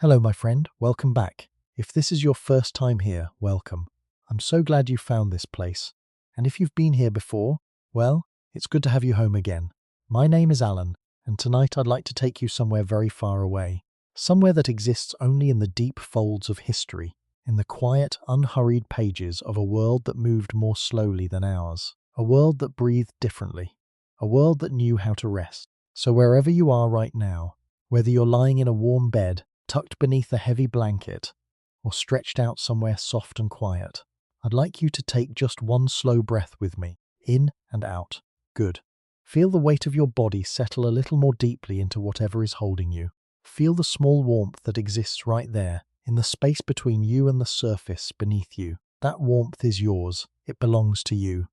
Hello, my friend. Welcome back. If this is your first time here, welcome. I'm so glad you found this place. And if you've been here before, well, it's good to have you home again. My name is Alan, and tonight I'd like to take you somewhere very far away. Somewhere that exists only in the deep folds of history, in the quiet, unhurried pages of a world that moved more slowly than ours. A world that breathed differently. A world that knew how to rest. So wherever you are right now, whether you're lying in a warm bed, tucked beneath a heavy blanket, or stretched out somewhere soft and quiet, I'd like you to take just one slow breath with me, in and out. Good. Feel the weight of your body settle a little more deeply into whatever is holding you. Feel the small warmth that exists right there, in the space between you and the surface beneath you. That warmth is yours. It belongs to you.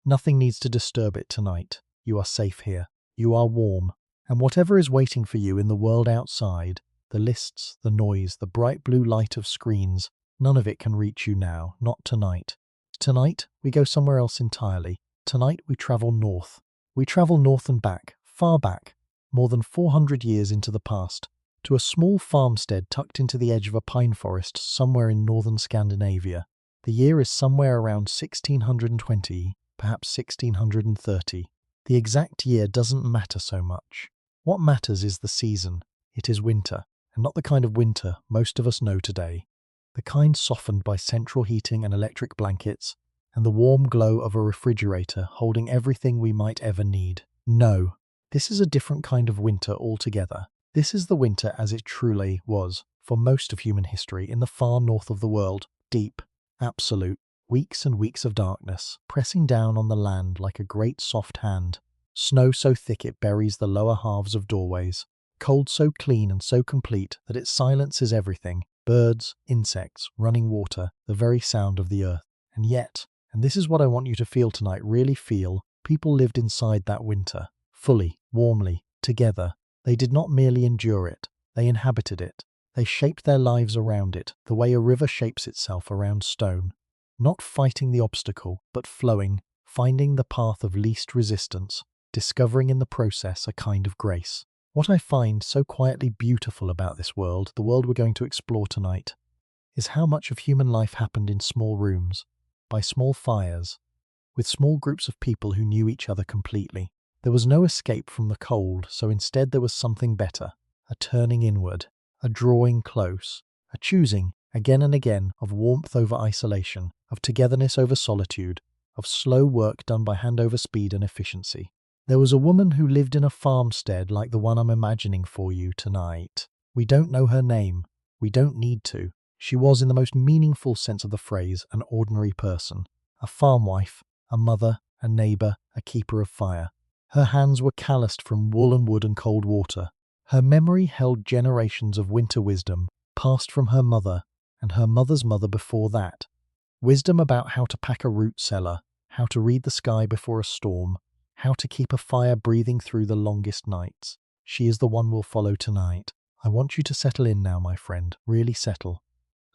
Nothing needs to disturb it tonight. You are safe here. You are warm. And whatever is waiting for you in the world outside, the lists, the noise, the bright blue light of screens, none of it can reach you now, not tonight. Tonight, we go somewhere else entirely. Tonight, we travel north. We travel north and back, far back, more than 400 years into the past, to a small farmstead tucked into the edge of a pine forest somewhere in northern Scandinavia. The year is somewhere around 1620, perhaps 1630. The exact year doesn't matter so much. What matters is the season. It is winter, and not the kind of winter most of us know today. The kind softened by central heating and electric blankets, and the warm glow of a refrigerator holding everything we might ever need. No, this is a different kind of winter altogether. This is the winter as it truly was, for most of human history, in the far north of the world. Deep, absolute, weeks and weeks of darkness, pressing down on the land like a great soft hand. Snow so thick it buries the lower halves of doorways. Cold so clean and so complete that it silences everything. Birds, insects, running water, the very sound of the earth. And yet, and this is what I want you to feel tonight, really feel, people lived inside that winter. Fully, warmly, together. They did not merely endure it. They inhabited it. They shaped their lives around it, the way a river shapes itself around stone. Not fighting the obstacle, but flowing, finding the path of least resistance, discovering in the process a kind of grace. What I find so quietly beautiful about this world, the world we're going to explore tonight, is how much of human life happened in small rooms, by small fires, with small groups of people who knew each other completely. There was no escape from the cold, so instead there was something better, a turning inward, a drawing close, a choosing, again and again, of warmth over isolation, of togetherness over solitude, of slow work done by hand over speed and efficiency. There was a woman who lived in a farmstead like the one I'm imagining for you tonight. We don't know her name. We don't need to. She was, in the most meaningful sense of the phrase, an ordinary person. A farmwife, a mother, a neighbour, a keeper of fire. Her hands were calloused from wool and wood and cold water. Her memory held generations of winter wisdom, passed from her mother and her mother's mother before that. Wisdom about how to pack a root cellar, how to read the sky before a storm, how to keep a fire breathing through the longest nights. She is the one we'll follow tonight. I want you to settle in now, my friend. Really settle.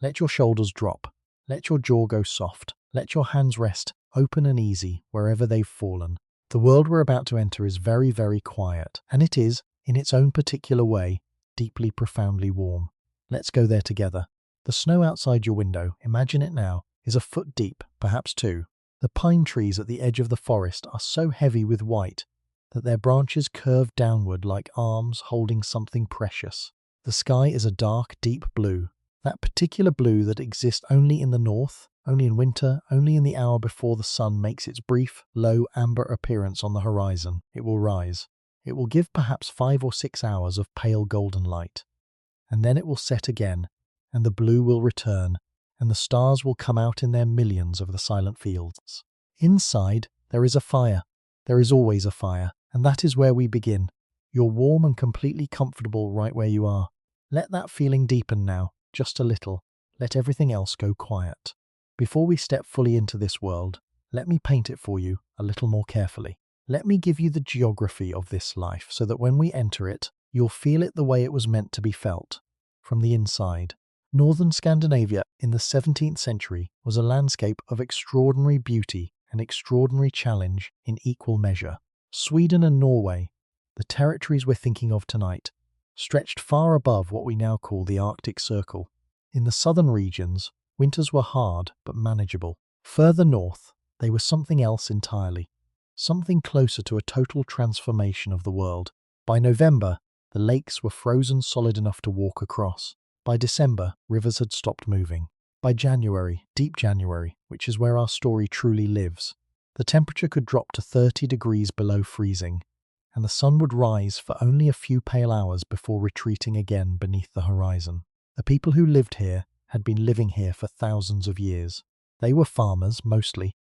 Let your shoulders drop. Let your jaw go soft. Let your hands rest, open and easy, wherever they've fallen. The world we're about to enter is very, very quiet, and it is, in its own particular way, deeply, profoundly warm. Let's go there together. The snow outside your window, imagine it now, is a foot deep, perhaps two. The pine trees at the edge of the forest are so heavy with white that their branches curve downward like arms holding something precious. The sky is a dark, deep blue, that particular blue that exists only in the north, only in winter, only in the hour before the sun makes its brief, low, amber appearance on the horizon. It will rise. It will give perhaps 5 or 6 hours of pale golden light. And then it will set again, and the blue will return, and the stars will come out in their millions over the silent fields. Inside, there is a fire. There is always a fire, and that is where we begin. You're warm and completely comfortable right where you are. Let that feeling deepen now, just a little. Let everything else go quiet. Before we step fully into this world, let me paint it for you a little more carefully. Let me give you the geography of this life so that when we enter it, you'll feel it the way it was meant to be felt, from the inside. Northern Scandinavia in the 17th century was a landscape of extraordinary beauty and extraordinary challenge in equal measure. Sweden and Norway, the territories we're thinking of tonight, stretched far above what we now call the Arctic Circle. In the southern regions, winters were hard but manageable. Further north, they were something else entirely. Something closer to a total transformation of the world. By November, the lakes were frozen solid enough to walk across. By December, rivers had stopped moving. By January, deep January, which is where our story truly lives, the temperature could drop to 30 degrees below freezing, and the sun would rise for only a few pale hours before retreating again beneath the horizon. The people who lived here had been living here for thousands of years. They were farmers, mostly,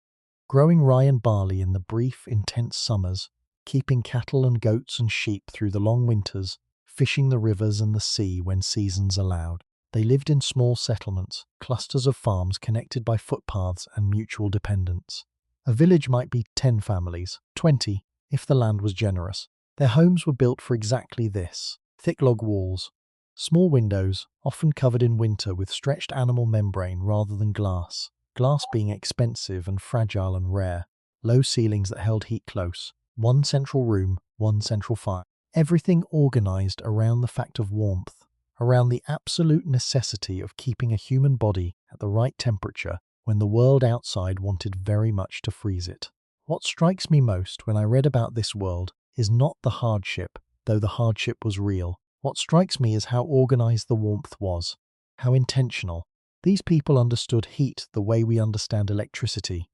growing rye and barley in the brief, intense summers, keeping cattle and goats and sheep through the long winters, fishing the rivers and the sea when seasons allowed. They lived in small settlements, clusters of farms connected by footpaths and mutual dependence. A village might be 10 families, 20, if the land was generous. Their homes were built for exactly this: thick log walls, small windows, often covered in winter with stretched animal membrane rather than glass. Glass being expensive and fragile and rare. Low ceilings that held heat close. One central room, one central fire. Everything organized around the fact of warmth, around the absolute necessity of keeping a human body at the right temperature when the world outside wanted very much to freeze it. What strikes me most when I read about this world is not the hardship, though the hardship was real. What strikes me is how organized the warmth was, how intentional. These people understood heat the way we understand electricity,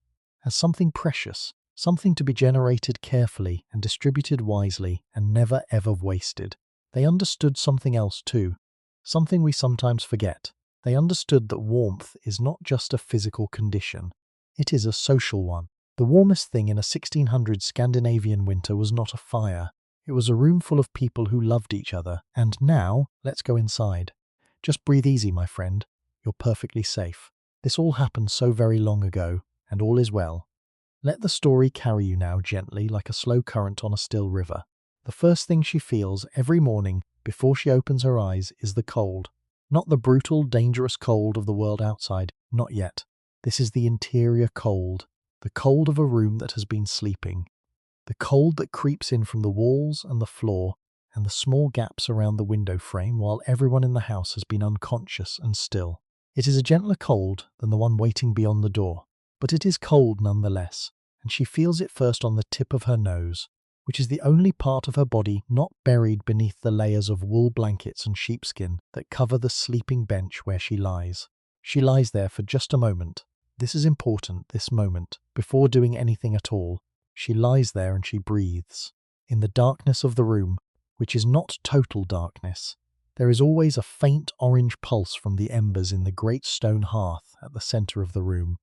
as something precious, something to be generated carefully and distributed wisely and never ever wasted. They understood something else too, something we sometimes forget. They understood that warmth is not just a physical condition, it is a social one. The warmest thing in a 1600s Scandinavian winter was not a fire. It was a room full of people who loved each other. And now, let's go inside. Just breathe easy, my friend. You're perfectly safe. This all happened so very long ago, and all is well. Let the story carry you now gently like a slow current on a still river. The first thing she feels every morning before she opens her eyes is the cold. Not the brutal, dangerous cold of the world outside, not yet. This is the interior cold, the cold of a room that has been sleeping. The cold that creeps in from the walls and the floor and the small gaps around the window frame while everyone in the house has been unconscious and still. It is a gentler cold than the one waiting beyond the door, but it is cold nonetheless, and she feels it first on the tip of her nose, which is the only part of her body not buried beneath the layers of wool blankets and sheepskin that cover the sleeping bench where she lies. She lies there for just a moment. This is important, this moment, before doing anything at all. She lies there and she breathes. In the darkness of the room, which is not total darkness, there is always a faint orange pulse from the embers in the great stone hearth at the center of the room.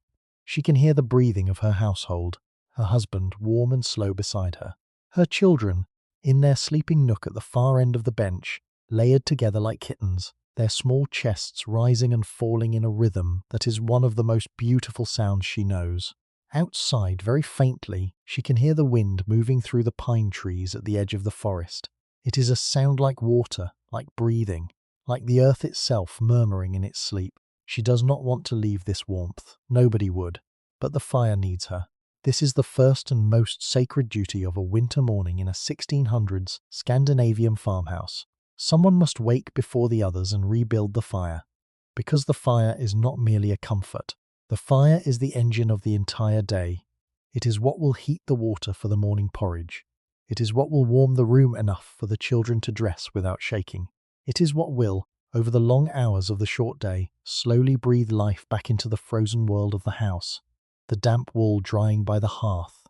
She can hear the breathing of her household, her husband warm and slow beside her, her children in their sleeping nook at the far end of the bench, layered together like kittens, their small chests rising and falling in a rhythm that is one of the most beautiful sounds she knows. Outside, very faintly, she can hear the wind moving through the pine trees at the edge of the forest. It is a sound like water, like breathing, like the earth itself murmuring in its sleep. She does not want to leave this warmth. Nobody would. But the fire needs her. This is the first and most sacred duty of a winter morning in a 1600s Scandinavian farmhouse. Someone must wake before the others and rebuild the fire. Because the fire is not merely a comfort. The fire is the engine of the entire day. It is what will heat the water for the morning porridge. It is what will warm the room enough for the children to dress without shaking. It is what will, over the long hours of the short day, slowly breathe life back into the frozen world of the house. The damp wool drying by the hearth,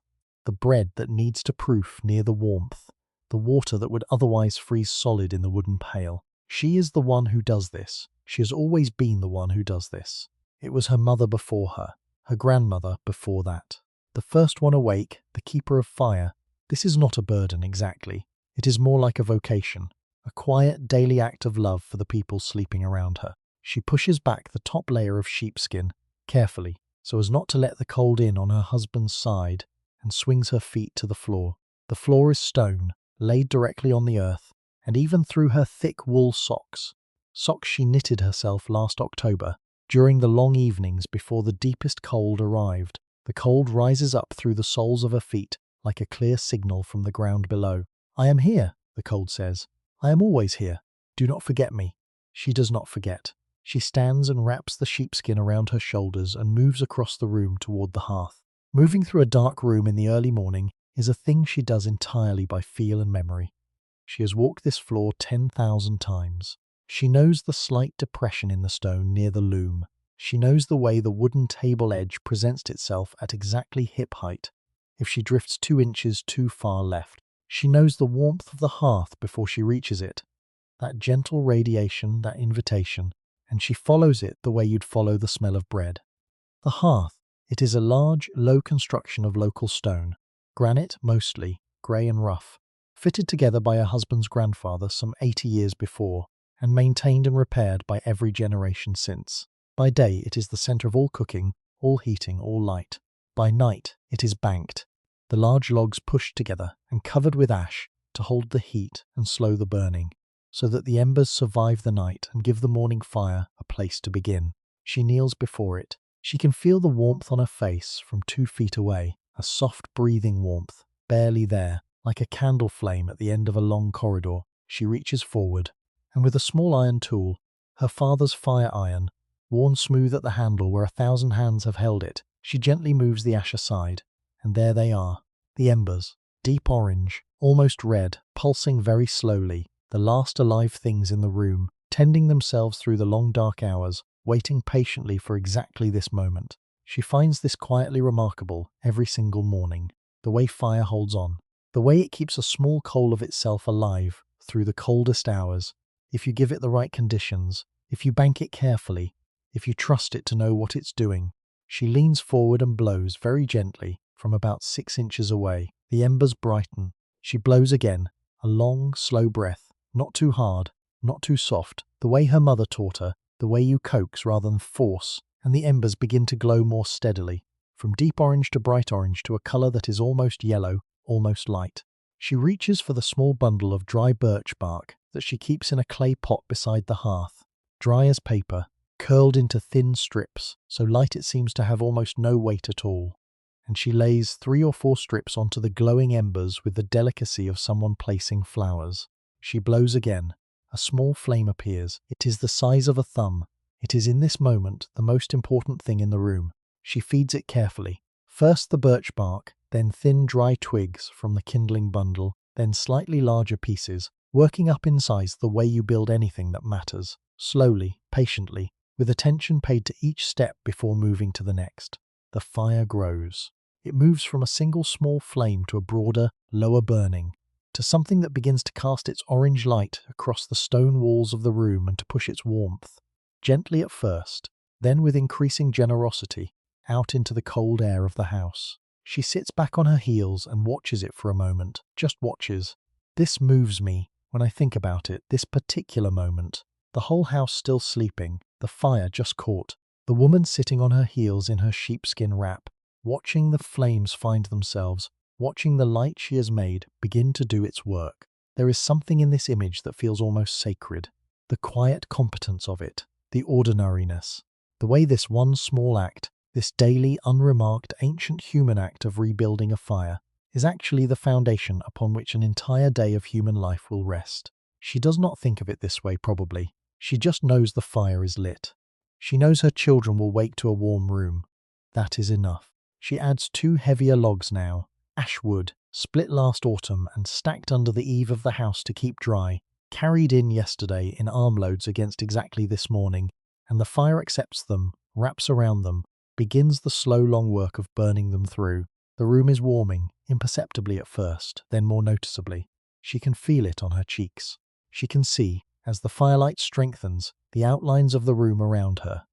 the bread that needs to proof near the warmth, the water that would otherwise freeze solid in the wooden pail. She is the one who does this. She has always been the one who does this. It was her mother before her grandmother before that. The first one awake, the keeper of fire. This is not a burden exactly. It is more like a vocation, a quiet daily act of love for the people sleeping around her. She pushes back the top layer of sheepskin, carefully, so as not to let the cold in on her husband's side, and swings her feet to the floor. The floor is stone, laid directly on the earth, and even through her thick wool socks she knitted herself last October, during the long evenings before the deepest cold arrived. The cold rises up through the soles of her feet like a clear signal from the ground below. "I am here," the cold says. "I am always here." Do not forget me." She does not forget. She stands and wraps the sheepskin around her shoulders and moves across the room toward the hearth. Moving through a dark room in the early morning is a thing she does entirely by feel and memory. She has walked this floor 10,000 times. She knows the slight depression in the stone near the loom. She knows the way the wooden table edge presents itself at exactly hip height if she drifts 2 inches too far left. She knows the warmth of the hearth before she reaches it, that gentle radiation, that invitation, and she follows it the way you'd follow the smell of bread. The hearth, it is a large, low construction of local stone, granite mostly, grey and rough, fitted together by her husband's grandfather some 80 years before, and maintained and repaired by every generation since. By day it is the centre of all cooking, all heating, all light. By night it is banked, the large logs pushed together and covered with ash to hold the heat and slow the burning, so that the embers survive the night and give the morning fire a place to begin. She kneels before it. She can feel the warmth on her face from 2 feet away, a soft breathing warmth, barely there, like a candle flame at the end of a long corridor. She reaches forward, and with a small iron tool, her father's fire iron, worn smooth at the handle where 1,000 hands have held it, she gently moves the ash aside, and there they are, the embers, deep orange, almost red, pulsing very slowly, the last alive things in the room, tending themselves through the long dark hours, waiting patiently for exactly this moment. She finds this quietly remarkable every single morning, the way fire holds on, the way it keeps a small coal of itself alive through the coldest hours, if you give it the right conditions, if you bank it carefully, if you trust it to know what it's doing. She leans forward and blows very gently from about 6 inches away. The embers brighten. She blows again, a long, slow breath, not too hard, not too soft, the way her mother taught her, the way you coax rather than force, and the embers begin to glow more steadily, from deep orange to bright orange to a colour that is almost yellow, almost light. She reaches for the small bundle of dry birch bark that she keeps in a clay pot beside the hearth, dry as paper, curled into thin strips, so light it seems to have almost no weight at all. And she lays 3 or 4 strips onto the glowing embers with the delicacy of someone placing flowers. She blows again. A small flame appears. It is the size of a thumb. It is in this moment the most important thing in the room. She feeds it carefully. First the birch bark, then thin dry twigs from the kindling bundle, then slightly larger pieces, working up in size the way you build anything that matters, slowly, patiently, with attention paid to each step before moving to the next. The fire grows. It moves from a single small flame to a broader, lower burning, to something that begins to cast its orange light across the stone walls of the room and to push its warmth, gently at first, then with increasing generosity, out into the cold air of the house. She sits back on her heels and watches it for a moment, just watches. This moves me when I think about it, this particular moment. The whole house still sleeping, the fire just caught, the woman sitting on her heels in her sheepskin wrap, watching the flames find themselves, watching the light she has made begin to do its work. There is something in this image that feels almost sacred. The quiet competence of it, the ordinariness, the way this one small act, this daily, unremarked, ancient human act of rebuilding a fire, is actually the foundation upon which an entire day of human life will rest. She does not think of it this way, probably. She just knows the fire is lit. She knows her children will wake to a warm room. That is enough. She adds 2 heavier logs now, ash wood, split last autumn and stacked under the eave of the house to keep dry, carried in yesterday in armloads against exactly this morning, and the fire accepts them, wraps around them, begins the slow long work of burning them through. The room is warming, imperceptibly at first, then more noticeably. She can feel it on her cheeks. She can see, as the firelight strengthens, the outlines of the room around her.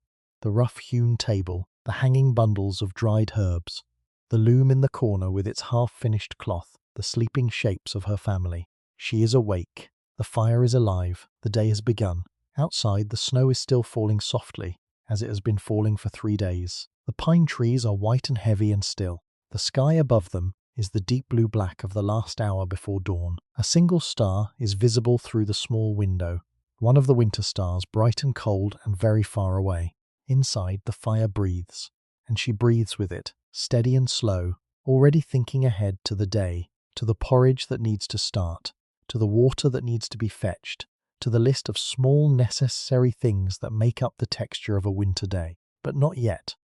The rough-hewn table, the hanging bundles of dried herbs, the loom in the corner with its half-finished cloth, the sleeping shapes of her family. She is awake. The fire is alive. The day has begun. Outside, the snow is still falling softly, as it has been falling for 3 days. The pine trees are white and heavy and still. The sky above them is the deep blue-black of the last hour before dawn. A single star is visible through the small window, one of the winter stars, bright and cold and very far away. Inside, the fire breathes, and she breathes with it, steady and slow, already thinking ahead to the day, to the porridge that needs to start, to the water that needs to be fetched, to the list of small necessary things that make up the texture of a winter day. But not yet.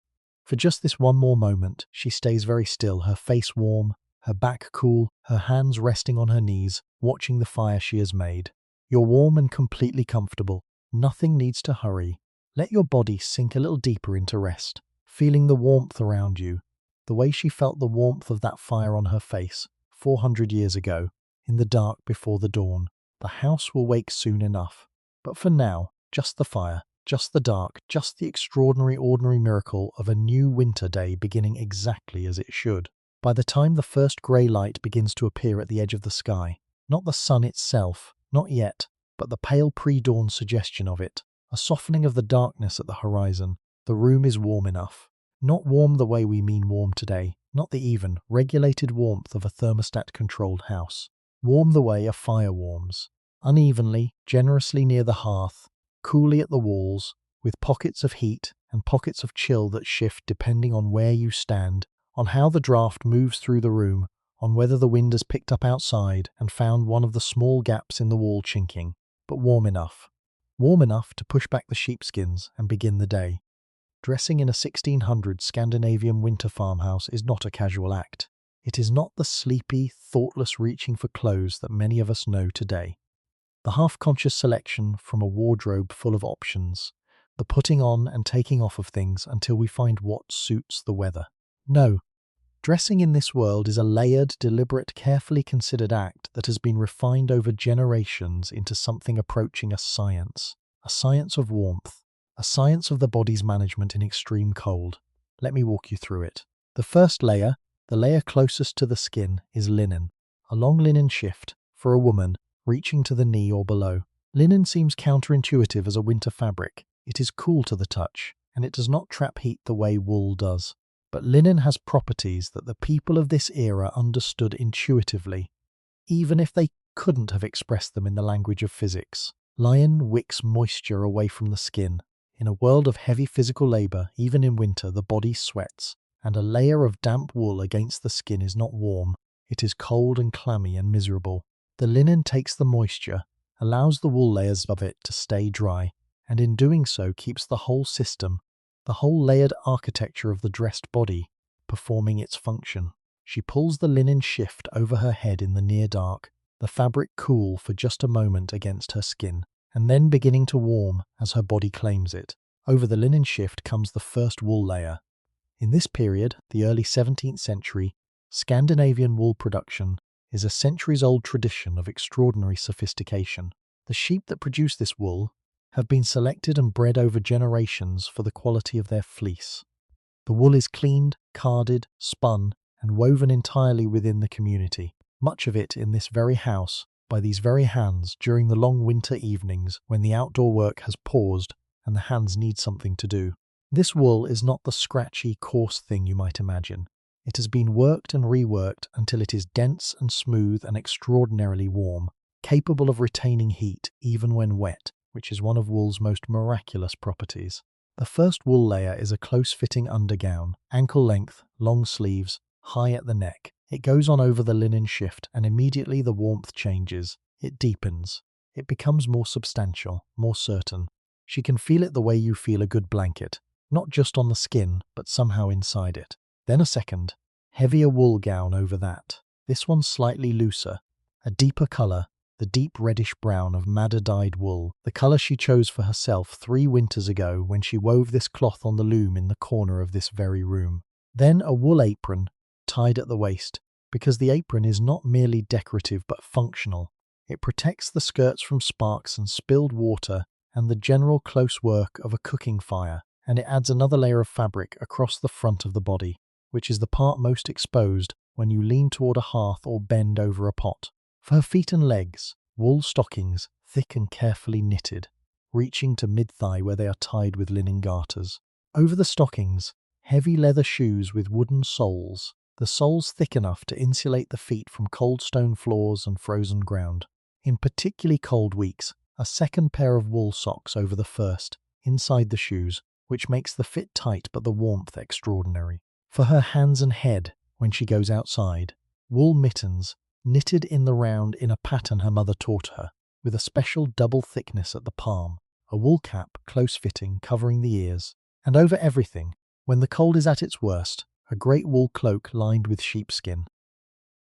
For just this one more moment, she stays very still, her face warm, her back cool, her hands resting on her knees, watching the fire she has made. You're warm and completely comfortable. Nothing needs to hurry. Let your body sink a little deeper into rest, feeling the warmth around you, the way she felt the warmth of that fire on her face 400 years ago, in the dark before the dawn. The house will wake soon enough. But for now, just the fire, just the dark, just the extraordinary ordinary miracle of a new winter day beginning exactly as it should. By the time the first grey light begins to appear at the edge of the sky, not the sun itself, not yet, but the pale pre-dawn suggestion of it, a softening of the darkness at the horizon, the room is warm enough. Not warm the way we mean warm today, not the even, regulated warmth of a thermostat-controlled house. Warm the way a fire warms, unevenly, generously near the hearth, coolly at the walls, with pockets of heat and pockets of chill that shift depending on where you stand, on how the draft moves through the room, on whether the wind has picked up outside and found one of the small gaps in the wall chinking, but warm enough. Warm enough to push back the sheepskins and begin the day. Dressing in a 1600 Scandinavian winter farmhouse is not a casual act. It is not the sleepy, thoughtless reaching for clothes that many of us know today. The half-conscious selection from a wardrobe full of options. The putting on and taking off of things until we find what suits the weather. No. Dressing in this world is a layered, deliberate, carefully considered act that has been refined over generations into something approaching a science of warmth, a science of the body's management in extreme cold. Let me walk you through it. The first layer, the layer closest to the skin, is linen, a long linen shift, for a woman, reaching to the knee or below. Linen seems counterintuitive as a winter fabric. It is cool to the touch, and it does not trap heat the way wool does. But linen has properties that the people of this era understood intuitively, even if they couldn't have expressed them in the language of physics. Linen wicks moisture away from the skin. In a world of heavy physical labor, even in winter, the body sweats, and a layer of damp wool against the skin is not warm. It is cold and clammy and miserable. The linen takes the moisture, allows the wool layers of it to stay dry, and in doing so keeps the whole system, the whole layered architecture of the dressed body, performing its function. She pulls the linen shift over her head in the near dark, the fabric cool for just a moment against her skin, and then beginning to warm as her body claims it. Over the linen shift comes the first wool layer. In this period, the early 17th century, Scandinavian wool production is a centuries-old tradition of extraordinary sophistication. The sheep that produce this wool have been selected and bred over generations for the quality of their fleece. The wool is cleaned, carded, spun, and woven entirely within the community, much of it in this very house, by these very hands during the long winter evenings when the outdoor work has paused and the hands need something to do. This wool is not the scratchy, coarse thing you might imagine. It has been worked and reworked until it is dense and smooth and extraordinarily warm, capable of retaining heat even when wet, which is one of wool's most miraculous properties. The first wool layer is a close-fitting undergown, ankle length, long sleeves, high at the neck. It goes on over the linen shift, and immediately the warmth changes. It deepens. It becomes more substantial, more certain. She can feel it the way you feel a good blanket, not just on the skin, but somehow inside it. Then a second, heavier wool gown over that. This one slightly looser, a deeper colour, the deep reddish-brown of madder-dyed wool, the colour she chose for herself 3 winters ago when she wove this cloth on the loom in the corner of this very room. Then a wool apron, tied at the waist, because the apron is not merely decorative but functional. It protects the skirts from sparks and spilled water and the general close work of a cooking fire, and it adds another layer of fabric across the front of the body, which is the part most exposed when you lean toward a hearth or bend over a pot. For her feet and legs, wool stockings, thick and carefully knitted, reaching to mid-thigh where they are tied with linen garters. Over the stockings, heavy leather shoes with wooden soles, the soles thick enough to insulate the feet from cold stone floors and frozen ground. In particularly cold weeks, a second pair of wool socks over the first, inside the shoes, which makes the fit tight but the warmth extraordinary. For her hands and head, when she goes outside, wool mittens, knitted in the round in a pattern her mother taught her. with a special double thickness at the palm, a wool cap, close-fitting, covering the ears, and over everything, when the cold is at its worst, a great wool cloak lined with sheepskin.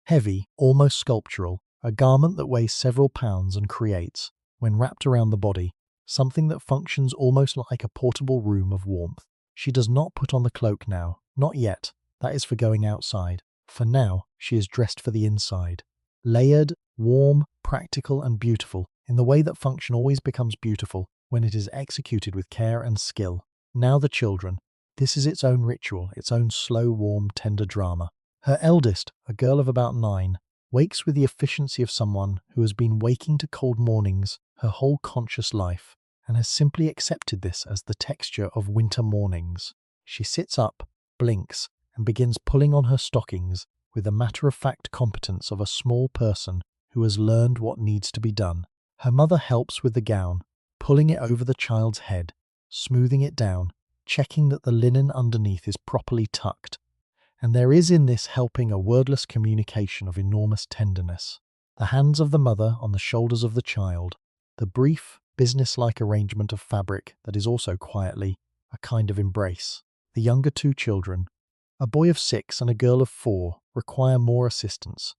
Heavy, almost sculptural, a garment that weighs several pounds and creates, when wrapped around the body, something that functions almost like a portable room of warmth. She does not put on the cloak now, not yet, that is for going outside. For now, she is dressed for the inside. Layered, warm, practical and beautiful, in the way that function always becomes beautiful when it is executed with care and skill. Now the children. This is its own ritual, its own slow, warm, tender drama. Her eldest, a girl of about 9, wakes with the efficiency of someone who has been waking to cold mornings her whole conscious life, and has simply accepted this as the texture of winter mornings. She sits up, blinks, and begins pulling on her stockings with the matter-of-fact competence of a small person who has learned what needs to be done. Her mother helps with the gown, pulling it over the child's head, smoothing it down, checking that the linen underneath is properly tucked. And there is in this helping a wordless communication of enormous tenderness. The hands of the mother on the shoulders of the child, the brief, business-like arrangement of fabric that is also quietly a kind of embrace. The younger 2 children, a boy of 6 and a girl of 4, require more assistance.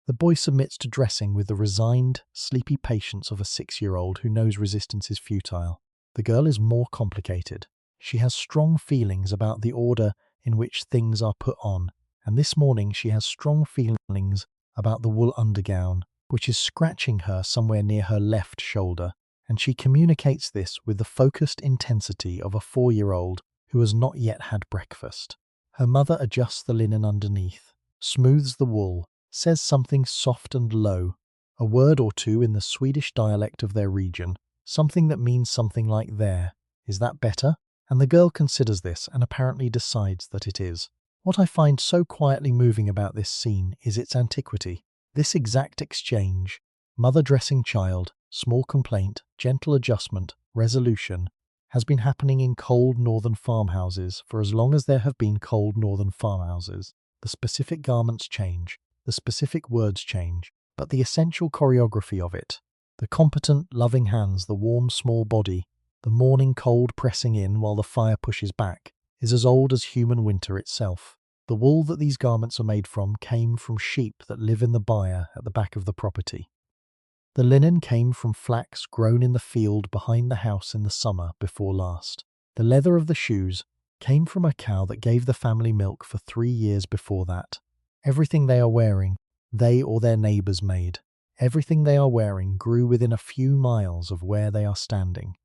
The boy submits to dressing with the resigned, sleepy patience of a 6-year-old who knows resistance is futile. The girl is more complicated. She has strong feelings about the order in which things are put on, and this morning she has strong feelings about the wool undergown, which is scratching her somewhere near her left shoulder, and she communicates this with the focused intensity of a 4-year-old who has not yet had breakfast. Her mother adjusts the linen underneath, smooths the wool, says something soft and low, a word or two in the Swedish dialect of their region, something that means something like "there. Is that better?" And the girl considers this and apparently decides that it is. What I find so quietly moving about this scene is its antiquity. This exact exchange, mother dressing child, small complaint, gentle adjustment, resolution, has been happening in cold northern farmhouses for as long as there have been cold northern farmhouses. The specific garments change, the specific words change, but the essential choreography of it, the competent, loving hands, the warm, small body, the morning cold pressing in while the fire pushes back, is as old as human winter itself. The wool that these garments are made from came from sheep that live in the byre at the back of the property. The linen came from flax grown in the field behind the house in the summer before last. The leather of the shoes came from a cow that gave the family milk for 3 years before that. Everything they are wearing, they or their neighbours made. Everything they are wearing grew within a few miles of where they are standing.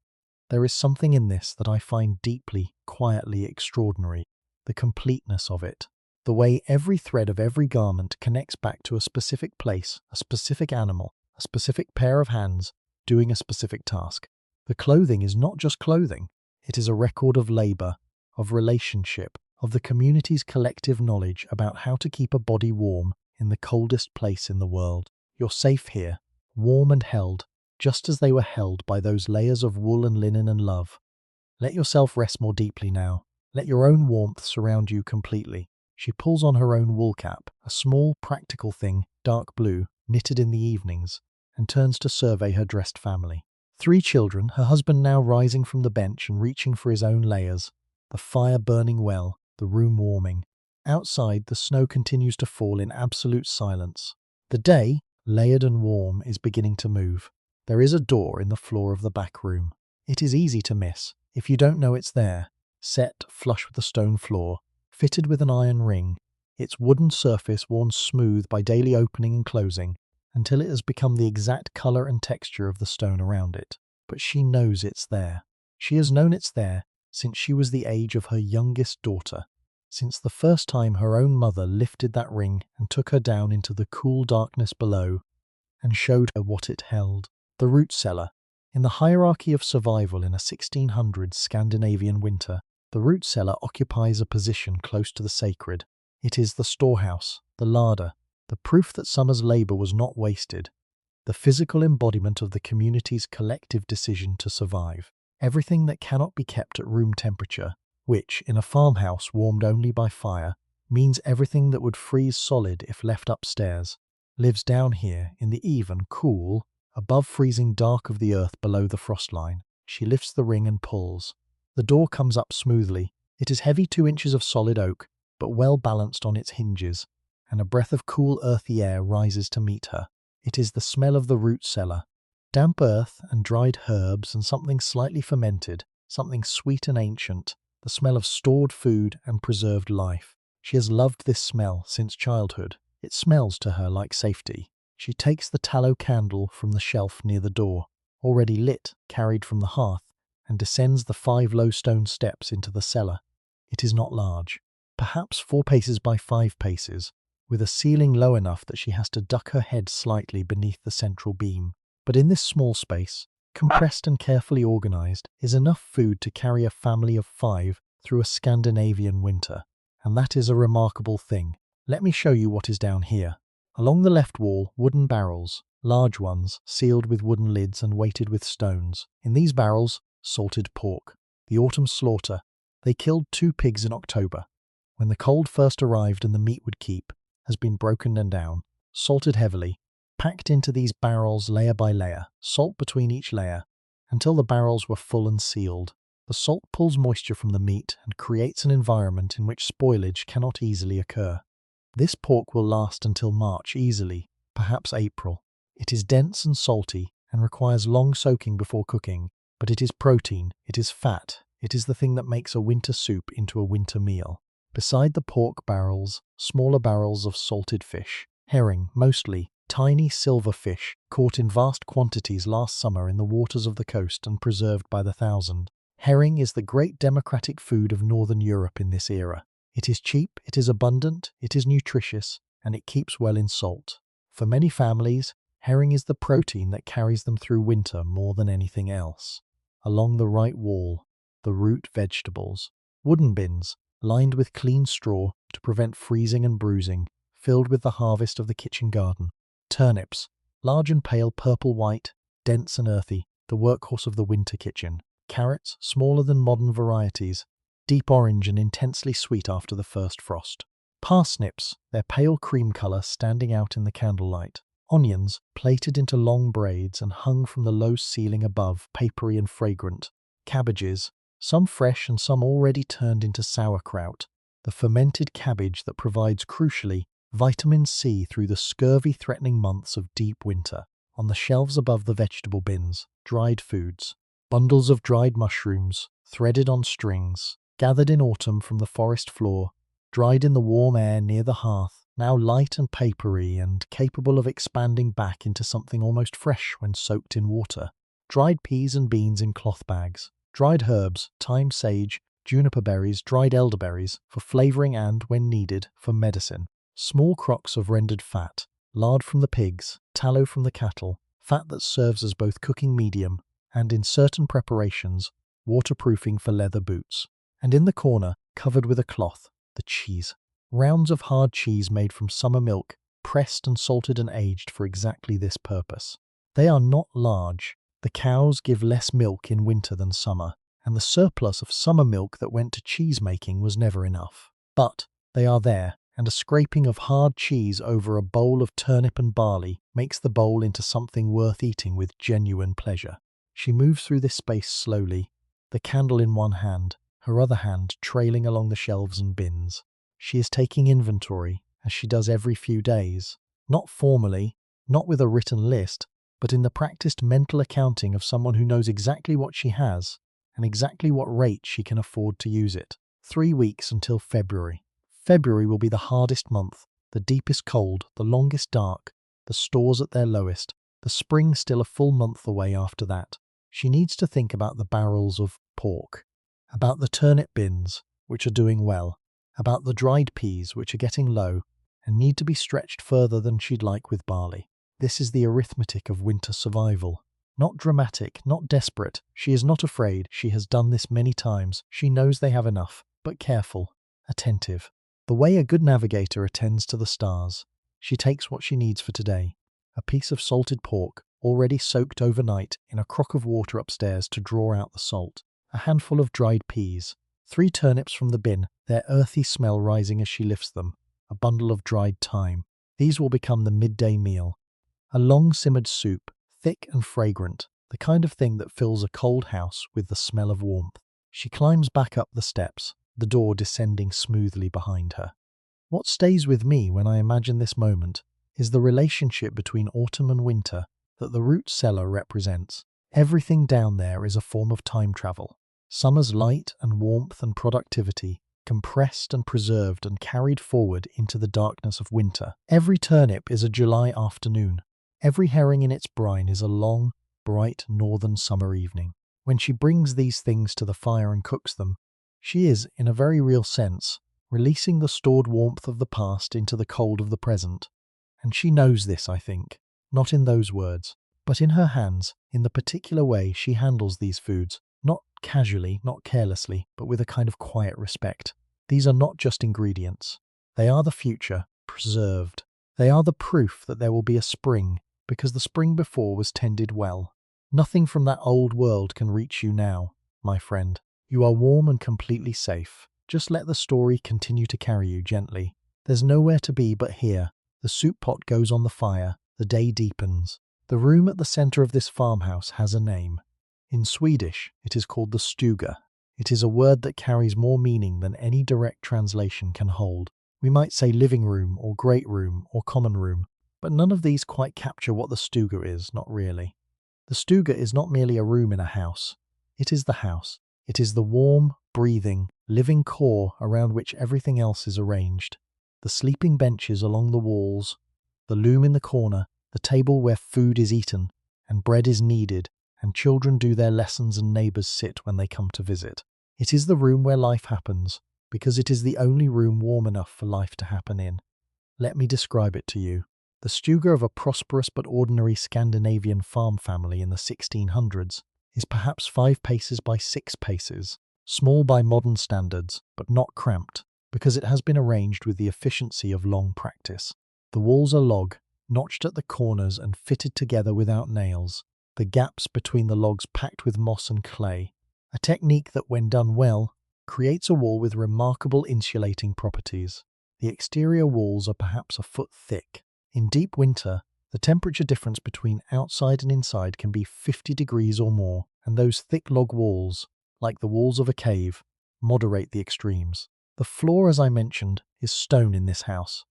There is something in this that I find deeply, quietly extraordinary, the completeness of it. The way every thread of every garment connects back to a specific place, a specific animal, a specific pair of hands, doing a specific task. The clothing is not just clothing. It is a record of labour, of relationship, of the community's collective knowledge about how to keep a body warm in the coldest place in the world. You're safe here, warm and held, just as they were held by those layers of wool and linen and love. Let yourself rest more deeply now. Let your own warmth surround you completely. She pulls on her own wool cap, a small, practical thing, dark blue, knitted in the evenings, and turns to survey her dressed family. 3 children, her husband now rising from the bench and reaching for his own layers, the fire burning well, the room warming. Outside, the snow continues to fall in absolute silence. The day, layered and warm, is beginning to move. There is a door in the floor of the back room. It is easy to miss, if you don't know it's there. Set flush with the stone floor, fitted with an iron ring, its wooden surface worn smooth by daily opening and closing, until it has become the exact colour and texture of the stone around it. But she knows it's there. She has known it's there since she was the age of her youngest daughter, since the first time her own mother lifted that ring and took her down into the cool darkness below and showed her what it held. The root cellar. In the hierarchy of survival in a 1600s Scandinavian winter, the root cellar occupies a position close to the sacred. It is the storehouse, the larder, the proof that summer's labour was not wasted, the physical embodiment of the community's collective decision to survive. Everything that cannot be kept at room temperature, which, in a farmhouse warmed only by fire, means everything that would freeze solid if left upstairs, lives down here in the even, cool, above freezing dark of the earth below the frost line. She lifts the ring and pulls. The door comes up smoothly. It is heavy, 2 inches of solid oak, but well balanced on its hinges, and a breath of cool earthy air rises to meet her. It is the smell of the root cellar. Damp earth and dried herbs and something slightly fermented, something sweet and ancient, the smell of stored food and preserved life. She has loved this smell since childhood. It smells to her like safety. She takes the tallow candle from the shelf near the door, already lit, carried from the hearth, and descends the 5 low stone steps into the cellar. It is not large, perhaps 4 paces by 5 paces, with a ceiling low enough that she has to duck her head slightly beneath the central beam. But in this small space, compressed and carefully organized, is enough food to carry a family of 5 through a Scandinavian winter. And that is a remarkable thing. Let me show you what is down here. Along the left wall, wooden barrels, large ones, sealed with wooden lids and weighted with stones. In these barrels, salted pork. The autumn slaughter. They killed 2 pigs in October. When the cold first arrived and the meat would keep, has been broken and down, salted heavily, packed into these barrels layer by layer, salt between each layer, until the barrels were full and sealed. The salt pulls moisture from the meat and creates an environment in which spoilage cannot easily occur. This pork will last until March easily, perhaps April. It is dense and salty and requires long soaking before cooking, but it is protein, it is fat, it is the thing that makes a winter soup into a winter meal. Beside the pork barrels, smaller barrels of salted fish, herring mostly, tiny silver fish caught in vast quantities last summer in the waters of the coast and preserved by the thousand. Herring is the great democratic food of Northern Europe in this era. It is cheap, it is abundant, it is nutritious, and it keeps well in salt. For many families, herring is the protein that carries them through winter more than anything else. Along the right wall, the root vegetables. Wooden bins, lined with clean straw to prevent freezing and bruising, filled with the harvest of the kitchen garden. Turnips, large and pale purple-white, dense and earthy, the workhorse of the winter kitchen. Carrots, smaller than modern varieties, deep orange and intensely sweet after the first frost. Parsnips, their pale cream colour standing out in the candlelight. Onions, plated into long braids and hung from the low ceiling above, papery and fragrant. Cabbages, some fresh and some already turned into sauerkraut, the fermented cabbage that provides, crucially, vitamin C through the scurvy-threatening months of deep winter. On the shelves above the vegetable bins, dried foods. Bundles of dried mushrooms, threaded on strings, gathered in autumn from the forest floor, dried in the warm air near the hearth, now light and papery and capable of expanding back into something almost fresh when soaked in water. Dried peas and beans in cloth bags. Dried herbs, thyme, sage, juniper berries, dried elderberries, for flavouring and, when needed, for medicine. Small crocks of rendered fat, lard from the pigs, tallow from the cattle, fat that serves as both cooking medium and, in certain preparations, waterproofing for leather boots. And in the corner, covered with a cloth, the cheese. Rounds of hard cheese made from summer milk, pressed and salted and aged for exactly this purpose. They are not large. The cows give less milk in winter than summer, and the surplus of summer milk that went to cheese making was never enough. But they are there, and a scraping of hard cheese over a bowl of turnip and barley makes the bowl into something worth eating with genuine pleasure. She moves through this space slowly, the candle in one hand, her other hand trailing along the shelves and bins. She is taking inventory, as she does every few days, not formally, not with a written list, but in the practiced mental accounting of someone who knows exactly what she has and exactly what rate she can afford to use it. 3 weeks until February. February will be the hardest month, the deepest cold, the longest dark, the stores at their lowest, the spring still a full month away after that. She needs to think about the barrels of pork, about the turnip bins, which are doing well, about the dried peas, which are getting low and need to be stretched further than she'd like with barley. This is the arithmetic of winter survival. Not dramatic, not desperate. She is not afraid. She has done this many times. She knows they have enough, but careful, attentive. The way a good navigator attends to the stars. She takes what she needs for today. A piece of salted pork, already soaked overnight in a crock of water upstairs to draw out the salt. A handful of dried peas. 3 turnips from the bin, their earthy smell rising as she lifts them. A bundle of dried thyme. These will become the midday meal. A long simmered soup, thick and fragrant, the kind of thing that fills a cold house with the smell of warmth. She climbs back up the steps, the door descending smoothly behind her. What stays with me when I imagine this moment is the relationship between autumn and winter that the root cellar represents. Everything down there is a form of time travel. Summer's light and warmth and productivity compressed and preserved and carried forward into the darkness of winter. Every turnip is a July afternoon. Every herring in its brine is a long, bright northern summer evening. When she brings these things to the fire and cooks them, she is, in a very real sense, releasing the stored warmth of the past into the cold of the present. And she knows this, I think, not in those words, but in her hands, in the particular way she handles these foods, not casually, not carelessly, but with a kind of quiet respect. These are not just ingredients. They are the future, preserved. They are the proof that there will be a spring, because the spring before was tended well. Nothing from that old world can reach you now, my friend. You are warm and completely safe. Just let the story continue to carry you gently. There's nowhere to be but here. The soup pot goes on the fire. The day deepens. The room at the centre of this farmhouse has a name. In Swedish, it is called the stuga. It is a word that carries more meaning than any direct translation can hold. We might say living room or great room or common room, but none of these quite capture what the stuga is, not really. The stuga is not merely a room in a house. It is the house. It is the warm, breathing, living core around which everything else is arranged. The sleeping benches along the walls, the loom in the corner, the table where food is eaten and bread is kneaded, and children do their lessons and neighbours sit when they come to visit. It is the room where life happens, because it is the only room warm enough for life to happen in. Let me describe it to you. The stuga of a prosperous but ordinary Scandinavian farm family in the 1600s is perhaps 5 paces by 6 paces, small by modern standards, but not cramped, because it has been arranged with the efficiency of long practice. The walls are log, notched at the corners and fitted together without nails, the gaps between the logs packed with moss and clay, a technique that, when done well, creates a wall with remarkable insulating properties. The exterior walls are perhaps a foot thick. In deep winter, the temperature difference between outside and inside can be 50 degrees or more, and those thick log walls, like the walls of a cave, moderate the extremes. The floor, as I mentioned, is stone in this house,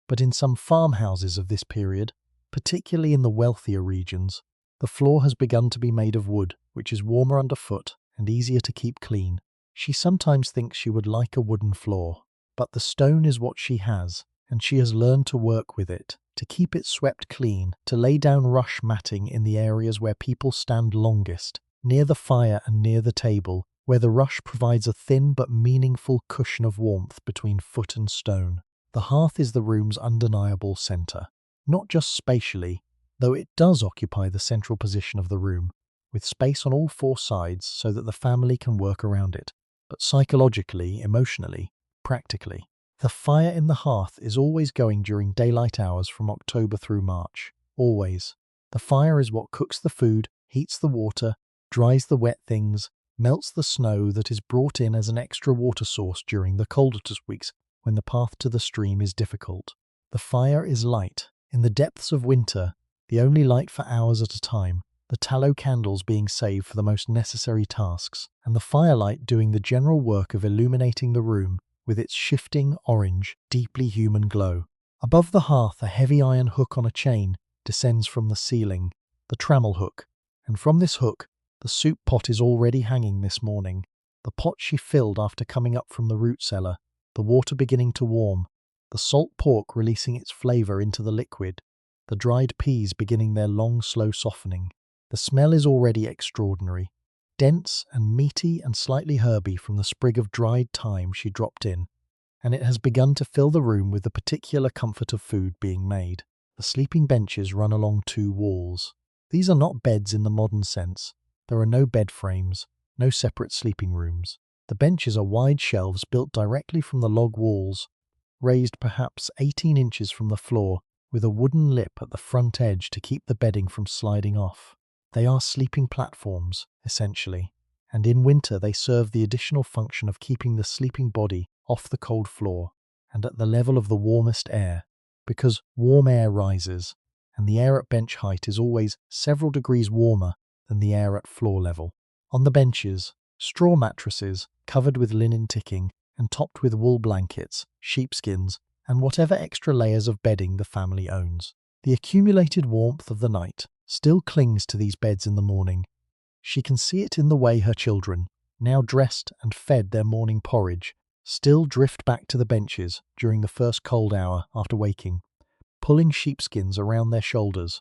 but in some farmhouses of this period, particularly in the wealthier regions, the floor has begun to be made of wood, which is warmer underfoot and easier to keep clean. She sometimes thinks she would like a wooden floor, but the stone is what she has, and she has learned to work with it, to keep it swept clean, to lay down rush matting in the areas where people stand longest, near the fire and near the table, where the rush provides a thin but meaningful cushion of warmth between foot and stone. The hearth is the room's undeniable centre, not just spatially, though it does occupy the central position of the room, with space on all 4 sides so that the family can work around it, but psychologically, emotionally, practically. The fire in the hearth is always going during daylight hours from October through March. Always. The fire is what cooks the food, heats the water, dries the wet things, melts the snow that is brought in as an extra water source during the coldest weeks when the path to the stream is difficult. The fire is light. In the depths of winter, the only light for hours at a time, the tallow candles being saved for the most necessary tasks, and the firelight doing the general work of illuminating the room with its shifting, orange, deeply human glow. Above the hearth, a heavy iron hook on a chain descends from the ceiling, the trammel hook, and from this hook, the soup pot is already hanging this morning. The pot she filled after coming up from the root cellar, the water beginning to warm, the salt pork releasing its flavour into the liquid, the dried peas beginning their long, slow softening. The smell is already extraordinary, dense and meaty and slightly herby from the sprig of dried thyme she dropped in, and it has begun to fill the room with the particular comfort of food being made. The sleeping benches run along 2 walls. These are not beds in the modern sense. There are no bed frames, no separate sleeping rooms. The benches are wide shelves built directly from the log walls, raised perhaps 18 inches from the floor, with a wooden lip at the front edge to keep the bedding from sliding off. They are sleeping platforms, essentially, and in winter they serve the additional function of keeping the sleeping body off the cold floor and at the level of the warmest air, because warm air rises, and the air at bench height is always several degrees warmer than the air at floor level. On the benches, straw mattresses covered with linen ticking and topped with wool blankets, sheepskins, and whatever extra layers of bedding the family owns. The accumulated warmth of the night still clings to these beds in the morning. She can see it in the way her children, now dressed and fed their morning porridge, still drift back to the benches during the first cold hour after waking, pulling sheepskins around their shoulders,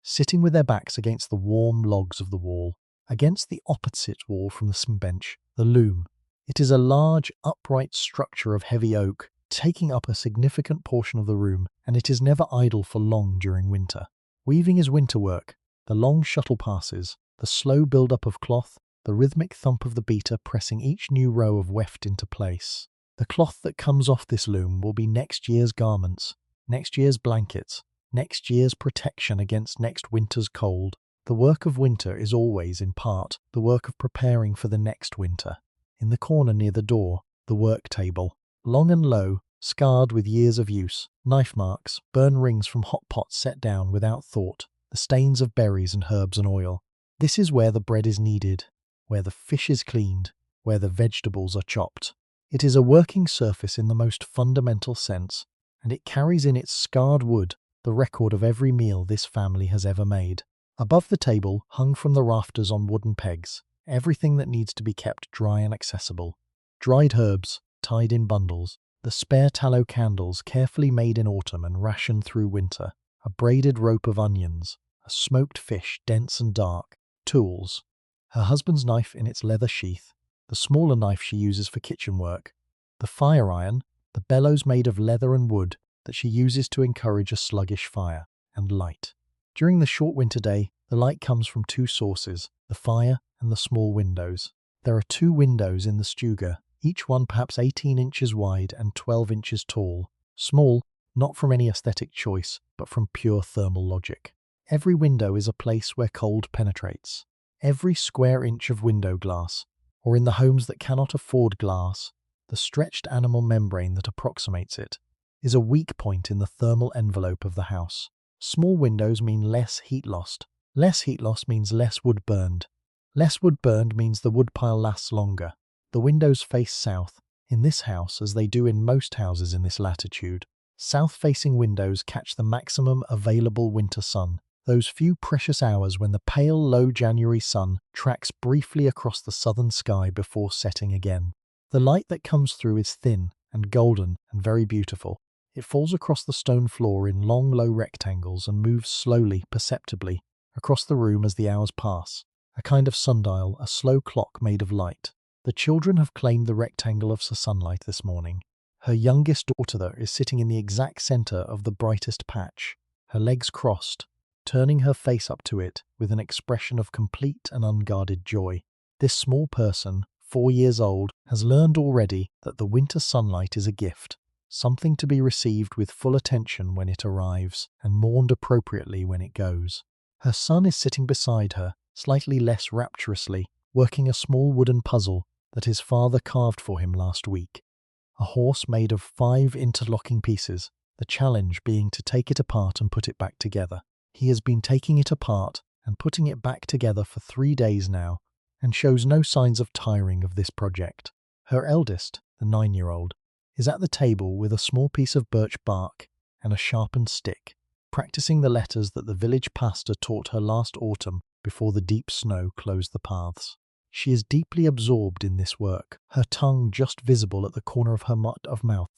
sitting with their backs against the warm logs of the wall. Against the opposite wall from the bench, the loom. It is a large, upright structure of heavy oak, taking up a significant portion of the room, and it is never idle for long during winter. Weaving is winter work. The long shuttle passes, the slow build-up of cloth, the rhythmic thump of the beater pressing each new row of weft into place. The cloth that comes off this loom will be next year's garments, next year's blankets, next year's protection against next winter's cold. The work of winter is always, in part, the work of preparing for the next winter. In the corner near the door, the work table. Long and low, scarred with years of use, knife marks, burned rings from hot pots set down without thought, the stains of berries and herbs and oil. This is where the bread is kneaded, where the fish is cleaned, where the vegetables are chopped. It is a working surface in the most fundamental sense, and it carries in its scarred wood the record of every meal this family has ever made. Above the table, hung from the rafters on wooden pegs, everything that needs to be kept dry and accessible. Dried herbs, tied in bundles, the spare tallow candles carefully made in autumn and rationed through winter, a braided rope of onions, a smoked fish dense and dark, tools, her husband's knife in its leather sheath, the smaller knife she uses for kitchen work, the fire iron, the bellows made of leather and wood that she uses to encourage a sluggish fire, and light. During the short winter day, the light comes from two sources, the fire and the small windows. There are 2 windows in the stuga, each one perhaps 18 inches wide and 12 inches tall. Small, not from any aesthetic choice, but from pure thermal logic. Every window is a place where cold penetrates. Every square inch of window glass, or in the homes that cannot afford glass, the stretched animal membrane that approximates it, is a weak point in the thermal envelope of the house. Small windows mean less heat lost. Less heat loss means less wood burned. Less wood burned means the wood pile lasts longer. The windows face south, in this house as they do in most houses in this latitude. South-facing windows catch the maximum available winter sun, those few precious hours when the pale, low January sun tracks briefly across the southern sky before setting again. The light that comes through is thin and golden and very beautiful. It falls across the stone floor in long, low rectangles and moves slowly, perceptibly, across the room as the hours pass. A kind of sundial, a slow clock made of light. The children have claimed the rectangle of sunlight this morning. Her youngest daughter is sitting in the exact centre of the brightest patch, her legs crossed, turning her face up to it with an expression of complete and unguarded joy. This small person, 4 years old, has learned already that the winter sunlight is a gift, something to be received with full attention when it arrives and mourned appropriately when it goes. Her son is sitting beside her, slightly less rapturously, working a small wooden puzzle that his father carved for him last week. A horse made of 5 interlocking pieces, the challenge being to take it apart and put it back together. He has been taking it apart and putting it back together for 3 days now, and shows no signs of tiring of this project. Her eldest, the 9-year-old, is at the table with a small piece of birch bark and a sharpened stick, practicing the letters that the village pastor taught her last autumn before the deep snow closed the paths. She is deeply absorbed in this work, her tongue just visible at the corner of her mouth,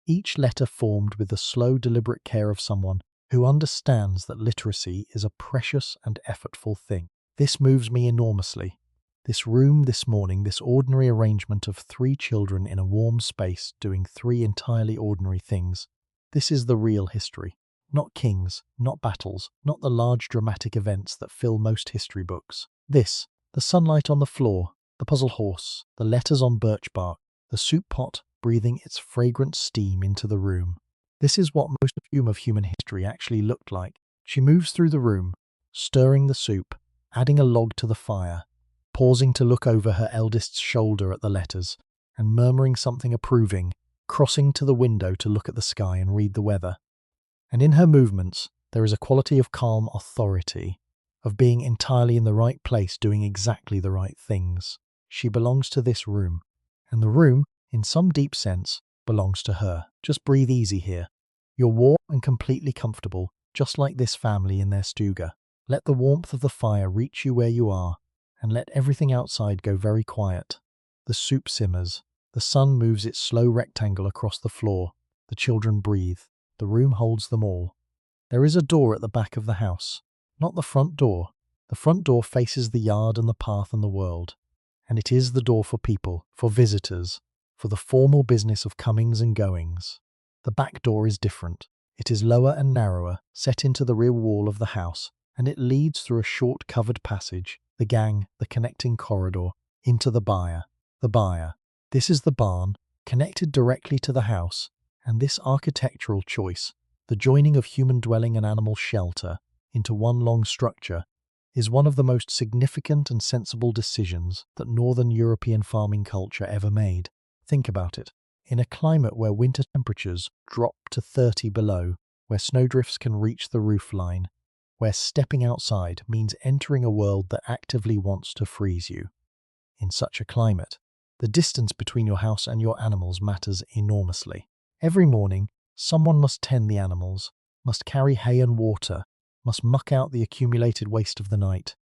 each letter formed with the slow, deliberate care of someone who understands that literacy is a precious and effortful thing. This moves me enormously. This room this morning, this ordinary arrangement of 3 children in a warm space doing 3 entirely ordinary things. This is the real history. Not kings, not battles, not the large dramatic events that fill most history books. This, the sunlight on the floor, the puzzle horse, the letters on birch bark, the soup pot breathing its fragrant steam into the room. This is what most of human history actually looked like. She moves through the room, stirring the soup, adding a log to the fire, pausing to look over her eldest's shoulder at the letters, and murmuring something approving, crossing to the window to look at the sky and read the weather. And in her movements, There is a quality of calm authority, of being entirely in the right place, doing exactly the right things. She belongs to this room, and the room, in some deep sense, belongs to her. Just breathe easy here. You're warm and completely comfortable, just like this family in their stuga. Let the warmth of the fire reach you where you are, and let everything outside go very quiet. The soup simmers. The sun moves its slow rectangle across the floor. The children breathe. The room holds them all. There is a door at the back of the house. Not the front door. The front door faces the yard and the path and the world. And it is the door for people, for visitors, for the formal business of comings and goings. The back door is different. It is lower and narrower, set into the rear wall of the house, and it leads through a short covered passage, the gang, the connecting corridor, into the byre. The byre. This is the barn, connected directly to the house, and this architectural choice, the joining of human dwelling and animal shelter into one long structure, is one of the most significant and sensible decisions that Northern European farming culture ever made. Think about it. In a climate where winter temperatures drop to 30 below, where snowdrifts can reach the roof line, where stepping outside means entering a world that actively wants to freeze you. In such a climate, the distance between your house and your animals matters enormously. Every morning, someone must tend the animals, must carry hay and water, must muck out the accumulated waste of the night,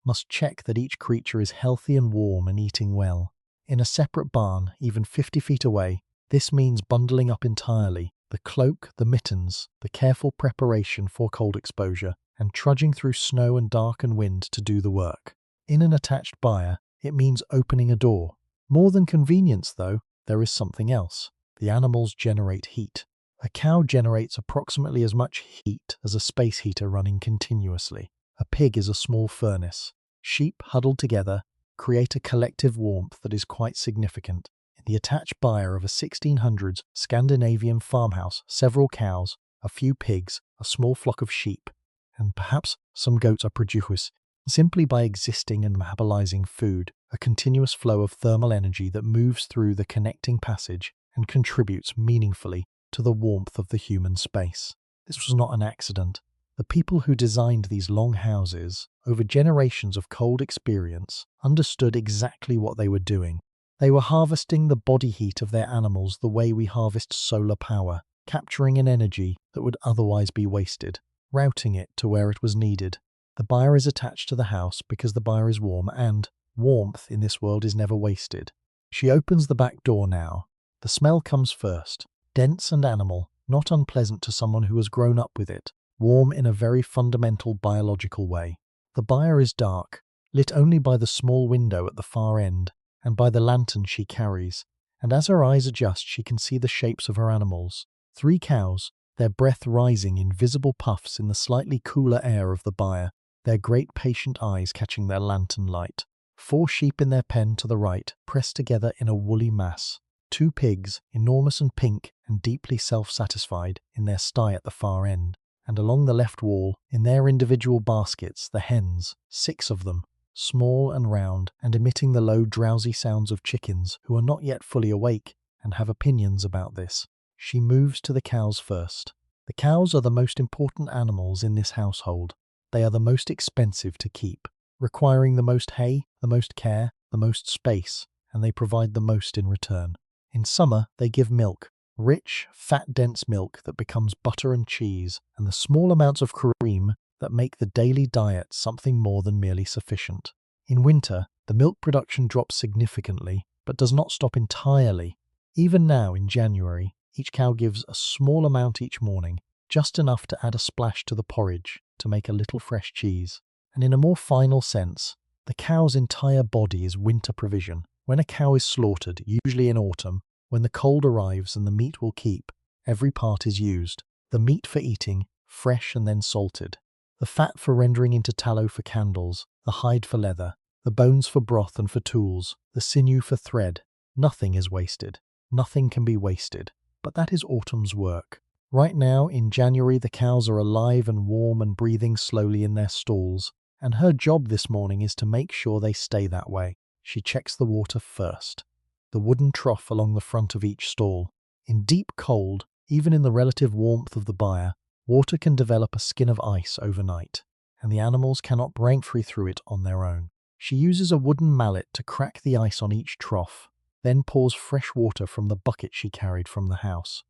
must check that each creature is healthy and warm and eating well. In a separate barn, even 50 feet away, this means bundling up entirely, the cloak, the mittens, the careful preparation for cold exposure, and trudging through snow and dark and wind to do the work. In an attached byre, it means opening a door. More than convenience, though, there is something else. The animals generate heat. A cow generates approximately as much heat as a space heater running continuously. A pig is a small furnace. Sheep, huddled together, create a collective warmth that is quite significant. In the attached byre of a 1600s Scandinavian farmhouse, several cows, a few pigs, a small flock of sheep, and perhaps some goats are produced simply by existing and metabolizing food, a continuous flow of thermal energy that moves through the connecting passage and contributes meaningfully to the warmth of the human space. This was not an accident. The people who designed these long houses, over generations of cold experience, understood exactly what they were doing. They were harvesting the body heat of their animals the way we harvest solar power, capturing an energy that would otherwise be wasted, routing it to where it was needed. The byre is attached to the house because the byre is warm, and warmth in this world is never wasted. She opens the back door now. The smell comes first, dense and animal, not unpleasant to someone who has grown up with it, warm in a very fundamental biological way. The byre is dark, lit only by the small window at the far end and by the lantern she carries, and as her eyes adjust she can see the shapes of her animals. 3 cows, their breath rising in visible puffs in the slightly cooler air of the byre, their great patient eyes catching their lantern light. 4 sheep in their pen to the right, pressed together in a woolly mass. 2 pigs, enormous and pink and deeply self-satisfied, in their sty at the far end. And along the left wall, in their individual baskets, the hens, 6 of them, small and round, and emitting the low, drowsy sounds of chickens who are not yet fully awake and have opinions about this. She moves to the cows first. The cows are the most important animals in this household. They are the most expensive to keep, requiring the most hay, the most care, the most space, and they provide the most in return. In summer, they give milk, rich, fat-dense milk that becomes butter and cheese, and the small amounts of cream that make the daily diet something more than merely sufficient. In winter, the milk production drops significantly, but does not stop entirely. Even now, in January, each cow gives a small amount each morning, just enough to add a splash to the porridge to make a little fresh cheese. And in a more final sense, the cow's entire body is winter provision. When a cow is slaughtered, usually in autumn, when the cold arrives and the meat will keep, every part is used. The meat for eating, fresh and then salted. The fat for rendering into tallow for candles, the hide for leather, the bones for broth and for tools, the sinew for thread. Nothing is wasted. Nothing can be wasted. But that is autumn's work. Right now, in January, the cows are alive and warm and breathing slowly in their stalls, and her job this morning is to make sure they stay that way. She checks the water first. The wooden trough along the front of each stall. In deep cold, even in the relative warmth of the byre, Water can develop a skin of ice overnight, and the animals cannot break free through it on their own. She uses a wooden mallet to crack the ice on each trough, then pours fresh water from the bucket she carried from the house.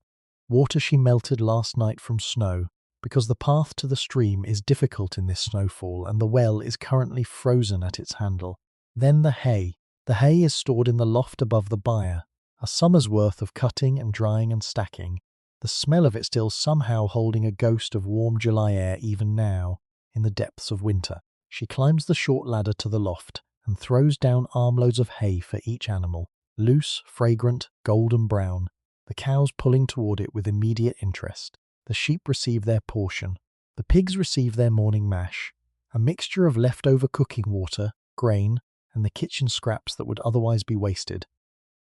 Water she melted last night from snow, because the path to the stream is difficult in this snowfall and the well is currently frozen at its handle. Then the hay. The hay is stored in the loft above the byre, a summer's worth of cutting and drying and stacking, the smell of it still somehow holding a ghost of warm July air even now, in the depths of winter. She climbs the short ladder to the loft and throws down armloads of hay for each animal, loose, fragrant, golden brown, the cows pulling toward it with immediate interest. The sheep receive their portion. The pigs receive their morning mash, a mixture of leftover cooking water, grain, and the kitchen scraps that would otherwise be wasted,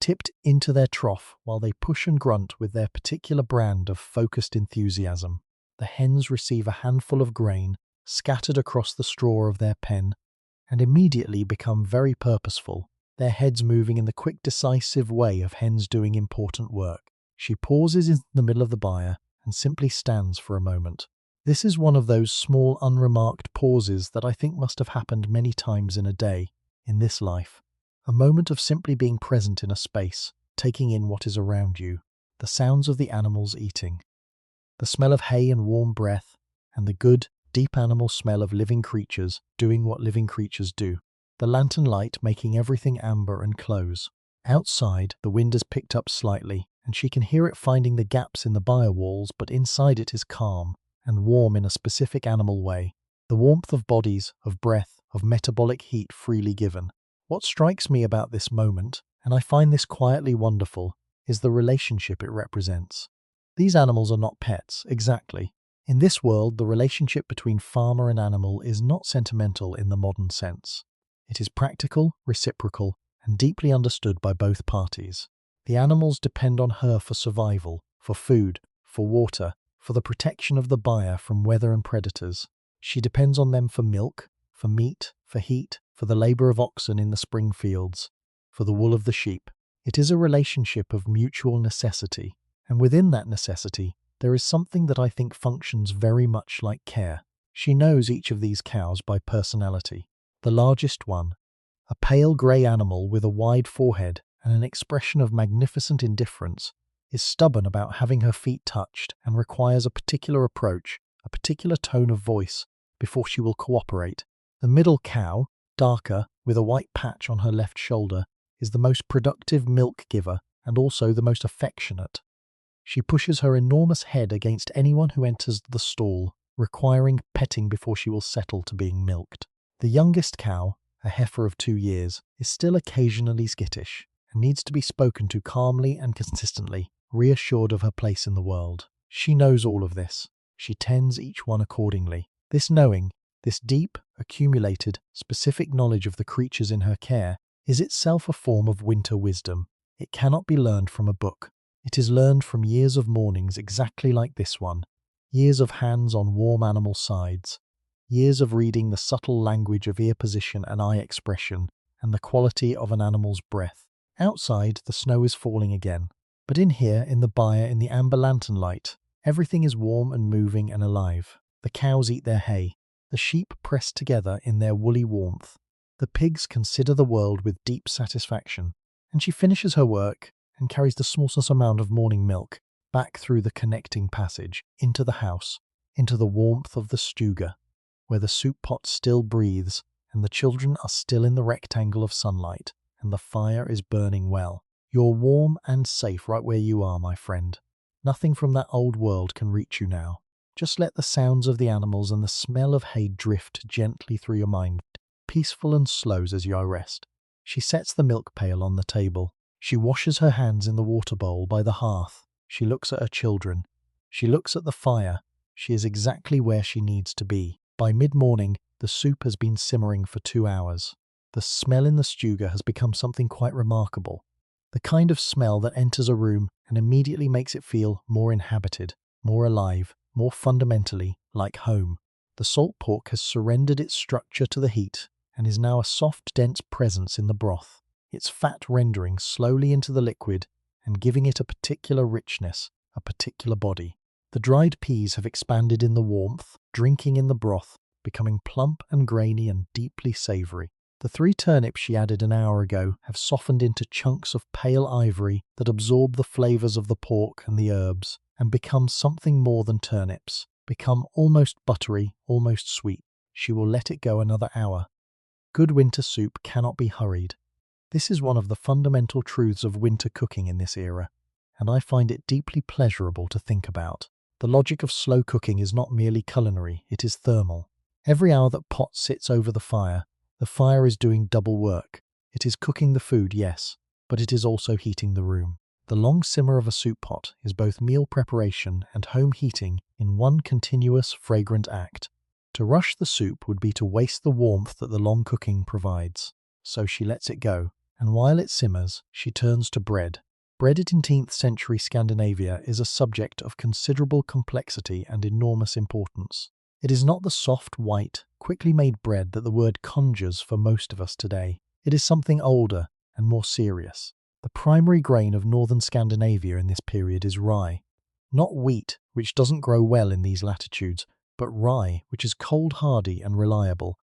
tipped into their trough while they push and grunt with their particular brand of focused enthusiasm. The hens receive a handful of grain scattered across the straw of their pen and immediately become very purposeful, their heads moving in the quick, decisive way of hens doing important work. She pauses in the middle of the byre and simply stands for a moment. This is one of those small, unremarked pauses that I think must have happened many times in a day, in this life. A moment of simply being present in a space, taking in what is around you, the sounds of the animals eating, the smell of hay and warm breath, and the good, deep animal smell of living creatures doing what living creatures do. The lantern light making everything amber and close. Outside, the wind has picked up slightly, and she can hear it finding the gaps in the byre walls, but inside it is calm and warm in a specific animal way. The warmth of bodies, of breath, of metabolic heat freely given. What strikes me about this moment, and I find this quietly wonderful, is the relationship it represents. These animals are not pets, exactly. In this world, the relationship between farmer and animal is not sentimental in the modern sense. It is practical, reciprocal, and deeply understood by both parties. The animals depend on her for survival, for food, for water, for the protection of the byre from weather and predators. She depends on them for milk, for meat, for heat, for the labour of oxen in the spring fields, for the wool of the sheep. It is a relationship of mutual necessity, and within that necessity, there is something that I think functions very much like care. She knows each of these cows by personality. The largest one, a pale grey animal with a wide forehead and an expression of magnificent indifference, is stubborn about having her feet touched and requires a particular approach, a particular tone of voice, before she will cooperate. The middle cow, darker, with a white patch on her left shoulder, is the most productive milk giver and also the most affectionate. She pushes her enormous head against anyone who enters the stall, requiring petting before she will settle to being milked. The youngest cow, a heifer of 2 years, is still occasionally skittish and needs to be spoken to calmly and consistently, reassured of her place in the world. She knows all of this. She tends each one accordingly. This knowing, this deep, accumulated, specific knowledge of the creatures in her care, is itself a form of winter wisdom. It cannot be learned from a book. It is learned from years of mornings exactly like this one, years of hands on warm animal sides, years of reading the subtle language of ear position and eye expression, and the quality of an animal's breath. Outside, the snow is falling again, but in here, in the byre, in the amber lantern light, everything is warm and moving and alive. The cows eat their hay, the sheep press together in their woolly warmth, the pigs consider the world with deep satisfaction, and she finishes her work and carries the smallest amount of morning milk back through the connecting passage, into the house, into the warmth of the stuga, where the soup pot still breathes, and the children are still in the rectangle of sunlight, and the fire is burning well. You're warm and safe right where you are, my friend. Nothing from that old world can reach you now. Just let the sounds of the animals and the smell of hay drift gently through your mind, peaceful and slow as you rest. She sets the milk pail on the table. She washes her hands in the water bowl by the hearth. She looks at her children. She looks at the fire. She is exactly where she needs to be. By mid-morning, the soup has been simmering for 2 hours. The smell in the stuga has become something quite remarkable. The kind of smell that enters a room and immediately makes it feel more inhabited, more alive, more fundamentally like home. The salt pork has surrendered its structure to the heat and is now a soft, dense presence in the broth, its fat rendering slowly into the liquid and giving it a particular richness, a particular body. The dried peas have expanded in the warmth, drinking in the broth, becoming plump and grainy and deeply savoury. The 3 turnips she added an hour ago have softened into chunks of pale ivory that absorb the flavours of the pork and the herbs, and become something more than turnips, become almost buttery, almost sweet. She will let it go another hour. Good winter soup cannot be hurried. This is one of the fundamental truths of winter cooking in this era, and I find it deeply pleasurable to think about. The logic of slow cooking is not merely culinary, it is thermal. Every hour that pot sits over the fire is doing double work. It is cooking the food, yes, but it is also heating the room. The long simmer of a soup pot is both meal preparation and home heating in one continuous, fragrant act. To rush the soup would be to waste the warmth that the long cooking provides. So she lets it go, and while it simmers, she turns to bread. Bread in 18th century Scandinavia is a subject of considerable complexity and enormous importance. It is not the soft, white, quickly made bread that the word conjures for most of us today. It is something older and more serious. The primary grain of northern Scandinavia in this period is rye. Not wheat, which doesn't grow well in these latitudes, but rye, which is cold hardy and reliable,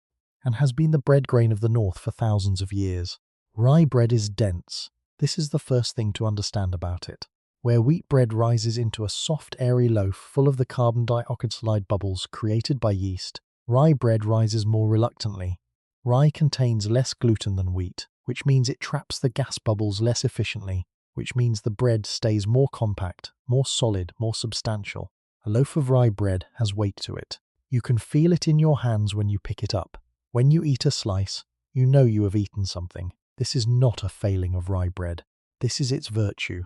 and has been the bread grain of the north for thousands of years. Rye bread is dense. This is the first thing to understand about it. Where wheat bread rises into a soft, airy loaf full of the carbon dioxide bubbles created by yeast, rye bread rises more reluctantly. Rye contains less gluten than wheat, which means it traps the gas bubbles less efficiently, which means the bread stays more compact, more solid, more substantial. A loaf of rye bread has weight to it. You can feel it in your hands when you pick it up. When you eat a slice, you know you have eaten something. This is not a failing of rye bread. This is its virtue.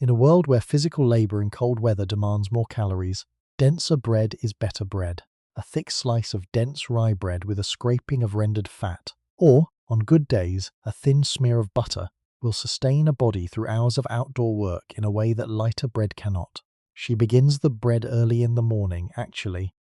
In a world where physical labour in cold weather demands more calories, denser bread is better bread. A thick slice of dense rye bread with a scraping of rendered fat, or, on good days, a thin smear of butter, will sustain a body through hours of outdoor work in a way that lighter bread cannot. She begins the bread early in the morning, actually.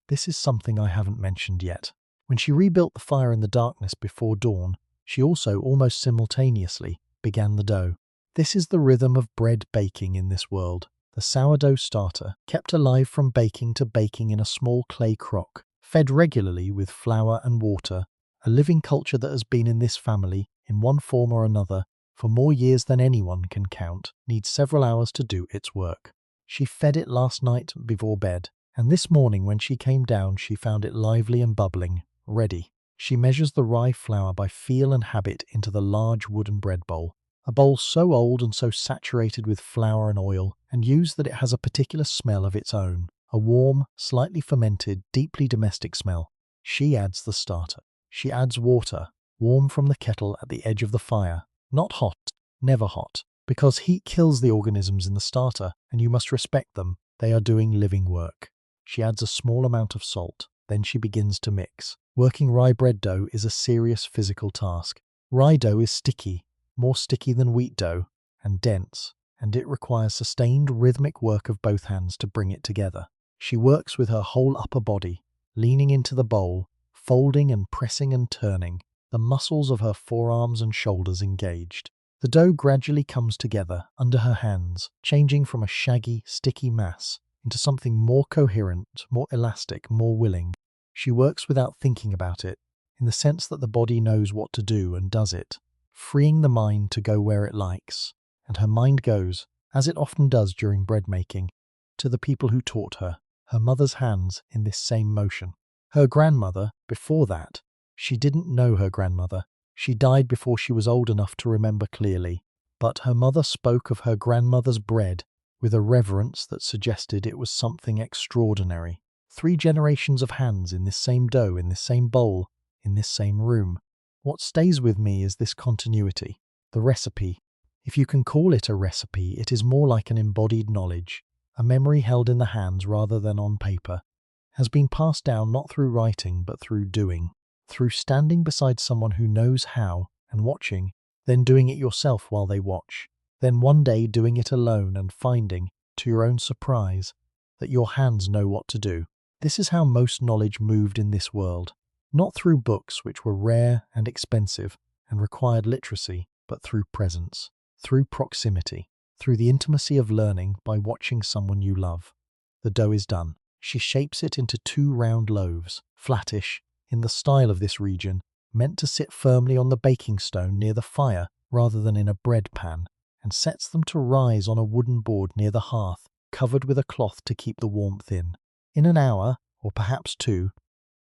This is something I haven't mentioned yet. When she rebuilt the fire in the darkness before dawn, she also, almost simultaneously, began the dough. This is the rhythm of bread baking in this world. The sourdough starter, kept alive from baking to baking in a small clay crock, fed regularly with flour and water, a living culture that has been in this family, in one form or another, for more years than anyone can count, needs several hours to do its work. She fed it last night before bed, and this morning when she came down she found it lively and bubbling, ready. She measures the rye flour by feel and habit into the large wooden bread bowl. A bowl so old and so saturated with flour and oil, and used that it has a particular smell of its own, a warm, slightly fermented, deeply domestic smell. She adds the starter. She adds water, warm from the kettle at the edge of the fire. Not hot, never hot, because heat kills the organisms in the starter, and you must respect them. They are doing living work. She adds a small amount of salt. Then she begins to mix. Working rye bread dough is a serious physical task. Rye dough is sticky, more sticky than wheat dough, and dense, and it requires sustained rhythmic work of both hands to bring it together. She works with her whole upper body, leaning into the bowl, folding and pressing and turning, the muscles of her forearms and shoulders engaged. The dough gradually comes together under her hands, changing from a shaggy, sticky mass into something more coherent, more elastic, more willing. She works without thinking about it, in the sense that the body knows what to do and does it, freeing the mind to go where it likes, and her mind goes, as it often does during bread making, to the people who taught her, her mother's hands in this same motion. Her grandmother, before that, she didn't know her grandmother. She died before she was old enough to remember clearly, but her mother spoke of her grandmother's bread with a reverence that suggested it was something extraordinary. 3 generations of hands in this same dough, in this same bowl, in this same room. What stays with me is this continuity. The recipe. If you can call it a recipe, it is more like an embodied knowledge, a memory held in the hands rather than on paper, has been passed down not through writing but through doing, through standing beside someone who knows how and watching, then doing it yourself while they watch, then one day doing it alone and finding, to your own surprise, that your hands know what to do. This is how most knowledge moved in this world. Not through books which were rare and expensive and required literacy, but through presence, through proximity, through the intimacy of learning by watching someone you love. the dough is done. She shapes it into 2 round loaves, flattish, in the style of this region, meant to sit firmly on the baking stone near the fire rather than in a bread pan, and sets them to rise on a wooden board near the hearth, covered with a cloth to keep the warmth in. In an hour, or perhaps 2,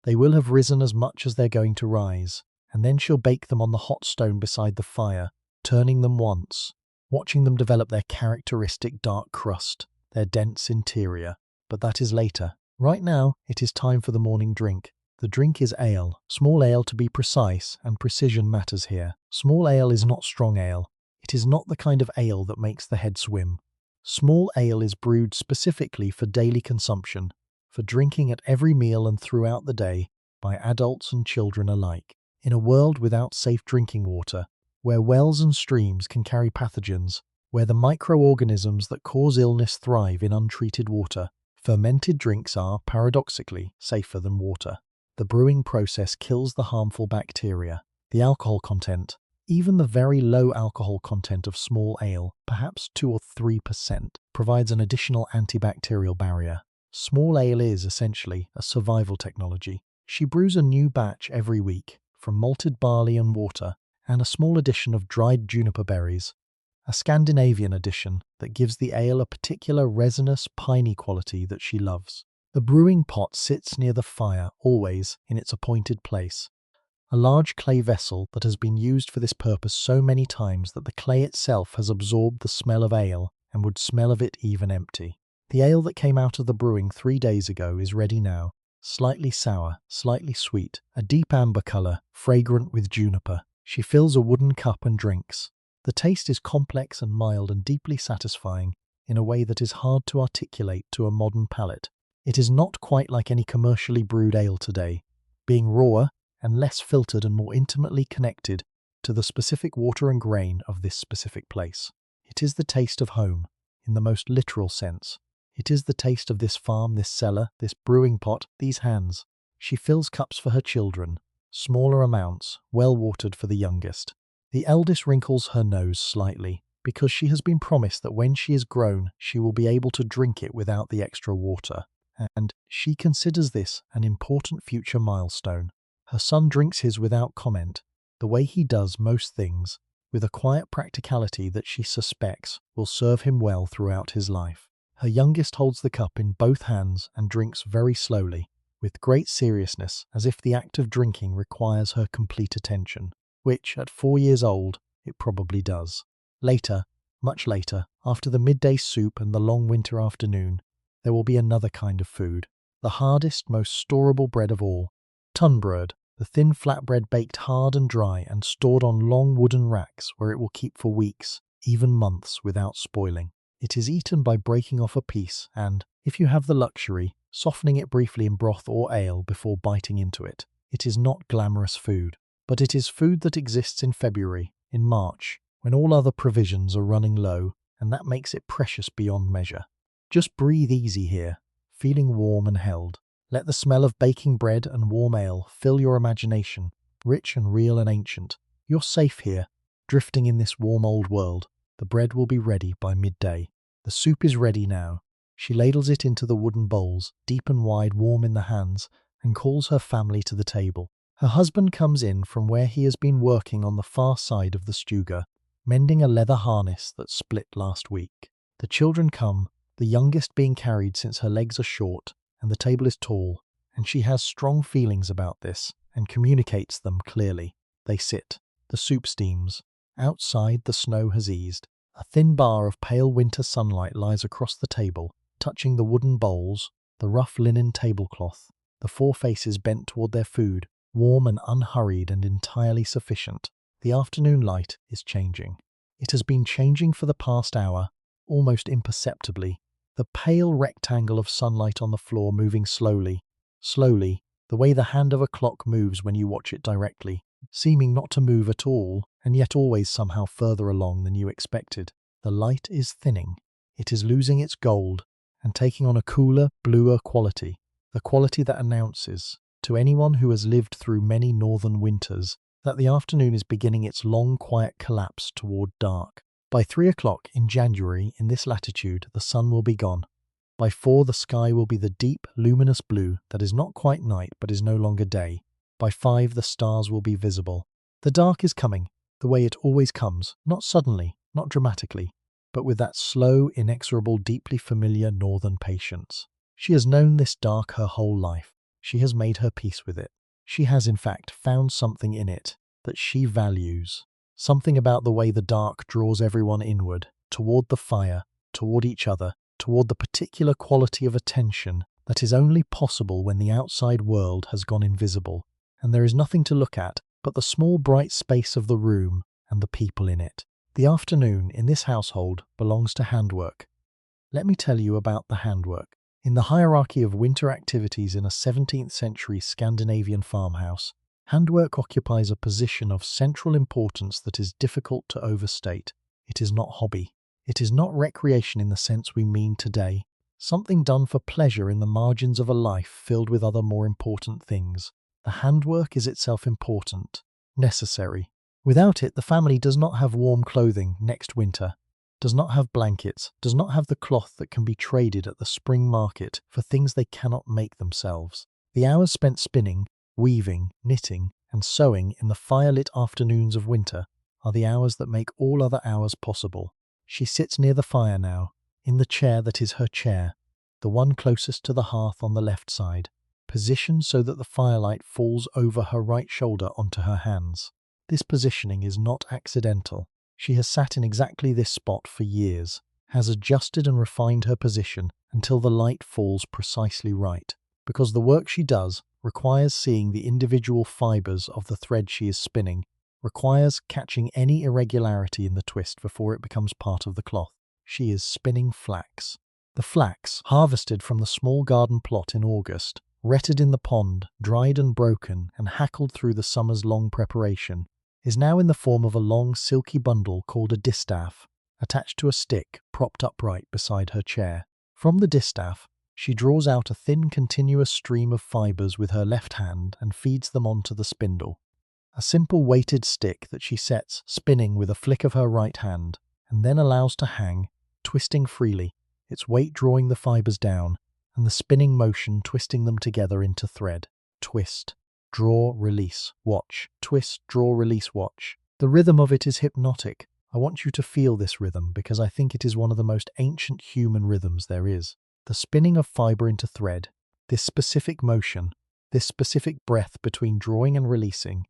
they will have risen as much as they're going to rise, and then she'll bake them on the hot stone beside the fire, turning them once, watching them develop their characteristic dark crust, their dense interior. But that is later. Right now, it is time for the morning drink. The drink is ale, small ale to be precise, and precision matters here. Small ale is not strong ale. It is not the kind of ale that makes the head swim. Small ale is brewed specifically for daily consumption, for drinking at every meal and throughout the day, by adults and children alike. In a world without safe drinking water, where wells and streams can carry pathogens, where the microorganisms that cause illness thrive in untreated water, fermented drinks are, paradoxically, safer than water. The brewing process kills the harmful bacteria. The alcohol content, even the very low alcohol content of small ale, perhaps 2 or 3%, provides an additional antibacterial barrier. Small ale is, essentially, a survival technology. She brews a new batch every week, from malted barley and water, and a small addition of dried juniper berries, a Scandinavian addition that gives the ale a particular resinous, piney quality that she loves. The brewing pot sits near the fire, always in its appointed place. A large clay vessel that has been used for this purpose so many times that the clay itself has absorbed the smell of ale and would smell of it even empty. The ale that came out of the brewing 3 days ago is ready now, slightly sour, slightly sweet, a deep amber colour, fragrant with juniper. She fills a wooden cup and drinks. The taste is complex and mild and deeply satisfying in a way that is hard to articulate to a modern palate. It is not quite like any commercially brewed ale today, being rawer and less filtered and more intimately connected to the specific water and grain of this specific place. It is the taste of home, in the most literal sense. It is the taste of this farm, this cellar, this brewing pot, these hands. She fills cups for her children, smaller amounts, well watered for the youngest. The eldest wrinkles her nose slightly, because she has been promised that when she is grown, she will be able to drink it without the extra water, and she considers this an important future milestone. Her son drinks his without comment, the way he does most things, with a quiet practicality that she suspects will serve him well throughout his life. Her youngest holds the cup in both hands and drinks very slowly, with great seriousness, as if the act of drinking requires her complete attention, which, at 4 years old, it probably does. Later, much later, after the midday soup and the long winter afternoon, there will be another kind of food, the hardest, most storable bread of all, tunbrød, the thin flatbread baked hard and dry and stored on long wooden racks where it will keep for weeks, even months, without spoiling. It is eaten by breaking off a piece and, if you have the luxury, softening it briefly in broth or ale before biting into it. It is not glamorous food, but it is food that exists in February, in March, when all other provisions are running low, and that makes it precious beyond measure. Just breathe easy here, feeling warm and held. Let the smell of baking bread and warm ale fill your imagination, rich and real and ancient. You're safe here, drifting in this warm old world. The bread will be ready by midday. The soup is ready now. She ladles it into the wooden bowls, deep and wide, warm in the hands, and calls her family to the table. Her husband comes in from where he has been working on the far side of the stuga, mending a leather harness that split last week. The children come, the youngest being carried since her legs are short, and the table is tall, and she has strong feelings about this, and communicates them clearly. They sit. The soup steams. Outside, the snow has eased. A thin bar of pale winter sunlight lies across the table, touching the wooden bowls, the rough linen tablecloth, the 4 faces bent toward their food, warm and unhurried and entirely sufficient. The afternoon light is changing. It has been changing for the past hour, almost imperceptibly, the pale rectangle of sunlight on the floor moving slowly, the way the hand of a clock moves when you watch it directly, seeming not to move at all, and yet always somehow further along than you expected. The light is thinning. It is losing its gold and taking on a cooler, bluer quality, the quality that announces, to anyone who has lived through many northern winters, that the afternoon is beginning its long, quiet collapse toward dark. By 3 o'clock in January in this latitude, the sun will be gone. By 4, the sky will be the deep, luminous blue that is not quite night but is no longer day. By 5, the stars will be visible. The dark is coming, the way it always comes, not suddenly, not dramatically, but with that slow, inexorable, deeply familiar northern patience. She has known this dark her whole life. She has made her peace with it. She has, in fact, found something in it that she values. Something about the way the dark draws everyone inward, toward the fire, toward each other, toward the particular quality of attention that is only possible when the outside world has gone invisible, and there is nothing to look at but the small bright space of the room and the people in it. The afternoon in this household belongs to handwork. Let me tell you about the handwork. In the hierarchy of winter activities in a 17th century Scandinavian farmhouse, handwork occupies a position of central importance that is difficult to overstate. It is not hobby. It is not recreation in the sense we mean today. Something done for pleasure in the margins of a life filled with other more important things. The handwork is itself important, necessary. Without it, the family does not have warm clothing next winter, does not have blankets, does not have the cloth that can be traded at the spring market for things they cannot make themselves. The hours spent spinning, weaving, knitting, and sewing in the firelit afternoons of winter are the hours that make all other hours possible. She sits near the fire now, in the chair that is her chair, the one closest to the hearth on the left side, positioned so that the firelight falls over her right shoulder onto her hands. This positioning is not accidental. She has sat in exactly this spot for years, has adjusted and refined her position until the light falls precisely right, because the work she does requires seeing the individual fibers of the thread she is spinning, requires catching any irregularity in the twist before it becomes part of the cloth. She is spinning flax. The flax, harvested from the small garden plot in August, retted in the pond, dried and broken, and hackled through the summer's long preparation, is now in the form of a long silky bundle called a distaff, attached to a stick propped upright beside her chair. From the distaff, she draws out a thin continuous stream of fibers with her left hand and feeds them onto the spindle. A simple weighted stick that she sets spinning with a flick of her right hand, and then allows to hang, twisting freely, its weight drawing the fibers down, and the spinning motion twisting them together into thread. Twist, draw, release, watch, twist, draw, release, watch. The rhythm of it is hypnotic. I want you to feel this rhythm because I think it is one of the most ancient human rhythms there is. The spinning of fiber into thread, this specific motion, this specific breath between drawing and releasing,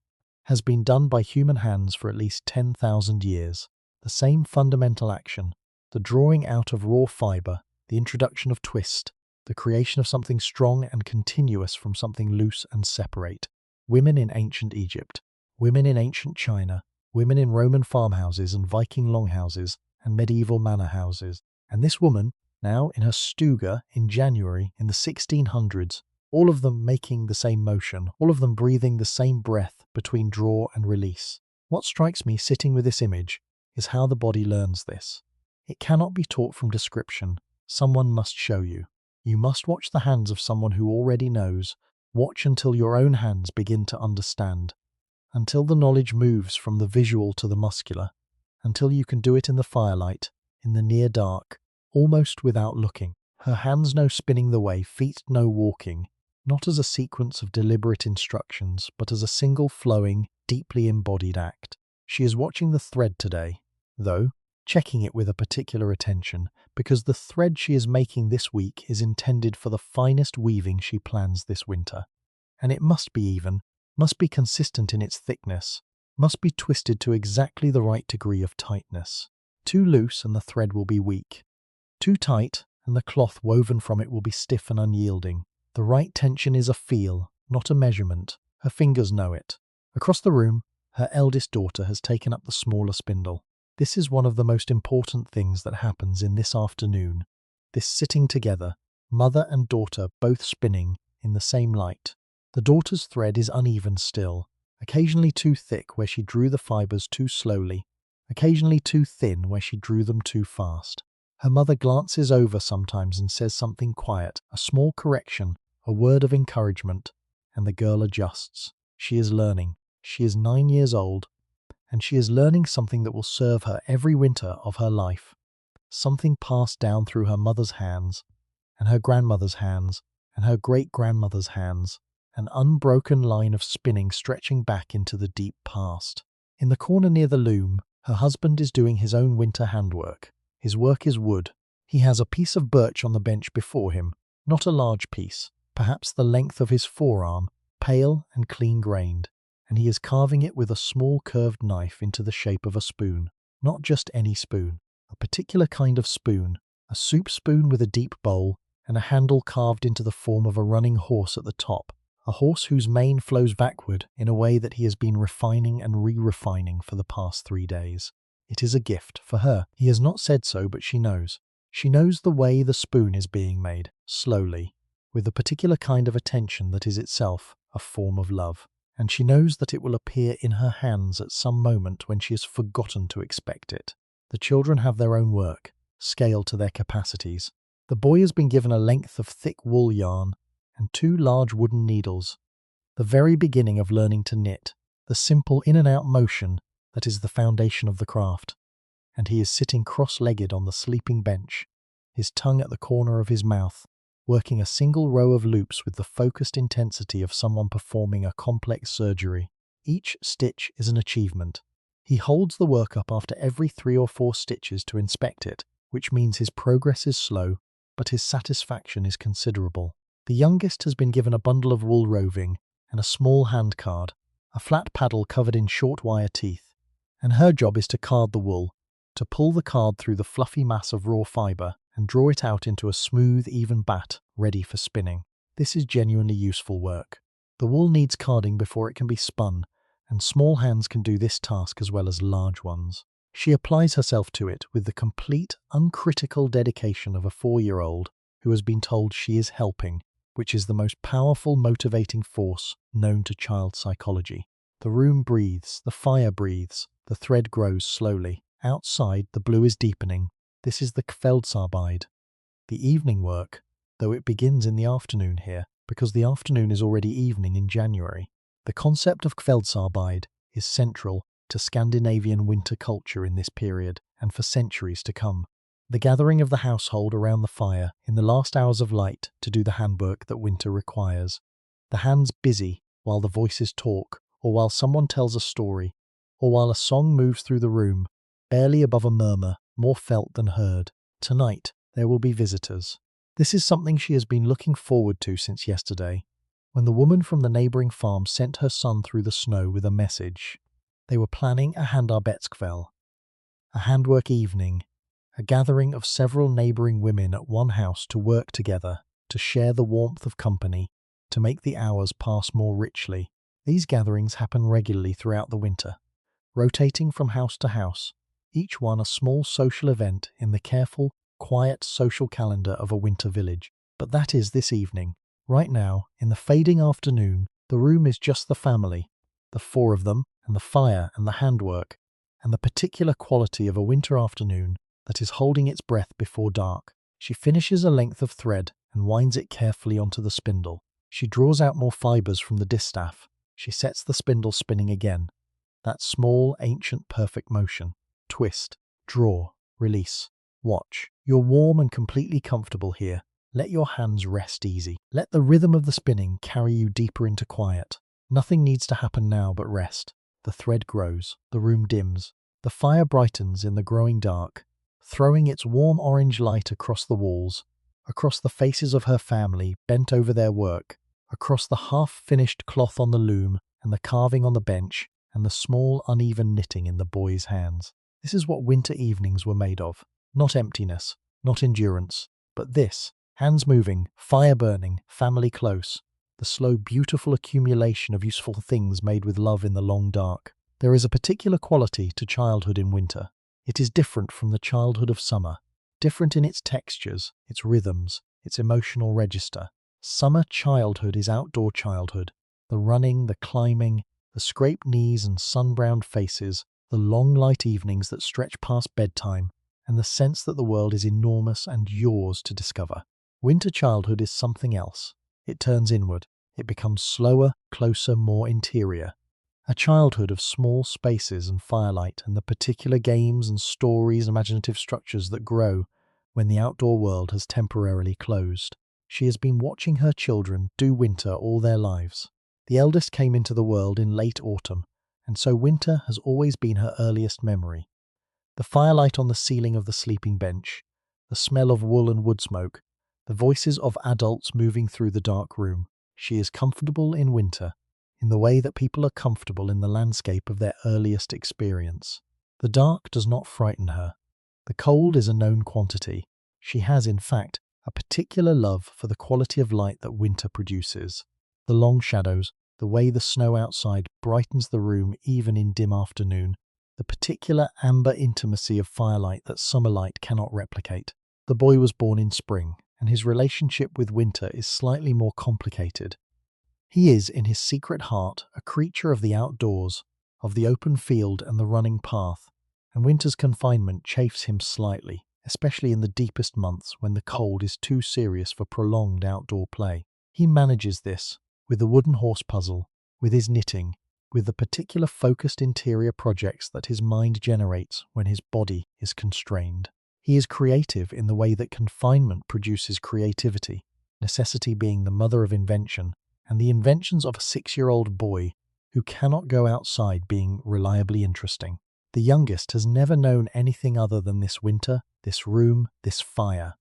has been done by human hands for at least 10,000 years. The same fundamental action, the drawing out of raw fiber, the introduction of twist, the creation of something strong and continuous from something loose and separate. Women in ancient Egypt, women in ancient China, women in Roman farmhouses and Viking longhouses and medieval manor houses. And this woman, now in her stuga in January in the 1600s, all of them making the same motion, all of them breathing the same breath between draw and release. What strikes me sitting with this image is how the body learns this. It cannot be taught from description. Someone must show you. You must watch the hands of someone who already knows. Watch until your own hands begin to understand, until the knowledge moves from the visual to the muscular, until you can do it in the firelight, in the near dark, almost without looking. Her hands know spinning the way, feet know walking, not as a sequence of deliberate instructions, but as a single flowing, deeply embodied act. She is watching the thread today, though, checking it with a particular attention, because the thread she is making this week is intended for the finest weaving she plans this winter. And it must be even, must be consistent in its thickness, must be twisted to exactly the right degree of tightness. Too loose and the thread will be weak. Too tight and the cloth woven from it will be stiff and unyielding. The right tension is a feel, not a measurement. Her fingers know it. Across the room, her eldest daughter has taken up the smaller spindle. This is one of the most important things that happens in this afternoon. This sitting together, mother and daughter both spinning in the same light. The daughter's thread is uneven still, occasionally too thick where she drew the fibers too slowly, occasionally too thin where she drew them too fast. Her mother glances over sometimes and says something quiet, a small correction, a word of encouragement, and the girl adjusts. She is learning. She is 9 years old, and she is learning something that will serve her every winter of her life, something passed down through her mother's hands, and her grandmother's hands, and her great-grandmother's hands, an unbroken line of spinning stretching back into the deep past. In the corner near the loom, her husband is doing his own winter handwork. His work is wood. He has a piece of birch on the bench before him, not a large piece, perhaps the length of his forearm, pale and clean-grained, and he is carving it with a small curved knife into the shape of a spoon. Not just any spoon, a particular kind of spoon, a soup spoon with a deep bowl and a handle carved into the form of a running horse at the top, a horse whose mane flows backward in a way that he has been refining and re-refining for the past 3 days. It is a gift for her. He has not said so, but she knows. She knows the way the spoon is being made, slowly, with a particular kind of attention that is itself a form of love. And she knows that it will appear in her hands at some moment when she has forgotten to expect it. The children have their own work, scaled to their capacities. The boy has been given a length of thick wool yarn and 2 large wooden needles. The very beginning of learning to knit, the simple in-and-out motion that is the foundation of the craft. And he is sitting cross-legged on the sleeping bench, his tongue at the corner of his mouth, working a single row of loops with the focused intensity of someone performing a complex surgery. Each stitch is an achievement. He holds the work up after every 3 or 4 stitches to inspect it, which means his progress is slow, but his satisfaction is considerable. The youngest has been given a bundle of wool roving and a small hand card, a flat paddle covered in short wire teeth, and her job is to card the wool, to pull the card through the fluffy mass of raw fibre and draw it out into a smooth, even bat, ready for spinning. This is genuinely useful work. The wool needs carding before it can be spun, and small hands can do this task as well as large ones. She applies herself to it with the complete, uncritical dedication of a 4-year-old who has been told she is helping, which is the most powerful motivating force known to child psychology. The room breathes, the fire breathes, the thread grows slowly. Outside, the blue is deepening. This is the Kveldsarbeit, the evening work, though it begins in the afternoon here, because the afternoon is already evening in January. The concept of Kveldsarbeit is central to Scandinavian winter culture in this period and for centuries to come. The gathering of the household around the fire in the last hours of light to do the handwork that winter requires. The hands busy while the voices talk, or while someone tells a story, or while a song moves through the room, barely above a murmur, more felt than heard. Tonight, there will be visitors. This is something she has been looking forward to since yesterday, when the woman from the neighbouring farm sent her son through the snow with a message. They were planning a handarbetskväll, a handwork evening, a gathering of several neighbouring women at one house to work together, to share the warmth of company, to make the hours pass more richly. These gatherings happen regularly throughout the winter, rotating from house to house, each one a small social event in the careful, quiet social calendar of a winter village. But that is this evening. Right now, in the fading afternoon, the room is just the family, the 4 of them, and the fire and the handwork, and the particular quality of a winter afternoon that is holding its breath before dark. She finishes a length of thread and winds it carefully onto the spindle. She draws out more fibres from the distaff. She sets the spindle spinning again. That small, ancient, perfect motion. Twist, draw, release. Watch. You're warm and completely comfortable here. Let your hands rest easy. Let the rhythm of the spinning carry you deeper into quiet. Nothing needs to happen now but rest. The thread grows. The room dims. The fire brightens in the growing dark, throwing its warm orange light across the walls, across the faces of her family bent over their work, across the half-finished cloth on the loom and the carving on the bench and the small uneven knitting in the boy's hands. This is what winter evenings were made of. Not emptiness, not endurance, but this. Hands moving, fire burning, family close. The slow, beautiful accumulation of useful things made with love in the long dark. There is a particular quality to childhood in winter. It is different from the childhood of summer, different in its textures, its rhythms, its emotional register. Summer childhood is outdoor childhood. The running, the climbing, the scraped knees and sun-browned faces, the long light evenings that stretch past bedtime, and the sense that the world is enormous and yours to discover. Winter childhood is something else. It turns inward. It becomes slower, closer, more interior. A childhood of small spaces and firelight and the particular games and stories and imaginative structures that grow when the outdoor world has temporarily closed. She has been watching her children do winter all their lives. The eldest came into the world in late autumn, and so winter has always been her earliest memory. The firelight on the ceiling of the sleeping bench, the smell of wool and wood smoke, the voices of adults moving through the dark room. She is comfortable in winter, in the way that people are comfortable in the landscape of their earliest experience. The dark does not frighten her. The cold is a known quantity. She has, in fact, a particular love for the quality of light that winter produces. The long shadows, the way the snow outside brightens the room even in dim afternoon, the particular amber intimacy of firelight that summer light cannot replicate. The boy was born in spring, and his relationship with winter is slightly more complicated. He is, in his secret heart, a creature of the outdoors, of the open field and the running path, and winter's confinement chafes him slightly, especially in the deepest months when the cold is too serious for prolonged outdoor play. He manages this, with the wooden horse puzzle, with his knitting, with the particular focused interior projects that his mind generates when his body is constrained. He is creative in the way that confinement produces creativity, necessity being the mother of invention, and the inventions of a 6-year-old boy who cannot go outside being reliably interesting. The youngest has never known anything other than this winter, this room, this fire.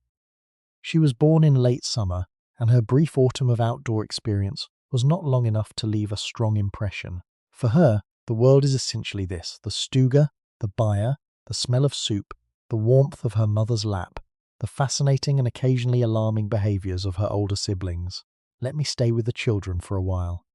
She was born in late summer, and her brief autumn of outdoor experience was not long enough to leave a strong impression. For her, the world is essentially this: the stuga, the byre, the smell of soup, the warmth of her mother's lap, the fascinating and occasionally alarming behaviours of her older siblings. Let me stay with the children for a while,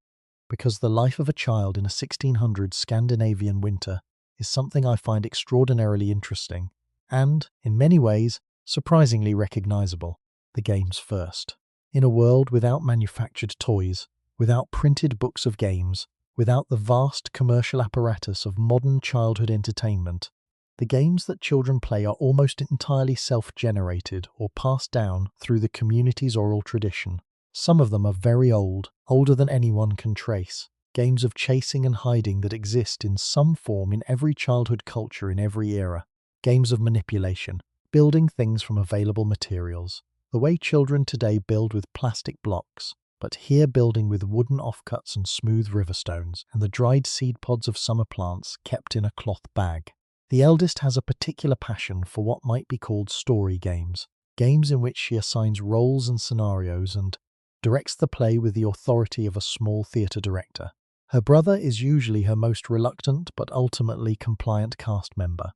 because the life of a child in a 1600s Scandinavian winter is something I find extraordinarily interesting, and, in many ways, surprisingly recognisable. The games first. In a world without manufactured toys, without printed books of games, without the vast commercial apparatus of modern childhood entertainment, the games that children play are almost entirely self-generated or passed down through the community's oral tradition. Some of them are very old, older than anyone can trace. Games of chasing and hiding that exist in some form in every childhood culture in every era. Games of manipulation, building things from available materials. The way children today build with plastic blocks, but here building with wooden offcuts and smooth river stones, and the dried seed pods of summer plants kept in a cloth bag. The eldest has a particular passion for what might be called story games, games in which she assigns roles and scenarios and directs the play with the authority of a small theatre director. Her brother is usually her most reluctant but ultimately compliant cast member.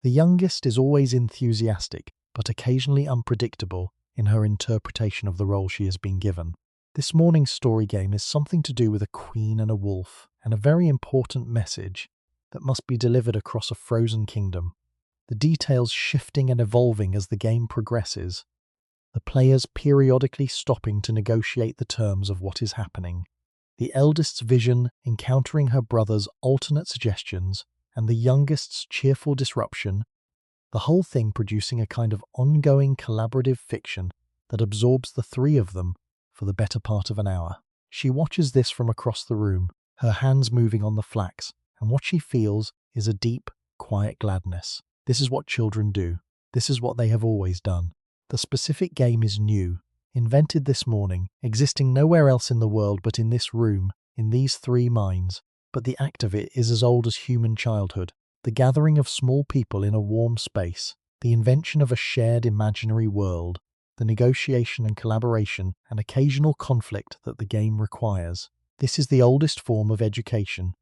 The youngest is always enthusiastic, but occasionally unpredictable in her interpretation of the role she has been given. This morning's story game is something to do with a queen and a wolf, and a very important message that must be delivered across a frozen kingdom. The details shifting and evolving as the game progresses, the players periodically stopping to negotiate the terms of what is happening. The eldest's vision encountering her brother's alternate suggestions, and the youngest's cheerful disruption, the whole thing producing a kind of ongoing collaborative fiction that absorbs the three of them for the better part of an hour. She watches this from across the room, her hands moving on the flax, and what she feels is a deep, quiet gladness. This is what children do. This is what they have always done. The specific game is new, invented this morning, existing nowhere else in the world but in this room, in these three minds, but the act of it is as old as human childhood. The gathering of small people in a warm space, the invention of a shared imaginary world, the negotiation and collaboration and occasional conflict that the game requires. This is the oldest form of education,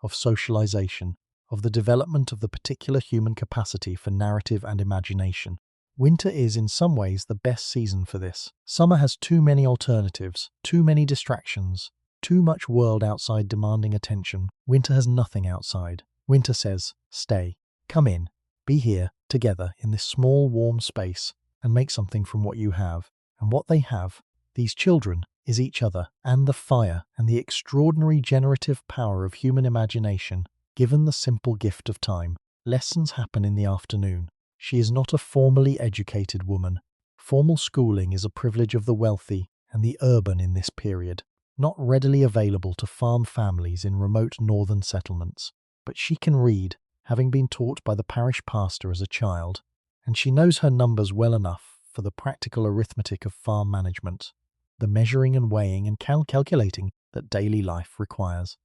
of socialization, of the development of the particular human capacity for narrative and imagination. Winter is in some ways the best season for this. Summer has too many alternatives, too many distractions, too much world outside demanding attention. Winter has nothing outside. Winter says, stay, come in, be here, together, in this small warm space, and make something from what you have. And what they have, these children, is each other, and the fire, and the extraordinary generative power of human imagination, given the simple gift of time. Lessons happen in the afternoon. She is not a formally educated woman. Formal schooling is a privilege of the wealthy and the urban in this period, not readily available to farm families in remote northern settlements. But she can read, having been taught by the parish pastor as a child, and she knows her numbers well enough for the practical arithmetic of farm management, the measuring and weighing and calculating that daily life requires.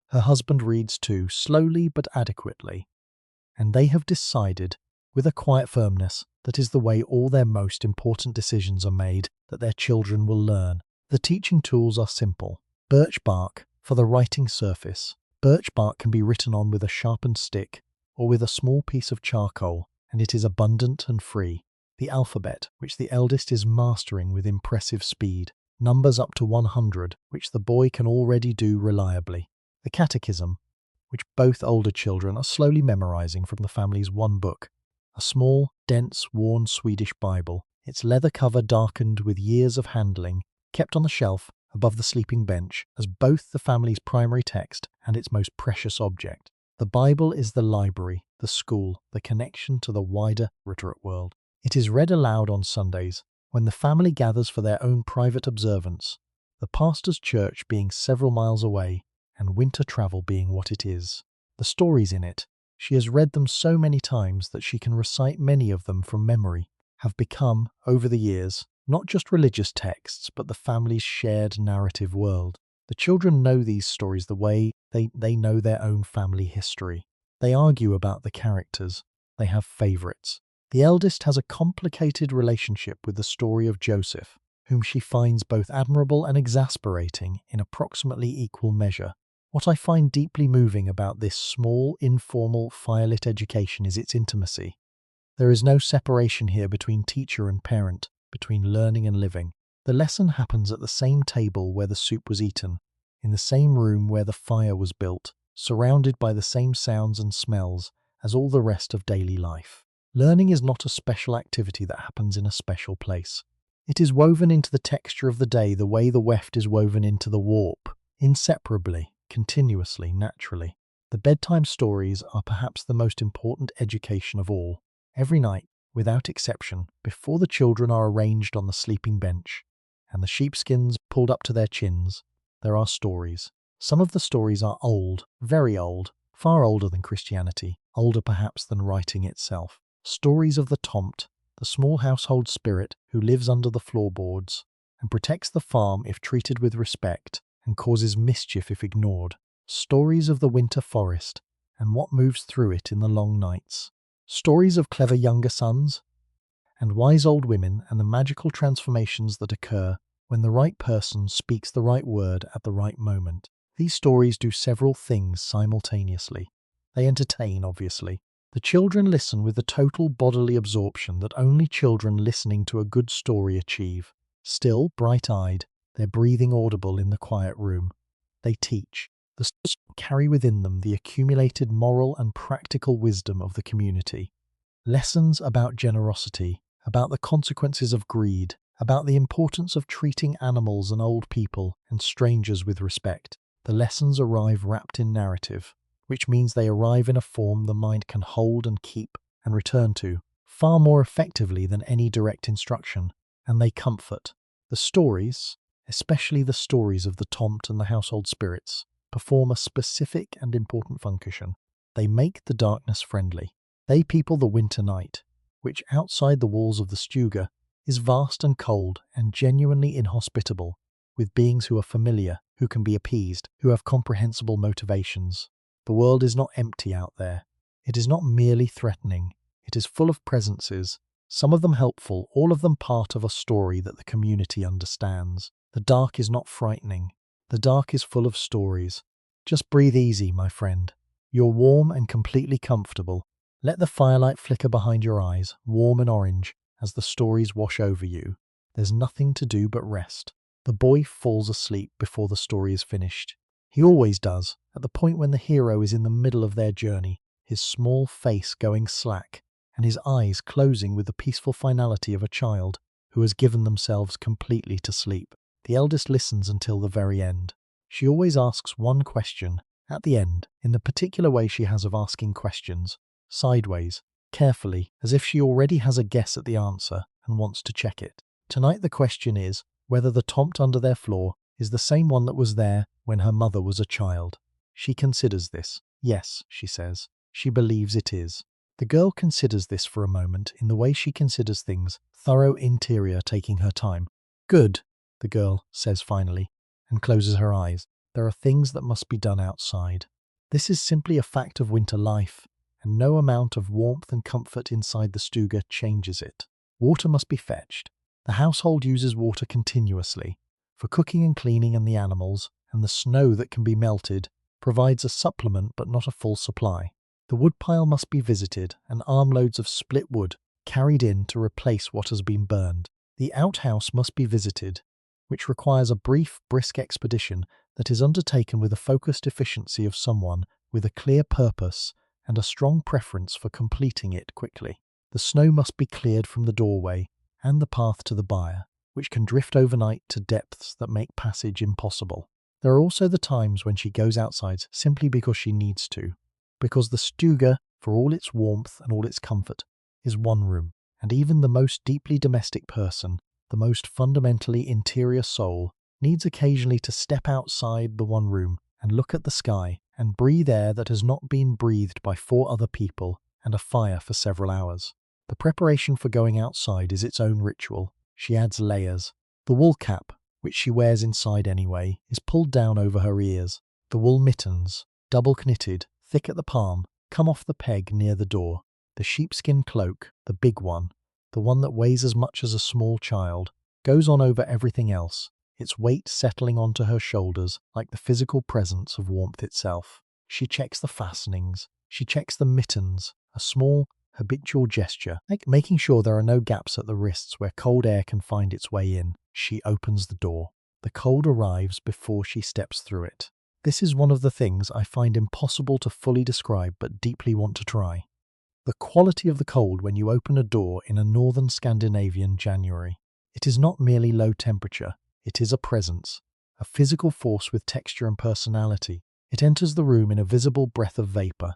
Her husband reads too, slowly but adequately, and they have decided, with a quiet firmness that is the way all their most important decisions are made, that their children will learn. The teaching tools are simple. Birch bark for the writing surface. Birch bark can be written on with a sharpened stick or with a small piece of charcoal, and it is abundant and free. The alphabet, which the eldest is mastering with impressive speed. Numbers up to 100, which the boy can already do reliably. The catechism, which both older children are slowly memorizing from the family's one book. A small, dense, worn Swedish Bible, its leather cover darkened with years of handling, kept on the shelf above the sleeping bench as both the family's primary text and its most precious object. The Bible is the library, the school, the connection to the wider literate world. It is read aloud on Sundays, when the family gathers for their own private observance, the pastor's church being several miles away, and winter travel being what it is. The stories in it, she has read them so many times that she can recite many of them from memory, have become, over the years, not just religious texts, but the family's shared narrative world. The children know these stories the way they know their own family history. They argue about the characters. They have favourites. The eldest has a complicated relationship with the story of Joseph, whom she finds both admirable and exasperating in approximately equal measure. What I find deeply moving about this small, informal, firelit education is its intimacy. There is no separation here between teacher and parent, between learning and living. The lesson happens at the same table where the soup was eaten, in the same room where the fire was built, surrounded by the same sounds and smells as all the rest of daily life. Learning is not a special activity that happens in a special place. It is woven into the texture of the day the way the weft is woven into the warp, inseparably, continuously, naturally. The bedtime stories are perhaps the most important education of all. Every night, without exception, before the children are arranged on the sleeping bench, and the sheepskins pulled up to their chins, there are stories. Some of the stories are old, very old, far older than Christianity, older perhaps than writing itself. Stories of the tomt, the small household spirit who lives under the floorboards and protects the farm if treated with respect and causes mischief if ignored. Stories of the winter forest and what moves through it in the long nights. Stories of clever younger sons and wise old women and the magical transformations that occur when the right person speaks the right word at the right moment. These stories do several things simultaneously. They entertain, obviously. The children listen with the total bodily absorption that only children listening to a good story achieve. Still, bright-eyed, their breathing audible in the quiet room. They teach. The stories carry within them the accumulated moral and practical wisdom of the community. Lessons about generosity, about the consequences of greed, about the importance of treating animals and old people and strangers with respect. The lessons arrive wrapped in narrative, which means they arrive in a form the mind can hold and keep and return to, far more effectively than any direct instruction, and they comfort. The stories, especially the stories of the tomt and the household spirits, perform a specific and important function. They make the darkness friendly. They people the winter night, which outside the walls of the stuga is vast and cold and genuinely inhospitable, with beings who are familiar, who can be appeased, who have comprehensible motivations. The world is not empty out there. It is not merely threatening. It is full of presences, some of them helpful, all of them part of a story that the community understands. The dark is not frightening. The dark is full of stories. Just breathe easy, my friend. You're warm and completely comfortable. Let the firelight flicker behind your eyes, warm and orange, as the stories wash over you. There's nothing to do but rest. The boy falls asleep before the story is finished. He always does, at the point when the hero is in the middle of their journey, his small face going slack, and his eyes closing with the peaceful finality of a child who has given themselves completely to sleep. The eldest listens until the very end. She always asks one question, at the end, in the particular way she has of asking questions, sideways, carefully, as if she already has a guess at the answer and wants to check it. Tonight the question is whether the tomt under their floor is the same one that was there when her mother was a child. She considers this. Yes, she says. She believes it is. The girl considers this for a moment in the way she considers things, thorough interior taking her time. Good, the girl says finally, and closes her eyes. There are things that must be done outside. This is simply a fact of winter life, and no amount of warmth and comfort inside the stuga changes it. Water must be fetched. The household uses water continuously, for cooking and cleaning and the animals, and the snow that can be melted provides a supplement but not a full supply. The woodpile must be visited and armloads of split wood carried in to replace what has been burned. The outhouse must be visited, which requires a brief, brisk expedition that is undertaken with a focused efficiency of someone with a clear purpose and a strong preference for completing it quickly. The snow must be cleared from the doorway and the path to the byre, which can drift overnight to depths that make passage impossible. There are also the times when she goes outside simply because she needs to, because the stuga, for all its warmth and all its comfort, is one room, and even the most deeply domestic person, the most fundamentally interior soul, needs occasionally to step outside the one room and look at the sky and breathe air that has not been breathed by 4 other people and a fire for several hours. The preparation for going outside is its own ritual. She adds layers. The wool cap, which she wears inside anyway, is pulled down over her ears. The wool mittens, double knitted, thick at the palm, come off the peg near the door. The sheepskin cloak, the big one, the one that weighs as much as a small child, goes on over everything else, its weight settling onto her shoulders like the physical presence of warmth itself. She checks the fastenings. She checks the mittens, a small, habitual gesture, like making sure there are no gaps at the wrists where cold air can find its way in. She opens the door. The cold arrives before she steps through it. This is one of the things I find impossible to fully describe but deeply want to try. The quality of the cold when you open a door in a northern Scandinavian January. It is not merely low temperature, it is a presence, a physical force with texture and personality. It enters the room in a visible breath of vapour,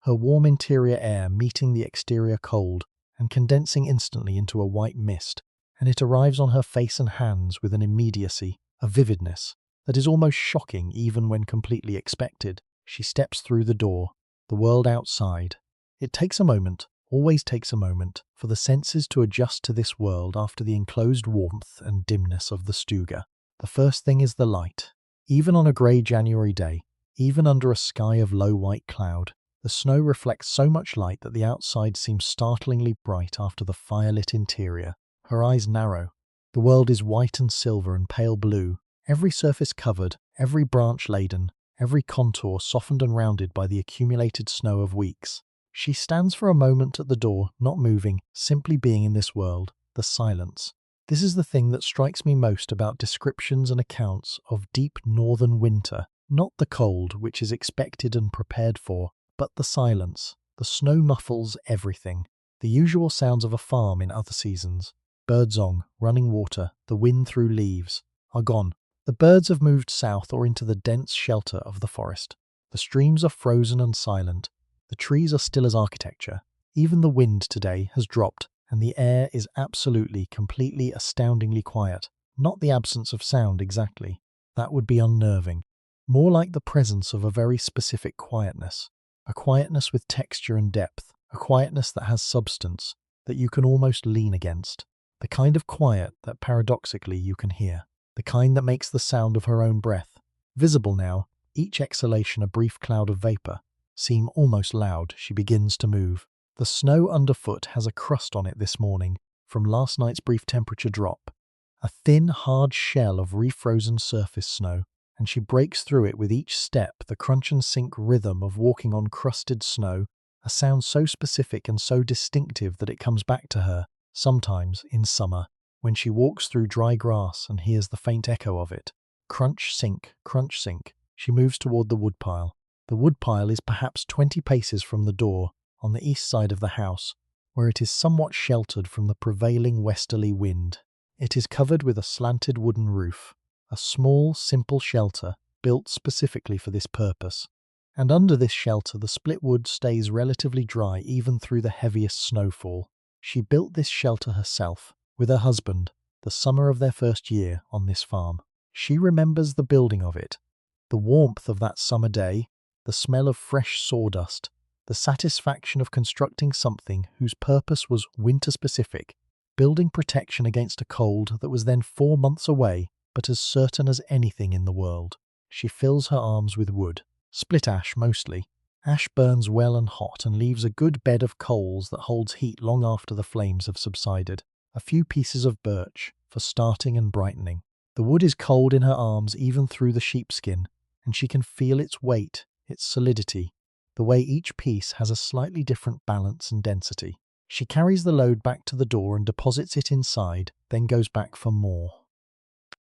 her warm interior air meeting the exterior cold and condensing instantly into a white mist, and it arrives on her face and hands with an immediacy, a vividness, that is almost shocking even when completely expected. She steps through the door, the world outside. It takes a moment, always takes a moment, for the senses to adjust to this world after the enclosed warmth and dimness of the stuga. The first thing is the light. Even on a grey January day, even under a sky of low white cloud, the snow reflects so much light that the outside seems startlingly bright after the firelit interior. Her eyes narrow. The world is white and silver and pale blue, every surface covered, every branch laden, every contour softened and rounded by the accumulated snow of weeks. She stands for a moment at the door, not moving, simply being in this world, the silence. This is the thing that strikes me most about descriptions and accounts of deep northern winter, not the cold, which is expected and prepared for, but the silence. The snow muffles everything. The usual sounds of a farm in other seasons, birdsong, running water, the wind through leaves, are gone. The birds have moved south or into the dense shelter of the forest. The streams are frozen and silent. The trees are still as architecture. Even the wind today has dropped, and the air is absolutely, completely, astoundingly quiet. Not the absence of sound exactly. That would be unnerving. More like the presence of a very specific quietness. A quietness with texture and depth. A quietness that has substance, that you can almost lean against. The kind of quiet that paradoxically you can hear. The kind that makes the sound of her own breath, visible now, each exhalation a brief cloud of vapour, seem almost loud. She begins to move. The snow underfoot has a crust on it this morning from last night's brief temperature drop. A thin, hard shell of refrozen surface snow, and she breaks through it with each step, the crunch and sink rhythm of walking on crusted snow, a sound so specific and so distinctive that it comes back to her, sometimes in summer, when she walks through dry grass and hears the faint echo of it. Crunch, sink, crunch, sink. She moves toward the woodpile. The woodpile is perhaps 20 paces from the door, on the east side of the house, where it is somewhat sheltered from the prevailing westerly wind. It is covered with a slanted wooden roof, a small, simple shelter built specifically for this purpose. And under this shelter the split wood stays relatively dry even through the heaviest snowfall. She built this shelter herself, with her husband, the summer of their first year on this farm. She remembers the building of it, the warmth of that summer day, the smell of fresh sawdust, the satisfaction of constructing something whose purpose was winter-specific, building protection against a cold that was then 4 months away, but as certain as anything in the world. She fills her arms with wood, split ash mostly. Ash burns well and hot and leaves a good bed of coals that holds heat long after the flames have subsided. A few pieces of birch for starting and brightening. The wood is cold in her arms even through the sheepskin, and she can feel its weight, its solidity, the way each piece has a slightly different balance and density. She carries the load back to the door and deposits it inside, then goes back for more.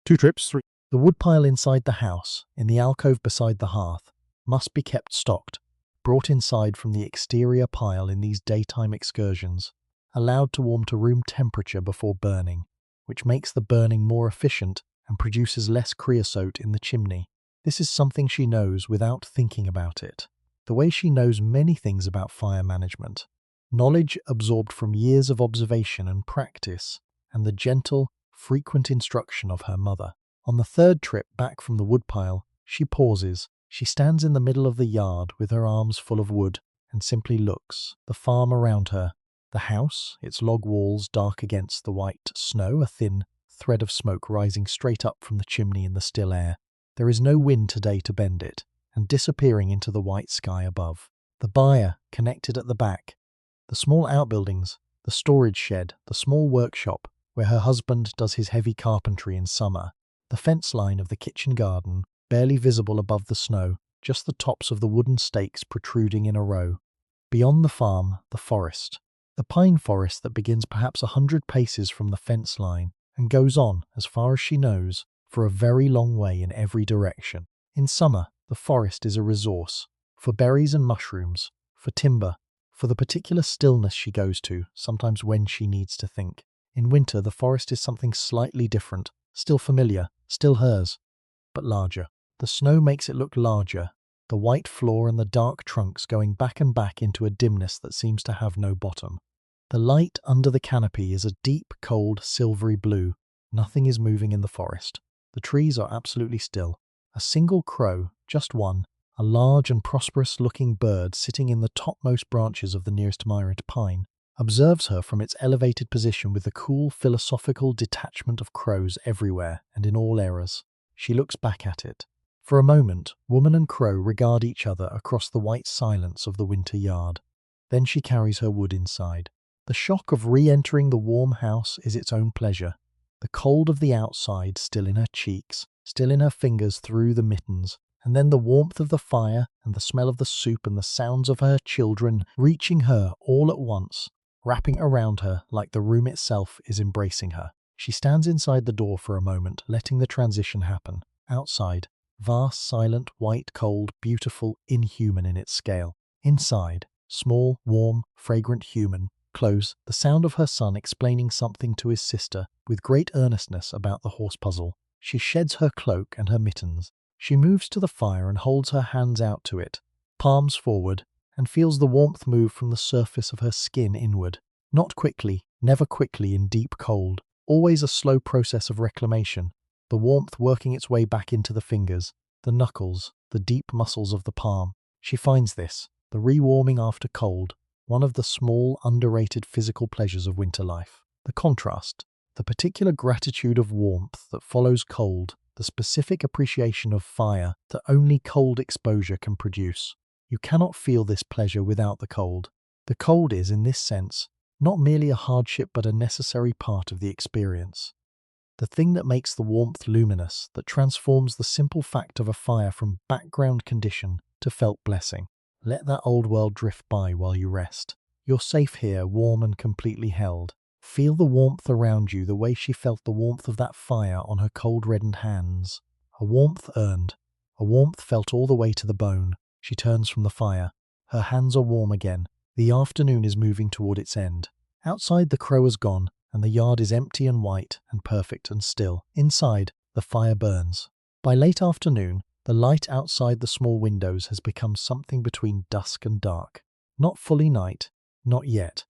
2 trips, 3. The woodpile inside the house, in the alcove beside the hearth, must be kept stocked, brought inside from the exterior pile in these daytime excursions, allowed to warm to room temperature before burning, which makes the burning more efficient and produces less creosote in the chimney. This is something she knows without thinking about it, the way she knows many things about fire management. Knowledge absorbed from years of observation and practice, and the gentle, frequent instruction of her mother. On the third trip back from the woodpile, she pauses. She stands in the middle of the yard with her arms full of wood and simply looks. The farm around her, the house, its log walls dark against the white snow, a thin thread of smoke rising straight up from the chimney in the still air. There is no wind today to bend it, and disappearing into the white sky above. The byre, connected at the back, the small outbuildings, the storage shed, the small workshop where her husband does his heavy carpentry in summer, the fence line of the kitchen garden, barely visible above the snow, just the tops of the wooden stakes protruding in a row. Beyond the farm, the forest. The pine forest that begins perhaps 100 paces from the fence line and goes on, as far as she knows, for a very long way in every direction. In summer, the forest is a resource for berries and mushrooms, for timber, for the particular stillness she goes to, sometimes when she needs to think. In winter, the forest is something slightly different, still familiar, still hers, but larger. The snow makes it look larger, the white floor and the dark trunks going back and back into a dimness that seems to have no bottom. The light under the canopy is a deep, cold, silvery blue. Nothing is moving in the forest. The trees are absolutely still. A single crow, just one, a large and prosperous-looking bird sitting in the topmost branches of the nearest myriad pine, observes her from its elevated position with the cool, philosophical detachment of crows everywhere and in all eras. She looks back at it. For a moment, woman and crow regard each other across the white silence of the winter yard. Then she carries her wood inside. The shock of re-entering the warm house is its own pleasure. The cold of the outside still in her cheeks, still in her fingers through the mittens, and then the warmth of the fire and the smell of the soup and the sounds of her children reaching her all at once, wrapping around her like the room itself is embracing her. She stands inside the door for a moment, letting the transition happen. Outside, vast, silent, white, cold, beautiful, inhuman in its scale. Inside, small, warm, fragrant, human. Close, the sound of her son explaining something to his sister with great earnestness about the horse puzzle. She sheds her cloak and her mittens. She moves to the fire and holds her hands out to it, palms forward, and feels the warmth move from the surface of her skin inward. Not quickly, never quickly in deep cold, always a slow process of reclamation, the warmth working its way back into the fingers, the knuckles, the deep muscles of the palm. She finds this, the rewarming after cold, one of the small, underrated physical pleasures of winter life. The contrast, the particular gratitude of warmth that follows cold, the specific appreciation of fire that only cold exposure can produce. You cannot feel this pleasure without the cold. The cold is, in this sense, not merely a hardship but a necessary part of the experience. The thing that makes the warmth luminous, that transforms the simple fact of a fire from background condition to felt blessing. Let that old world drift by while you rest. You're safe here, warm and completely held. Feel the warmth around you the way she felt the warmth of that fire on her cold reddened hands. A warmth earned, a warmth felt all the way to the bone. She turns from the fire. Her hands are warm again. The afternoon is moving toward its end. Outside, the crow has gone, and the yard is empty and white and perfect and still. Inside, the fire burns. By late afternoon, the light outside the small windows has become something between dusk and dark. Not fully night, not yet,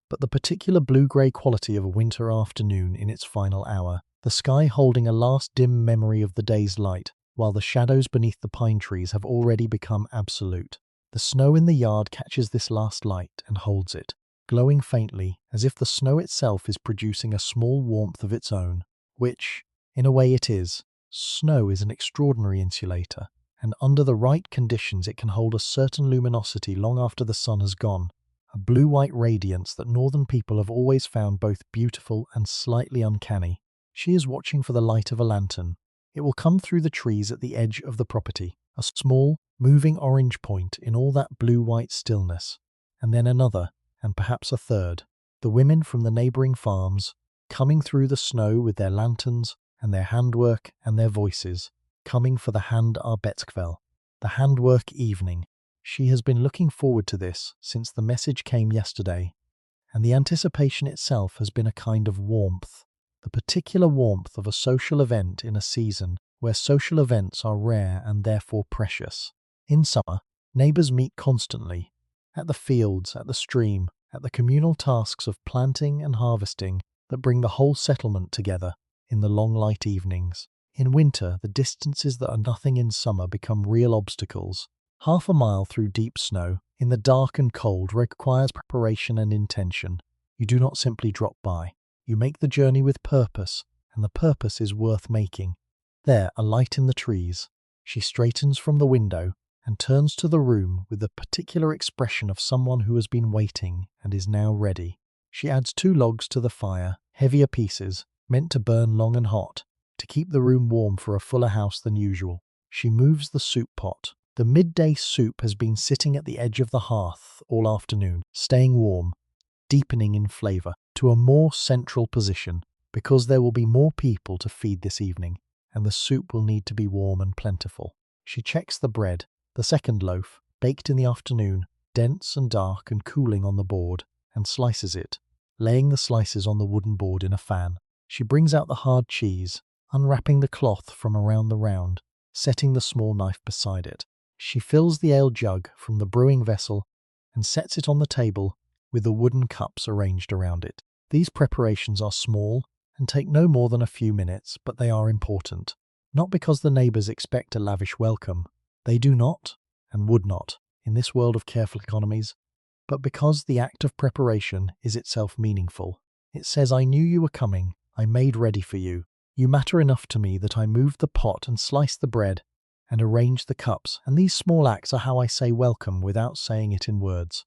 but the particular blue-grey quality of a winter afternoon in its final hour, the sky holding a last dim memory of the day's light, while the shadows beneath the pine trees have already become absolute. The snow in the yard catches this last light and holds it, glowing faintly as if the snow itself is producing a small warmth of its own, which, in a way it is. Snow is an extraordinary insulator, and under the right conditions it can hold a certain luminosity long after the sun has gone, a blue-white radiance that northern people have always found both beautiful and slightly uncanny. She is watching for the light of a lantern. It will come through the trees at the edge of the property, a small, moving orange point in all that blue-white stillness, and then another, and perhaps a third. The women from the neighbouring farms, coming through the snow with their lanterns and their handwork and their voices, coming for the handarbeidskväll, the handwork evening. She has been looking forward to this since the message came yesterday, and the anticipation itself has been a kind of warmth, the particular warmth of a social event in a season where social events are rare and therefore precious. In summer, neighbours meet constantly, at the fields, at the stream, at the communal tasks of planting and harvesting that bring the whole settlement together in the long light evenings. In winter, the distances that are nothing in summer become real obstacles. Half a mile through deep snow, in the dark and cold, requires preparation and intention. You do not simply drop by. You make the journey with purpose, and the purpose is worth making. There, a light in the trees. She straightens from the window and turns to the room with the particular expression of someone who has been waiting and is now ready. She adds 2 logs to the fire, heavier pieces, meant to burn long and hot, to keep the room warm for a fuller house than usual. She moves the soup pot. The midday soup has been sitting at the edge of the hearth all afternoon, staying warm, deepening in flavour, to a more central position, because there will be more people to feed this evening, and the soup will need to be warm and plentiful. She checks the bread, the second loaf, baked in the afternoon, dense and dark and cooling on the board, and slices it, laying the slices on the wooden board in a fan. She brings out the hard cheese, unwrapping the cloth from around the round, setting the small knife beside it. She fills the ale jug from the brewing vessel and sets it on the table with the wooden cups arranged around it. These preparations are small and take no more than a few minutes, but they are important. Not because the neighbours expect a lavish welcome. They do not, and would not, in this world of careful economies, but because the act of preparation is itself meaningful. It says, I knew you were coming, I made ready for you. You matter enough to me that I moved the pot and sliced the bread and arranged the cups, and these small acts are how I say welcome without saying it in words.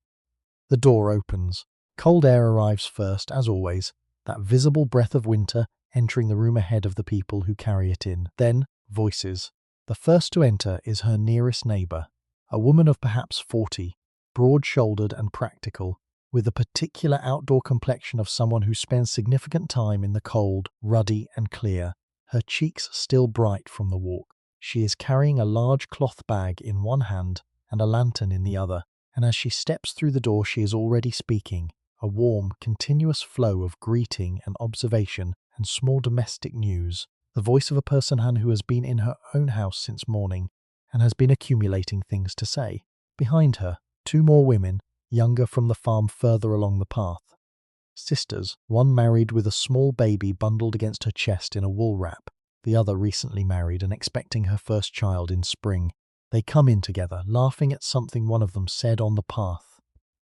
The door opens. Cold air arrives first, as always, that visible breath of winter entering the room ahead of the people who carry it in. Then, voices. The first to enter is her nearest neighbour, a woman of perhaps 40, broad-shouldered and practical, with the particular outdoor complexion of someone who spends significant time in the cold, ruddy and clear, her cheeks still bright from the walk. She is carrying a large cloth bag in one hand and a lantern in the other, and as she steps through the door she is already speaking, a warm, continuous flow of greeting and observation and small domestic news, the voice of a person who has been in her own house since morning and has been accumulating things to say. Behind her, 2 more women, younger from the farm further along the path. Sisters, one married with a small baby bundled against her chest in a wool wrap, the other recently married and expecting her first child in spring. They come in together, laughing at something one of them said on the path,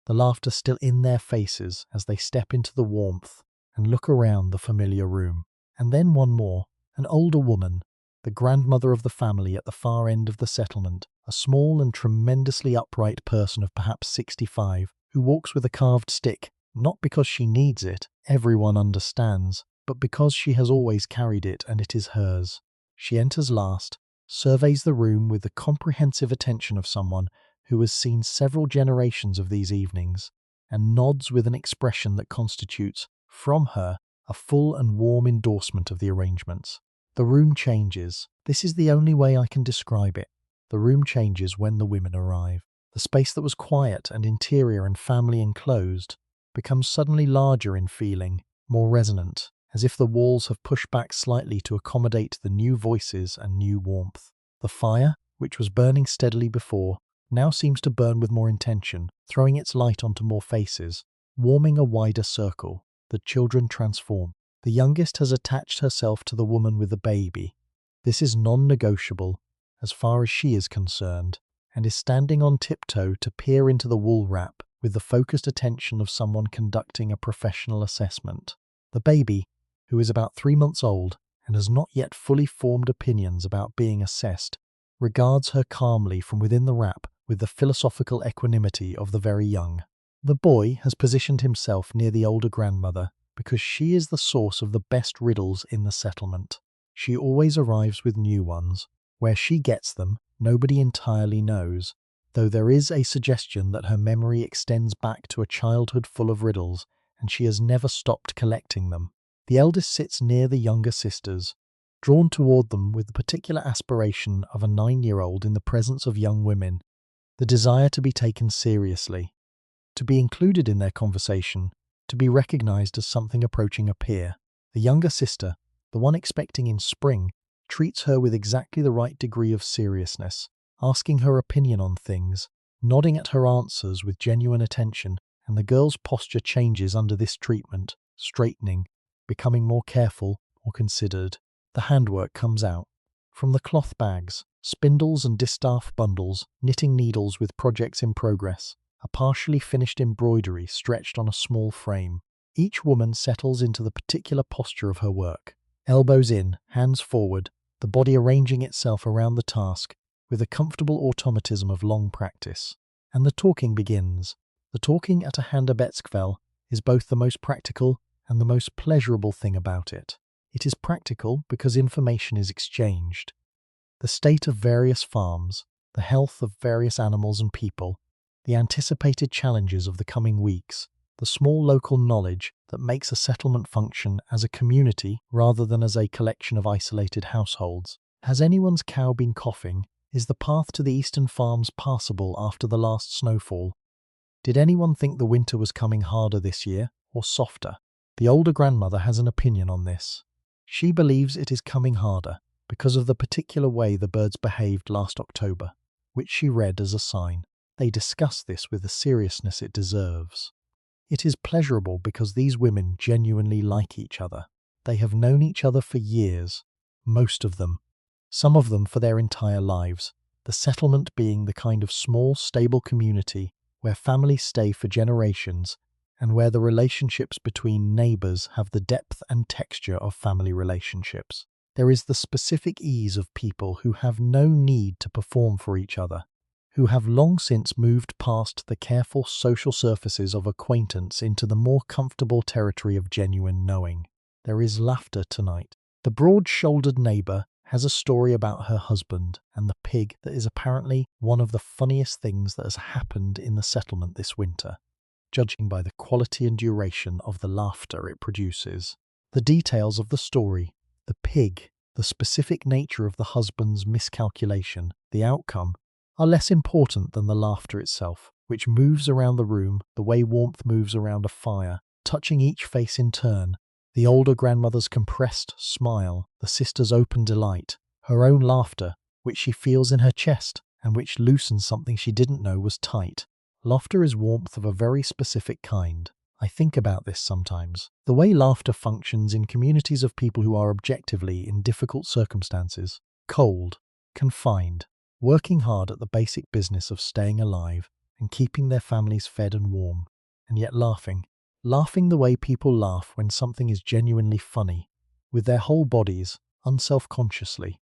the laughter still in their faces as they step into the warmth and look around the familiar room. And then one more, an older woman, the grandmother of the family at the far end of the settlement, a small and tremendously upright person of perhaps 65, who walks with a carved stick, not because she needs it, everyone understands, but because she has always carried it and it is hers. She enters last, surveys the room with the comprehensive attention of someone who has seen several generations of these evenings, and nods with an expression that constitutes, from her, a full and warm endorsement of the arrangements. The room changes. This is the only way I can describe it. The room changes when the women arrive. The space that was quiet and interior and family enclosed becomes suddenly larger in feeling, more resonant, as if the walls have pushed back slightly to accommodate the new voices and new warmth. The fire, which was burning steadily before, now seems to burn with more intention, throwing its light onto more faces, warming a wider circle. The children transform. The youngest has attached herself to the woman with the baby. This is non-negotiable, as far as she is concerned, and is standing on tiptoe to peer into the wool wrap with the focused attention of someone conducting a professional assessment. The baby, who is about 3 months old and has not yet fully formed opinions about being assessed, regards her calmly from within the wrap with the philosophical equanimity of the very young. The boy has positioned himself near the older grandmother because she is the source of the best riddles in the settlement. She always arrives with new ones. Where she gets them, nobody entirely knows, though there is a suggestion that her memory extends back to a childhood full of riddles, and she has never stopped collecting them. The eldest sits near the younger sisters, drawn toward them with the particular aspiration of a 9-year-old in the presence of young women, the desire to be taken seriously, to be included in their conversation, to be recognized as something approaching a peer. The younger sister, the one expecting in spring, treats her with exactly the right degree of seriousness, asking her opinion on things, nodding at her answers with genuine attention, and the girl's posture changes under this treatment, straightening, becoming more careful, more considered. The handwork comes out. From the cloth bags, spindles and distaff bundles, knitting needles with projects in progress, a partially finished embroidery stretched on a small frame. Each woman settles into the particular posture of her work. Elbows in, hands forward, the body arranging itself around the task with a comfortable automatism of long practice. And the talking begins. The talking at a handarbetskväll is both the most practical and the most pleasurable thing about it. It is practical because information is exchanged. The state of various farms, the health of various animals and people, the anticipated challenges of the coming weeks, the small local knowledge that makes a settlement function as a community rather than as a collection of isolated households. Has anyone's cow been coughing? Is the path to the eastern farms passable after the last snowfall? Did anyone think the winter was coming harder this year, or softer? The older grandmother has an opinion on this. She believes it is coming harder because of the particular way the birds behaved last October, which she read as a sign. They discuss this with the seriousness it deserves. It is pleasurable because these women genuinely like each other. They have known each other for years, most of them, some of them for their entire lives, the settlement being the kind of small, stable community where families stay for generations and where the relationships between neighbors have the depth and texture of family relationships. There is the specific ease of people who have no need to perform for each other, who have long since moved past the careful social surfaces of acquaintance into the more comfortable territory of genuine knowing. There is laughter tonight. The broad-shouldered neighbor has a story about her husband and the pig that is apparently one of the funniest things that has happened in the settlement this winter, judging by the quality and duration of the laughter it produces. The details of the story, the pig, the specific nature of the husband's miscalculation, the outcome, are less important than the laughter itself, which moves around the room the way warmth moves around a fire, touching each face in turn. The older grandmother's compressed smile, the sister's open delight, her own laughter, which she feels in her chest and which loosens something she didn't know was tight. Laughter is warmth of a very specific kind. I think about this sometimes. The way laughter functions in communities of people who are objectively in difficult circumstances, cold, confined, working hard at the basic business of staying alive and keeping their families fed and warm, and yet laughing. Laughing the way people laugh when something is genuinely funny, with their whole bodies, unself-consciously.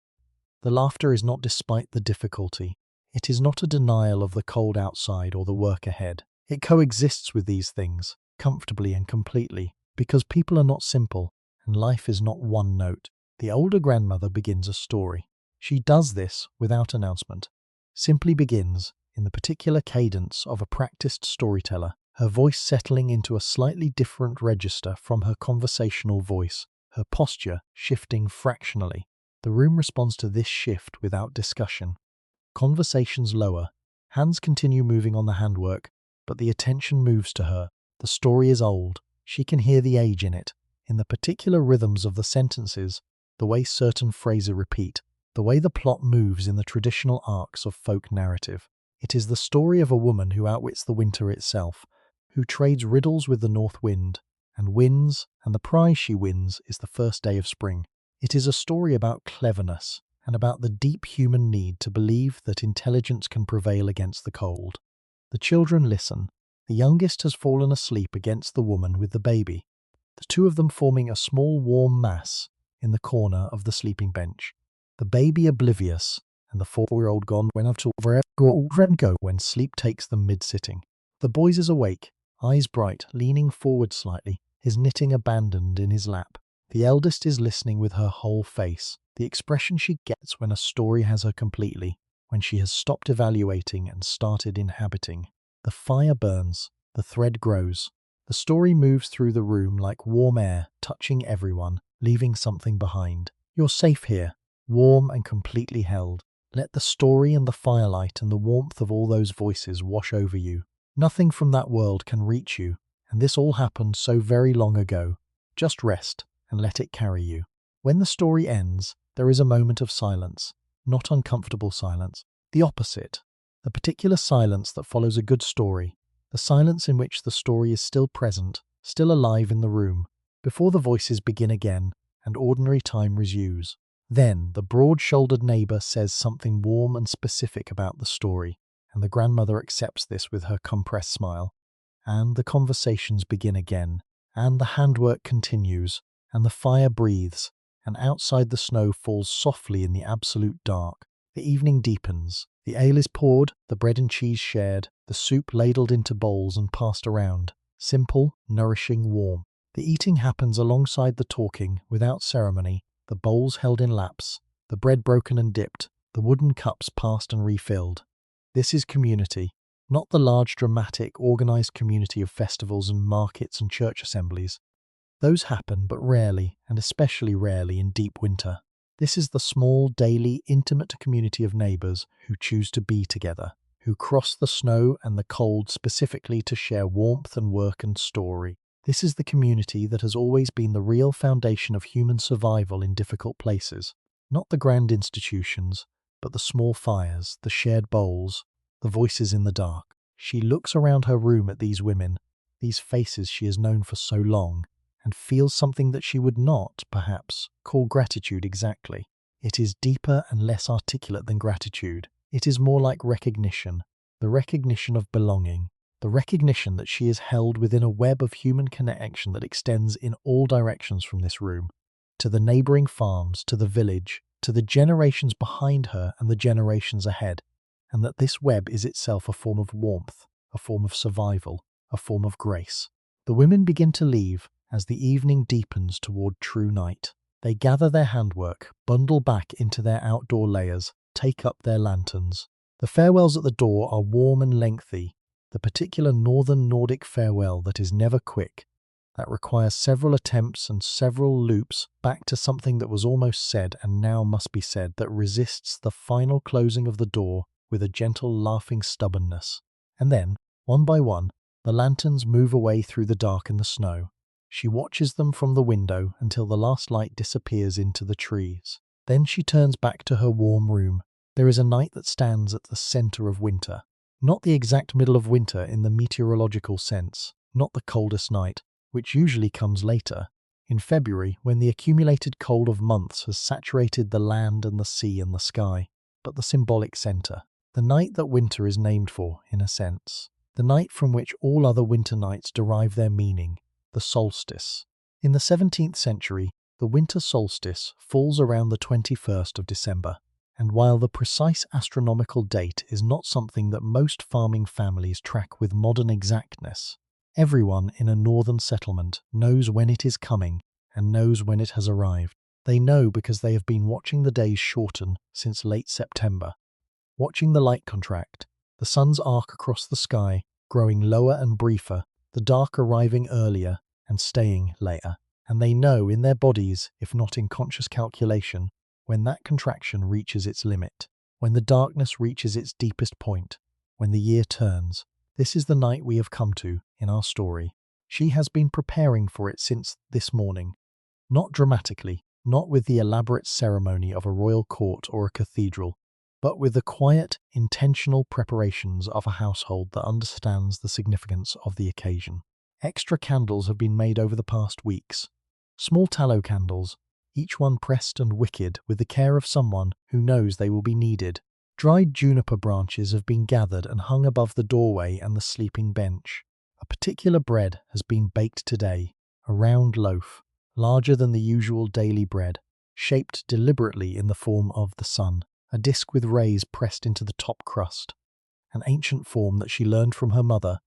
The laughter is not despite the difficulty. It is not a denial of the cold outside or the work ahead. It coexists with these things, comfortably and completely, because people are not simple, and life is not one note. The older grandmother begins a story. She does this without announcement, simply begins, in the particular cadence of a practiced storyteller, her voice settling into a slightly different register from her conversational voice, her posture shifting fractionally. The room responds to this shift without discussion. Conversations lower, hands continue moving on the handwork, but the attention moves to her. The story is old. She can hear the age in it, in the particular rhythms of the sentences, the way certain phrases repeat, the way the plot moves in the traditional arcs of folk narrative. It is the story of a woman who outwits the winter itself, who trades riddles with the north wind, and wins, and the prize she wins is the first day of spring. It is a story about cleverness and about the deep human need to believe that intelligence can prevail against the cold. The children listen. The youngest has fallen asleep against the woman with the baby, the two of them forming a small warm mass in the corner of the sleeping bench. The baby oblivious, and the 4-year-old gone when I've go when sleep takes them mid-sitting. The boy is awake, eyes bright, leaning forward slightly, his knitting abandoned in his lap. The eldest is listening with her whole face, the expression she gets when a story has her completely, when she has stopped evaluating and started inhabiting. The fire burns, the thread grows. The story moves through the room like warm air, touching everyone, leaving something behind. You're safe here, warm and completely held. Let the story and the firelight and the warmth of all those voices wash over you. Nothing from that world can reach you, and this all happened so very long ago. Just rest and let it carry you. When the story ends, there is a moment of silence, not uncomfortable silence, the opposite, the particular silence that follows a good story, the silence in which the story is still present, still alive in the room, before the voices begin again and ordinary time resumes. Then the broad-shouldered neighbour says something warm and specific about the story, and the grandmother accepts this with her compressed smile. And the conversations begin again, and the handwork continues, and the fire breathes, and outside the snow falls softly in the absolute dark. The evening deepens. The ale is poured, the bread and cheese shared, the soup ladled into bowls and passed around. Simple, nourishing, warm. The eating happens alongside the talking, without ceremony, the bowls held in laps, the bread broken and dipped, the wooden cups passed and refilled. This is community, not the large, dramatic, organized community of festivals and markets and church assemblies. Those happen, but rarely, and especially rarely in deep winter. This is the small, daily, intimate community of neighbours who choose to be together, who cross the snow and the cold specifically to share warmth and work and story. This is the community that has always been the real foundation of human survival in difficult places. Not the grand institutions, but the small fires, the shared bowls, the voices in the dark. She looks around her room at these women, these faces she has known for so long, and feels something that she would not, perhaps, call gratitude exactly. It is deeper and less articulate than gratitude. It is more like recognition, the recognition of belonging, the recognition that she is held within a web of human connection that extends in all directions from this room, to the neighbouring farms, to the village, to the generations behind her and the generations ahead, and that this web is itself a form of warmth, a form of survival, a form of grace. The women begin to leave as the evening deepens toward true night. They gather their handwork, bundle back into their outdoor layers, take up their lanterns. The farewells at the door are warm and lengthy, the particular northern Nordic farewell that is never quick, that requires several attempts and several loops back to something that was almost said and now must be said, that resists the final closing of the door with a gentle laughing stubbornness. And then, one by one, the lanterns move away through the dark and the snow. She watches them from the window until the last light disappears into the trees. Then she turns back to her warm room. There is a night that stands at the center of winter. Not the exact middle of winter in the meteorological sense, not the coldest night, which usually comes later, in February when the accumulated cold of months has saturated the land and the sea and the sky, but the symbolic center. The night that winter is named for, in a sense. The night from which all other winter nights derive their meaning. The solstice. In the 17th century, the winter solstice falls around the 21st of December, and while the precise astronomical date is not something that most farming families track with modern exactness, everyone in a northern settlement knows when it is coming and knows when it has arrived. They know because they have been watching the days shorten since late September, watching the light contract, the sun's arc across the sky, growing lower and briefer, the dark arriving earlier and staying later. And they know in their bodies, if not in conscious calculation, when that contraction reaches its limit, when the darkness reaches its deepest point, when the year turns. This is the night we have come to in our story. She has been preparing for it since this morning. Not dramatically, not with the elaborate ceremony of a royal court or a cathedral, but with the quiet, intentional preparations of a household that understands the significance of the occasion. Extra candles have been made over the past weeks. Small tallow candles, each one pressed and wicked with the care of someone who knows they will be needed. Dried juniper branches have been gathered and hung above the doorway and the sleeping bench. A particular bread has been baked today, a round loaf, larger than the usual daily bread, shaped deliberately in the form of the sun, a disc with rays pressed into the top crust, an ancient form that she learned from her mother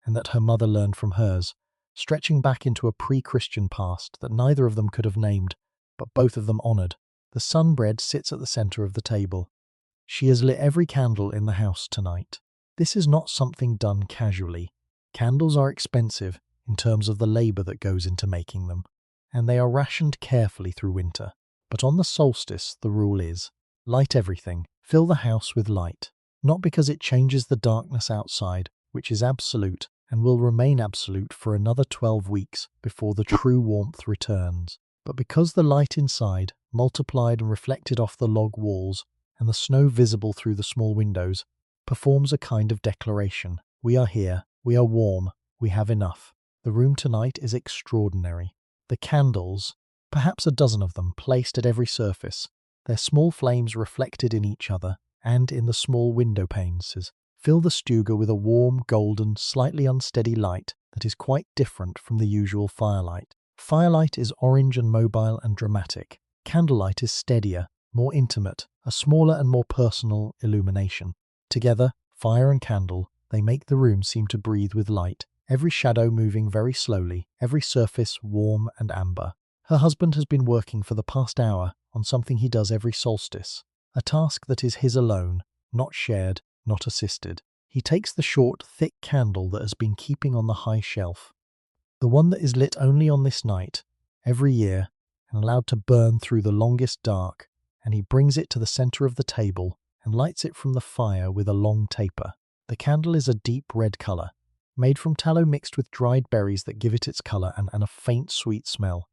and that her mother learned from hers, stretching back into a pre-Christian past that neither of them could have named, but both of them honoured. The sun bread sits at the centre of the table. She has lit every candle in the house tonight. This is not something done casually. Candles are expensive in terms of the labour that goes into making them, and they are rationed carefully through winter. But on the solstice, the rule is, light everything, fill the house with light. Not because it changes the darkness outside, which is absolute and will remain absolute for another 12 weeks before the true warmth returns, but because the light inside, multiplied and reflected off the log walls and the snow visible through the small windows, performs a kind of declaration. We are here, we are warm, we have enough. The room tonight is extraordinary. The candles, perhaps a dozen of them placed at every surface, their small flames reflected in each other and in the small window panes, fill the stuga with a warm, golden, slightly unsteady light that is quite different from the usual firelight. Firelight is orange and mobile and dramatic. Candlelight is steadier, more intimate, a smaller and more personal illumination. Together, fire and candle, they make the room seem to breathe with light, every shadow moving very slowly, every surface warm and amber. Her husband has been working for the past hour on something he does every solstice, a task that is his alone, not shared, not assisted. He takes the short, thick candle that has been keeping on the high shelf, the one that is lit only on this night, every year, and allowed to burn through the longest dark, and he brings it to the centre of the table and lights it from the fire with a long taper. The candle is a deep red colour, made from tallow mixed with dried berries that give it its colour and a faint sweet smell.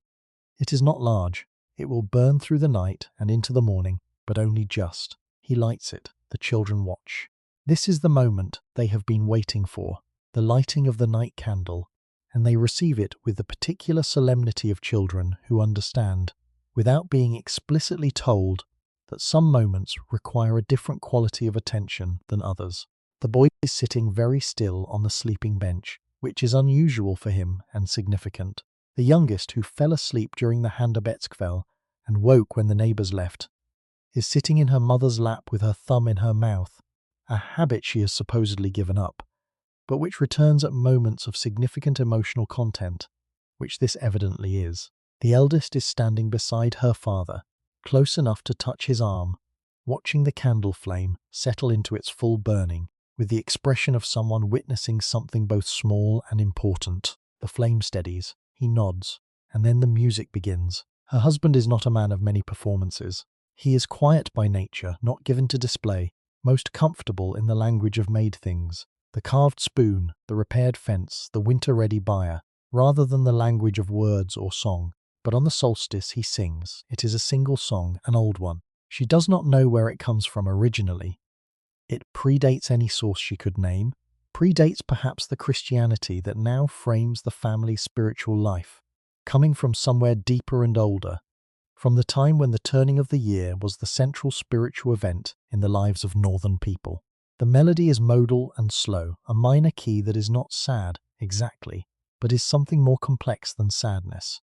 It is not large. It will burn through the night and into the morning, but only just. He lights it. The children watch. This is the moment they have been waiting for, the lighting of the night candle, and they receive it with the particular solemnity of children who understand, without being explicitly told, that some moments require a different quality of attention than others. The boy is sitting very still on the sleeping bench, which is unusual for him and significant. The youngest, who fell asleep during the handarbetskväll and woke when the neighbours left, is sitting in her mother's lap with her thumb in her mouth, a habit she has supposedly given up, but which returns at moments of significant emotional content, which this evidently is. The eldest is standing beside her father, close enough to touch his arm, watching the candle flame settle into its full burning, with the expression of someone witnessing something both small and important. The flame steadies, he nods, and then the music begins. Her husband is not a man of many performances. He is quiet by nature, not given to display, most comfortable in the language of made things, the carved spoon, the repaired fence, the winter-ready byre, rather than the language of words or song. But on the solstice he sings. It is a single song, an old one. She does not know where it comes from originally. It predates any source she could name, predates perhaps the Christianity that now frames the family's spiritual life, coming from somewhere deeper and older, from the time when the turning of the year was the central spiritual event in the lives of northern people. The melody is modal and slow, a minor key that is not sad, exactly, but is something more complex than sadness.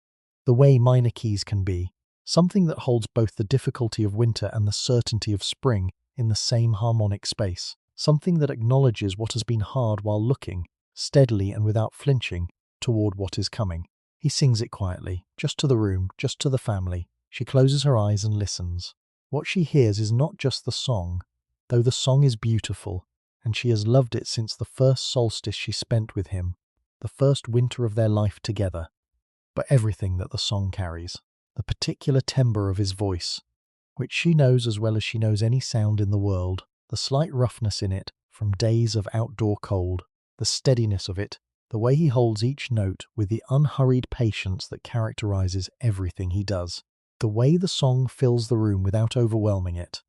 The way minor keys can be, something that holds both the difficulty of winter and the certainty of spring in the same harmonic space, something that acknowledges what has been hard while looking, steadily and without flinching, toward what is coming. He sings it quietly, just to the room, just to the family. She closes her eyes and listens. What she hears is not just the song, though the song is beautiful, and she has loved it since the first solstice she spent with him, the first winter of their life together, but everything that the song carries, the particular timbre of his voice, which she knows as well as she knows any sound in the world, the slight roughness in it from days of outdoor cold, the steadiness of it, the way he holds each note with the unhurried patience that characterizes everything he does, the way the song fills the room without overwhelming it,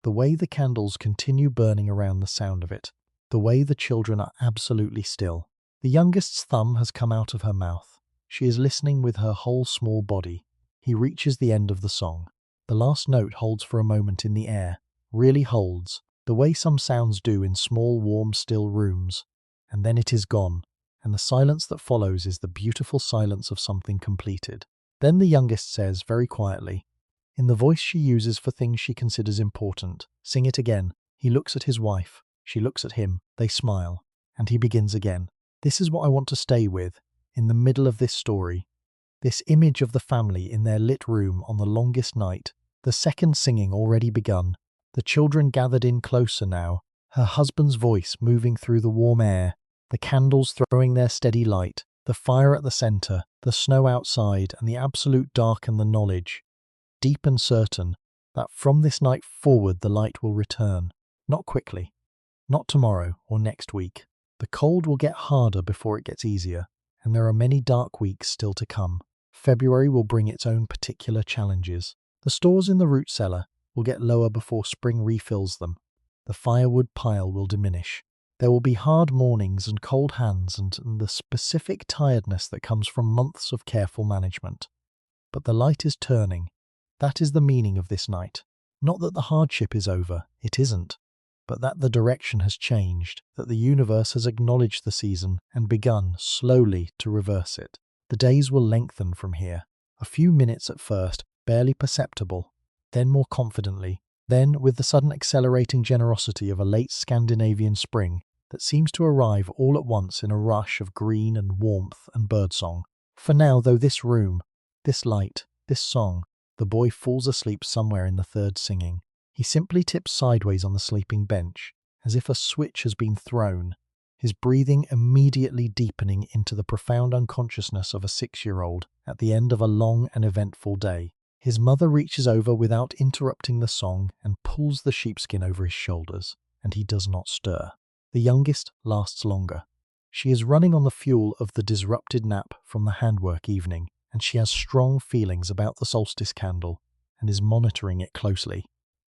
the way the candles continue burning around the sound of it, the way the children are absolutely still. The youngest's thumb has come out of her mouth. She is listening with her whole small body. He reaches the end of the song. The last note holds for a moment in the air, really holds, the way some sounds do in small, warm, still rooms. And then it is gone, and the silence that follows is the beautiful silence of something completed. Then the youngest says, very quietly, in the voice she uses for things she considers important, "Sing it again." He looks at his wife. She looks at him. They smile. And he begins again. This is what I want to stay with, in the middle of this story. This image of the family in their lit room on the longest night, the second singing already begun, the children gathered in closer now, her husband's voice moving through the warm air, the candles throwing their steady light, the fire at the center, the snow outside, and the absolute dark and the knowledge, deep and certain, that from this night forward the light will return. Not quickly, not tomorrow or next week. The cold will get harder before it gets easier, and there are many dark weeks still to come. February will bring its own particular challenges. The stores in the root cellar will get lower before spring refills them. The firewood pile will diminish. There will be hard mornings and cold hands and the specific tiredness that comes from months of careful management. But the light is turning. That is the meaning of this night. Not that the hardship is over, it isn't, but that the direction has changed, that the universe has acknowledged the season and begun, slowly, to reverse it. The days will lengthen from here. A few minutes at first, barely perceptible, then more confidently, then with the sudden accelerating generosity of a late Scandinavian spring that seems to arrive all at once in a rush of green and warmth and birdsong. For now, though, this room, this light, this song, the boy falls asleep somewhere in the third singing. He simply tips sideways on the sleeping bench, as if a switch has been thrown, his breathing immediately deepening into the profound unconsciousness of a 6-year-old at the end of a long and eventful day. His mother reaches over without interrupting the song and pulls the sheepskin over his shoulders, and he does not stir. The youngest lasts longer. She is running on the fuel of the disrupted nap from the handwork evening, and she has strong feelings about the solstice candle and is monitoring it closely.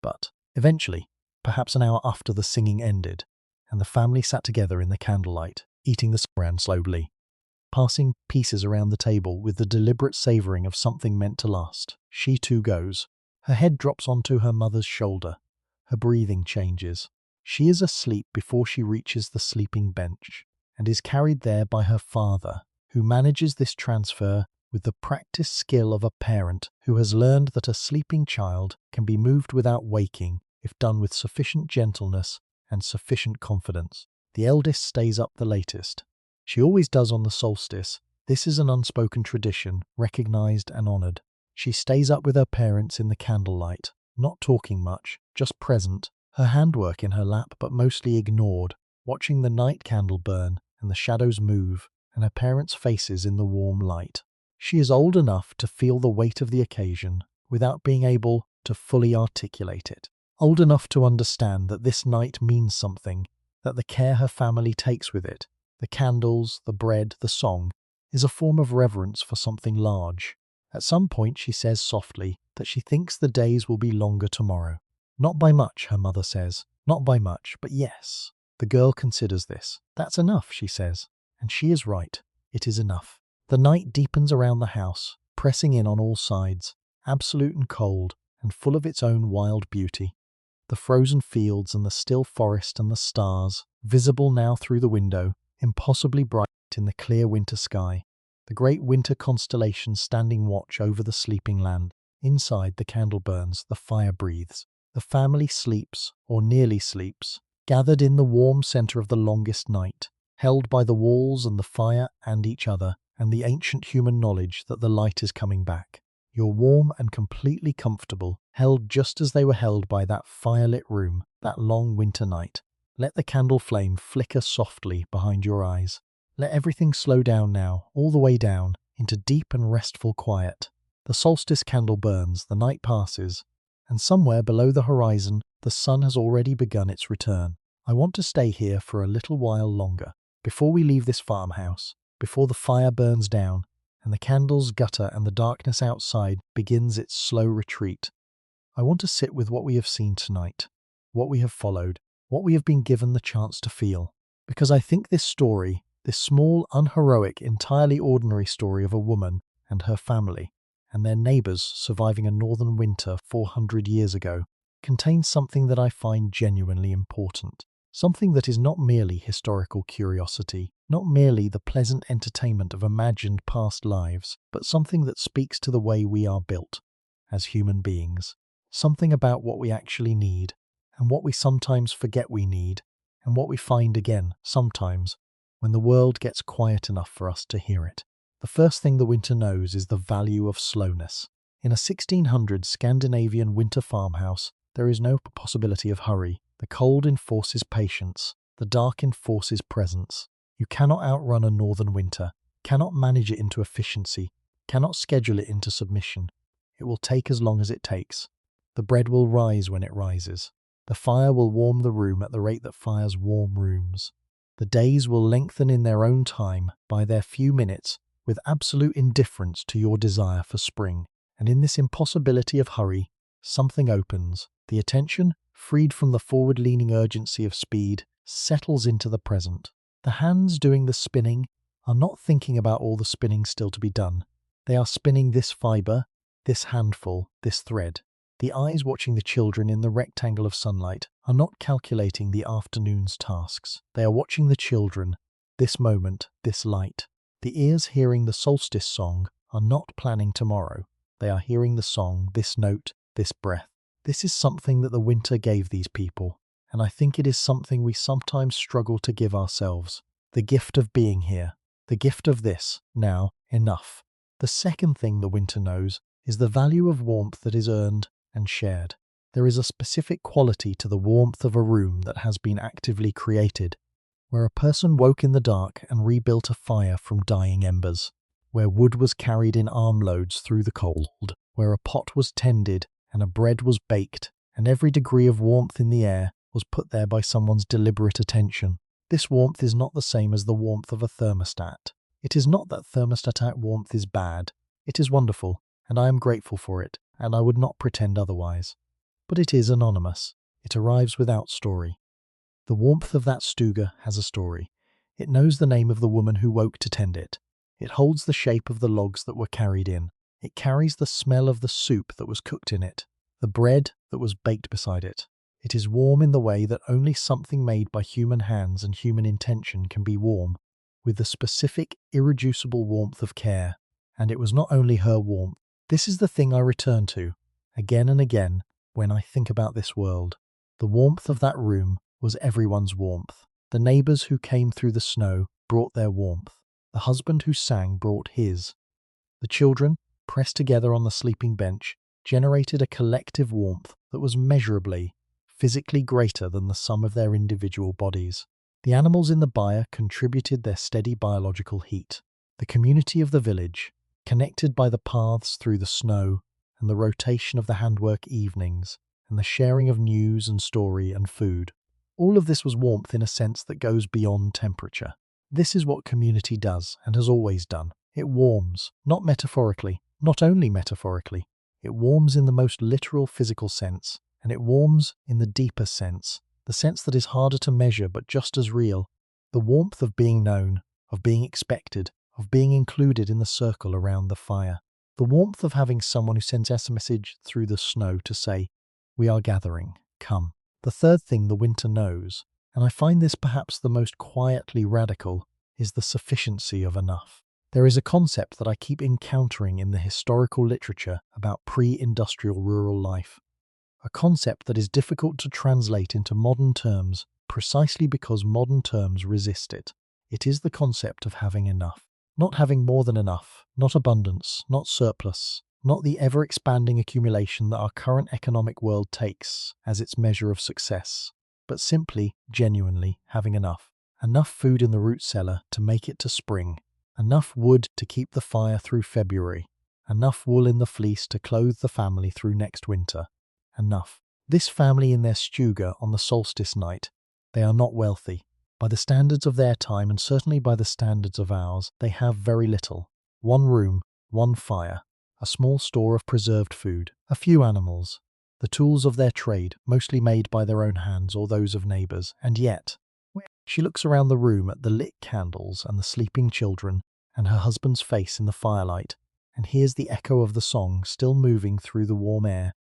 But eventually, perhaps an hour after the singing ended, and the family sat together in the candlelight, eating the saran slowly, passing pieces around the table with the deliberate savouring of something meant to last, she too goes. Her head drops onto her mother's shoulder. Her breathing changes. She is asleep before she reaches the sleeping bench, and is carried there by her father, who manages this transfer with the practiced skill of a parent who has learned that a sleeping child can be moved without waking if done with sufficient gentleness and sufficient confidence. The eldest stays up the latest. She always does on the solstice. This is an unspoken tradition, recognized and honored. She stays up with her parents in the candlelight, not talking much, just present, her handwork in her lap but mostly ignored, watching the night candle burn and the shadows move, and her parents' faces in the warm light. She is old enough to feel the weight of the occasion without being able to fully articulate it. Old enough to understand that this night means something, that the care her family takes with it, the candles, the bread, the song, is a form of reverence for something large. At some point she says softly that she thinks the days will be longer tomorrow. Not by much, her mother says. Not by much, but yes. The girl considers this. That's enough, she says. And she is right. It is enough. The night deepens around the house, pressing in on all sides, absolute and cold, and full of its own wild beauty. The frozen fields and the still forest and the stars, visible now through the window, impossibly bright in the clear winter sky. The great winter constellations standing watch over the sleeping land. Inside, the candle burns, the fire breathes. The family sleeps, or nearly sleeps, gathered in the warm center of the longest night, held by the walls and the fire and each other, and the ancient human knowledge that the light is coming back. You're warm and completely comfortable, held just as they were held by that firelit room, that long winter night. Let the candle flame flicker softly behind your eyes. Let everything slow down now, all the way down, into deep and restful quiet. The solstice candle burns, the night passes, and somewhere below the horizon, the sun has already begun its return. I want to stay here for a little while longer, before we leave this farmhouse, before the fire burns down, and the candles gutter and the darkness outside begins its slow retreat. I want to sit with what we have seen tonight, what we have followed, what we have been given the chance to feel. Because I think this story, this small, unheroic, entirely ordinary story of a woman and her family, and their neighbours surviving a northern winter 400 years ago, contains something that I find genuinely important. Something that is not merely historical curiosity, not merely the pleasant entertainment of imagined past lives, but something that speaks to the way we are built as human beings. Something about what we actually need, and what we sometimes forget we need, and what we find again, sometimes, when the world gets quiet enough for us to hear it. The first thing the winter knows is the value of slowness. In a 1600 Scandinavian winter farmhouse, there is no possibility of hurry. The cold enforces patience. The dark enforces presence. You cannot outrun a northern winter, cannot manage it into efficiency, cannot schedule it into submission. It will take as long as it takes. The bread will rise when it rises. The fire will warm the room at the rate that fires warm rooms. The days will lengthen in their own time, by their few minutes, with absolute indifference to your desire for spring. And in this impossibility of hurry, something opens. The attention, freed from the forward-leaning urgency of speed, settles into the present. The hands doing the spinning are not thinking about all the spinning still to be done. They are spinning this fibre, this handful, this thread. The eyes watching the children in the rectangle of sunlight are not calculating the afternoon's tasks. They are watching the children, this moment, this light. The ears hearing the solstice song are not planning tomorrow. They are hearing the song, this note, this breath. This is something that the winter gave these people, and I think it is something we sometimes struggle to give ourselves. The gift of being here. The gift of this, now, enough. The second thing the winter knows is the value of warmth that is earned and shared. There is a specific quality to the warmth of a room that has been actively created, where a person woke in the dark and rebuilt a fire from dying embers, where wood was carried in armloads through the cold, where a pot was tended and a bread was baked, and every degree of warmth in the air was put there by someone's deliberate attention. This warmth is not the same as the warmth of a thermostat. It is not that thermostat warmth is bad. It is wonderful, and I am grateful for it, and I would not pretend otherwise. But it is anonymous. It arrives without story. The warmth of that stuga has a story. It knows the name of the woman who woke to tend it. It holds the shape of the logs that were carried in. It carries the smell of the soup that was cooked in it, the bread that was baked beside it. It is warm in the way that only something made by human hands and human intention can be warm, with the specific, irreducible warmth of care. And it was not only her warmth. This is the thing I return to, again and again, when I think about this world. The warmth of that room was everyone's warmth. The neighbours who came through the snow brought their warmth. The husband who sang brought his. The children, pressed together on the sleeping bench, generated a collective warmth that was measurably, physically greater than the sum of their individual bodies. The animals in the byre contributed their steady biological heat. The community of the village, connected by the paths through the snow and the rotation of the handwork evenings and the sharing of news and story and food, all of this was warmth in a sense that goes beyond temperature. This is what community does and has always done. It warms, not metaphorically, not only metaphorically. It warms in the most literal physical sense, and it warms in the deeper sense, the sense that is harder to measure but just as real, the warmth of being known, of being expected, of being included in the circle around the fire, the warmth of having someone who sends us a message through the snow to say, "We are gathering, come." The third thing the winter knows, and I find this perhaps the most quietly radical, is the sufficiency of enough. There is a concept that I keep encountering in the historical literature about pre-industrial rural life, a concept that is difficult to translate into modern terms precisely because modern terms resist it. It is the concept of having enough. Not having more than enough, not abundance, not surplus, not the ever-expanding accumulation that our current economic world takes as its measure of success, but simply, genuinely having enough. Enough food in the root cellar to make it to spring, enough wood to keep the fire through February, enough wool in the fleece to clothe the family through next winter. Enough. This family in their stuga on the solstice night, they are not wealthy. By the standards of their time, and certainly by the standards of ours, they have very little. One room, one fire, a small store of preserved food, a few animals, the tools of their trade, mostly made by their own hands or those of neighbours, and yet, she looks around the room at the lit candles and the sleeping children and her husband's face in the firelight, and hears the echo of the song still moving through the warm air.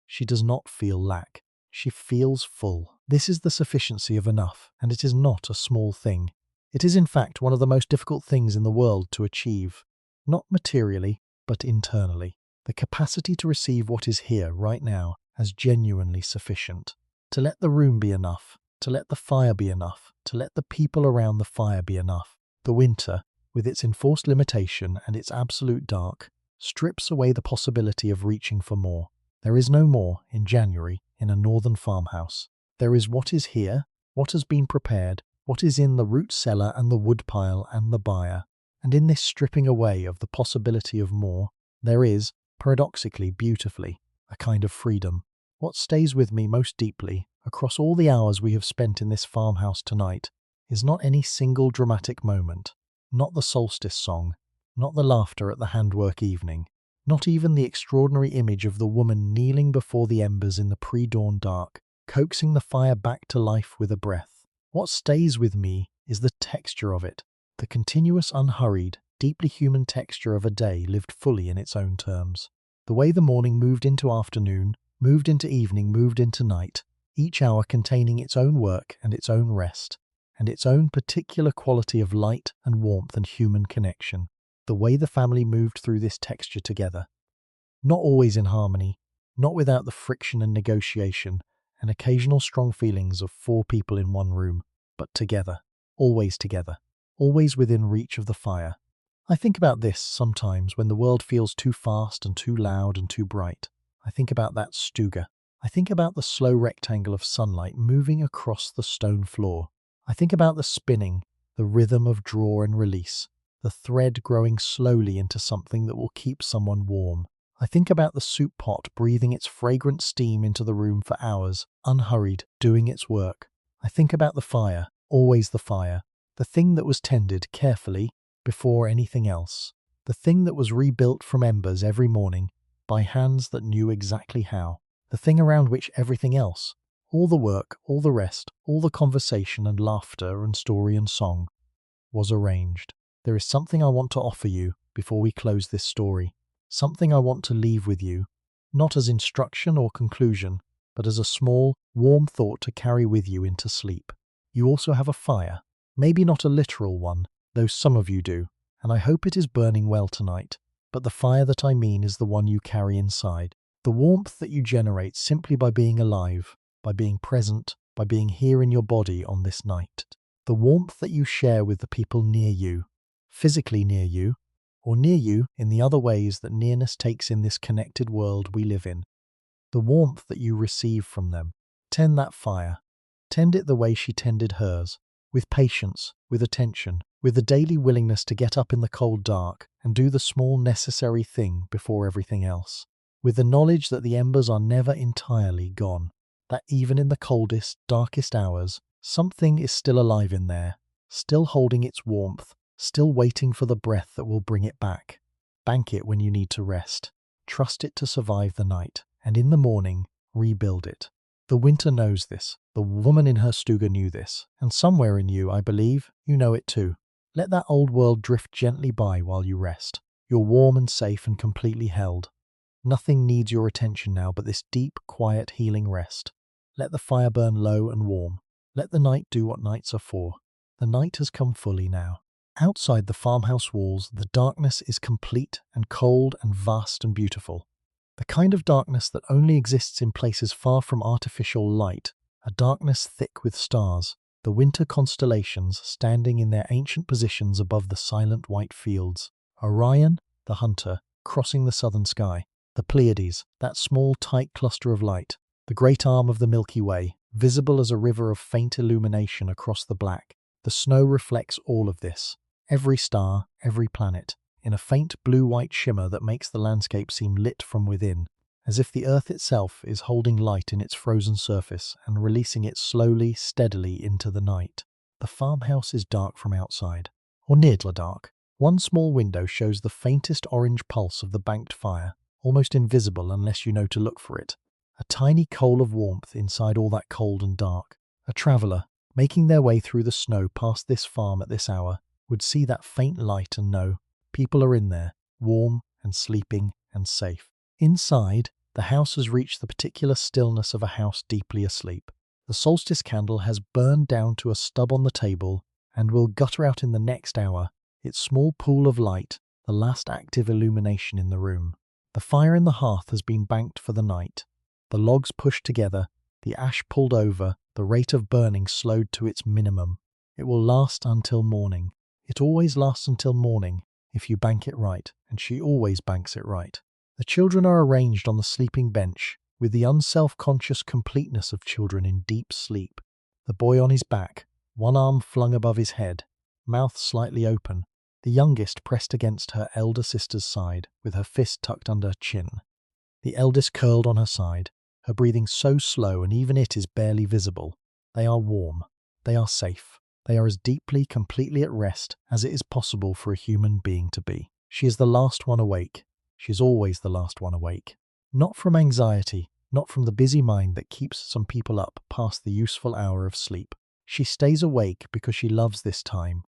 She does not feel lack. She feels full. This is the sufficiency of enough, and it is not a small thing. It is in fact one of the most difficult things in the world to achieve, not materially, but internally. The capacity to receive what is here right now as genuinely sufficient. To let the room be enough, to let the fire be enough, to let the people around the fire be enough. The winter, with its enforced limitation and its absolute dark, strips away the possibility of reaching for more. There is no more in January in a northern farmhouse. There is what is here, what has been prepared, what is in the root cellar and the woodpile and the byre. And in this stripping away of the possibility of more, there is, paradoxically, beautifully, a kind of freedom. What stays with me most deeply, across all the hours we have spent in this farmhouse tonight, is not any single dramatic moment, not the solstice song, not the laughter at the handwork evening, not even the extraordinary image of the woman kneeling before the embers in the pre-dawn dark, coaxing the fire back to life with a breath. What stays with me is the texture of it, the continuous, unhurried, deeply human texture of a day lived fully in its own terms. The way the morning moved into afternoon, moved into evening, moved into night, each hour containing its own work and its own rest, and its own particular quality of light and warmth and human connection. The way the family moved through this texture together. Not always in harmony, not without the friction and negotiation, and occasional strong feelings of four people in one room, but together, always within reach of the fire. I think about this sometimes when the world feels too fast and too loud and too bright. I think about that stuga. I think about the slow rectangle of sunlight moving across the stone floor. I think about the spinning, the rhythm of draw and release, the thread growing slowly into something that will keep someone warm. I think about the soup pot breathing its fragrant steam into the room for hours, unhurried, doing its work. I think about the fire, always the fire, the thing that was tended carefully before anything else, the thing that was rebuilt from embers every morning by hands that knew exactly how, the thing around which everything else, all the work, all the rest, all the conversation and laughter and story and song, was arranged. There is something I want to offer you before we close this story, something I want to leave with you, not as instruction or conclusion, but as a small, warm thought to carry with you into sleep. You also have a fire, maybe not a literal one, though some of you do, and I hope it is burning well tonight, but the fire that I mean is the one you carry inside, the warmth that you generate simply by being alive, by being present, by being here in your body on this night, the warmth that you share with the people near you, physically near you, or near you in the other ways that nearness takes in this connected world we live in, the warmth that you receive from them. Tend that fire. Tend it the way she tended hers, with patience, with attention, with the daily willingness to get up in the cold dark and do the small necessary thing before everything else, with the knowledge that the embers are never entirely gone, that even in the coldest, darkest hours, something is still alive in there, still holding its warmth, still waiting for the breath that will bring it back. Bank it when you need to rest. Trust it to survive the night, and in the morning, rebuild it. The winter knows this. The woman in her stuga knew this, and somewhere in you, I believe, you know it too. Let that old world drift gently by while you rest. You're warm and safe and completely held. Nothing needs your attention now but this deep, quiet, healing rest. Let the fire burn low and warm. Let the night do what nights are for. The night has come fully now. Outside the farmhouse walls, the darkness is complete and cold and vast and beautiful. The kind of darkness that only exists in places far from artificial light, a darkness thick with stars, the winter constellations standing in their ancient positions above the silent white fields. Orion, the hunter, crossing the southern sky. The Pleiades, that small tight cluster of light. The great arm of the Milky Way, visible as a river of faint illumination across the black. The snow reflects all of this. Every star, every planet, in a faint blue-white shimmer that makes the landscape seem lit from within, as if the earth itself is holding light in its frozen surface and releasing it slowly, steadily into the night. The farmhouse is dark from outside, or nearly dark. One small window shows the faintest orange pulse of the banked fire, almost invisible unless you know to look for it. A tiny coal of warmth inside all that cold and dark. A traveller, making their way through the snow past this farm at this hour, would see that faint light and know people are in there, warm and sleeping and safe. Inside, the house has reached the particular stillness of a house deeply asleep. The solstice candle has burned down to a stub on the table and will gutter out in the next hour, its small pool of light, the last active illumination in the room. The fire in the hearth has been banked for the night. The logs pushed together, the ash pulled over, the rate of burning slowed to its minimum. It will last until morning. It always lasts until morning, if you bank it right, and she always banks it right. The children are arranged on the sleeping bench, with the unself-conscious completeness of children in deep sleep. The boy on his back, one arm flung above his head, mouth slightly open, the youngest pressed against her elder sister's side, with her fist tucked under her chin. The eldest curled on her side, her breathing so slow and even it is barely visible. They are warm. They are safe. They are as deeply, completely at rest as it is possible for a human being to be. She is the last one awake. She is always the last one awake. Not from anxiety, not from the busy mind that keeps some people up past the useful hour of sleep. She stays awake because she loves this time,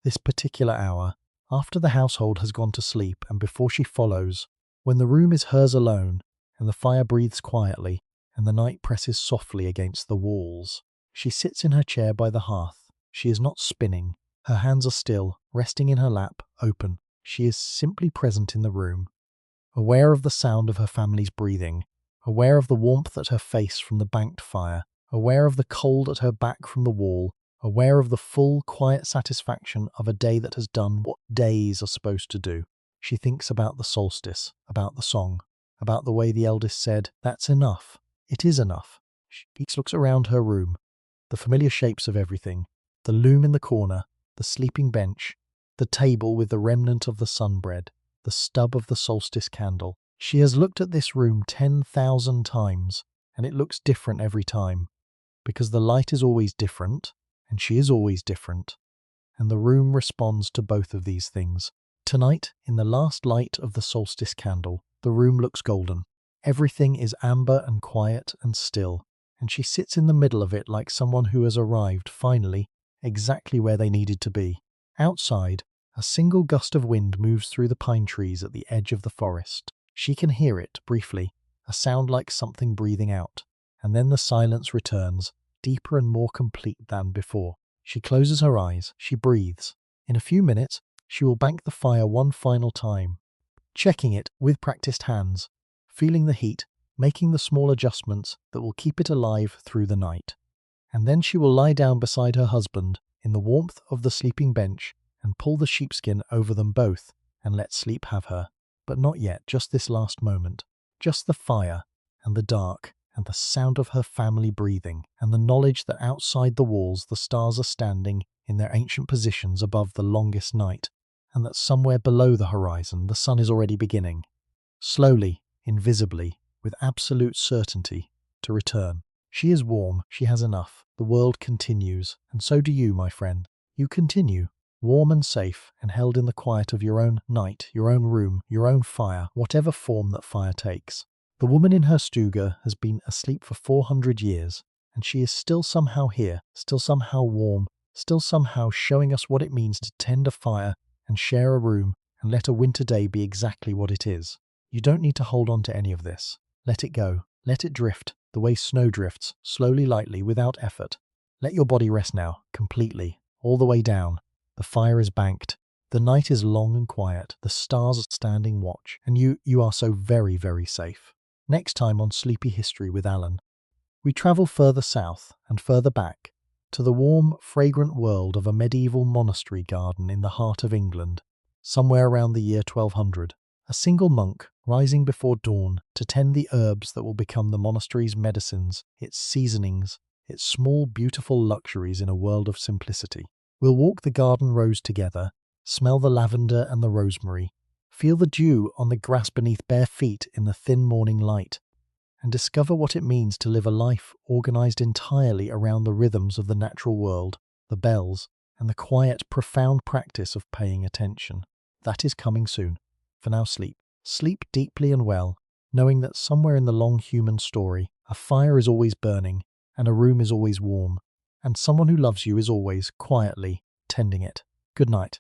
this particular hour, after the household has gone to sleep and before she follows, when the room is hers alone, and the fire breathes quietly, and the night presses softly against the walls. She sits in her chair by the hearth. She is not spinning. Her hands are still, resting in her lap, open. She is simply present in the room, aware of the sound of her family's breathing, aware of the warmth at her face from the banked fire, aware of the cold at her back from the wall, aware of the full, quiet satisfaction of a day that has done what days are supposed to do. She thinks about the solstice, about the song, about the way the eldest said, "That's enough. It is enough." She looks around her room, the familiar shapes of everything, the loom in the corner, the sleeping bench, the table with the remnant of the sunbread, the stub of the solstice candle. She has looked at this room 10,000 times, and it looks different every time, because the light is always different, and she is always different, and the room responds to both of these things. Tonight, in the last light of the solstice candle, the room looks golden. Everything is amber and quiet and still, and she sits in the middle of it like someone who has arrived, finally, exactly where they needed to be. Outside, a single gust of wind moves through the pine trees at the edge of the forest. She can hear it, briefly, a sound like something breathing out, and then the silence returns, deeper and more complete than before. She closes her eyes, she breathes. In a few minutes, she will bank the fire one final time, checking it with practiced hands, feeling the heat, making the small adjustments that will keep it alive through the night. And then she will lie down beside her husband in the warmth of the sleeping bench and pull the sheepskin over them both and let sleep have her. But not yet, just this last moment. Just the fire and the dark and the sound of her family breathing and the knowledge that outside the walls the stars are standing in their ancient positions above the longest night, and that somewhere below the horizon the sun is already beginning, slowly, invisibly, with absolute certainty, to return. She is warm, she has enough, the world continues, and so do you, my friend. You continue, warm and safe, and held in the quiet of your own night, your own room, your own fire, whatever form that fire takes. The woman in her stuga has been asleep for 400 years, and she is still somehow here, still somehow warm, still somehow showing us what it means to tend a fire and share a room and let a winter day be exactly what it is. You don't need to hold on to any of this. Let it go. Let it drift, the way snow drifts, slowly, lightly, without effort. Let your body rest now, completely, all the way down. The fire is banked. The night is long and quiet. The stars are standing watch. And you are so very, very safe. Next time on Sleepy History with Alan, we travel further south and further back to the warm, fragrant world of a medieval monastery garden in the heart of England, somewhere around the year 1200. A single monk rising before dawn to tend the herbs that will become the monastery's medicines, its seasonings, its small, beautiful luxuries in a world of simplicity. We'll walk the garden rows together, smell the lavender and the rosemary, feel the dew on the grass beneath bare feet in the thin morning light, and discover what it means to live a life organized entirely around the rhythms of the natural world, the bells, and the quiet, profound practice of paying attention. That is coming soon. For now, sleep. Sleep deeply and well, knowing that somewhere in the long human story, a fire is always burning, and a room is always warm, and someone who loves you is always, quietly, tending it. Good night.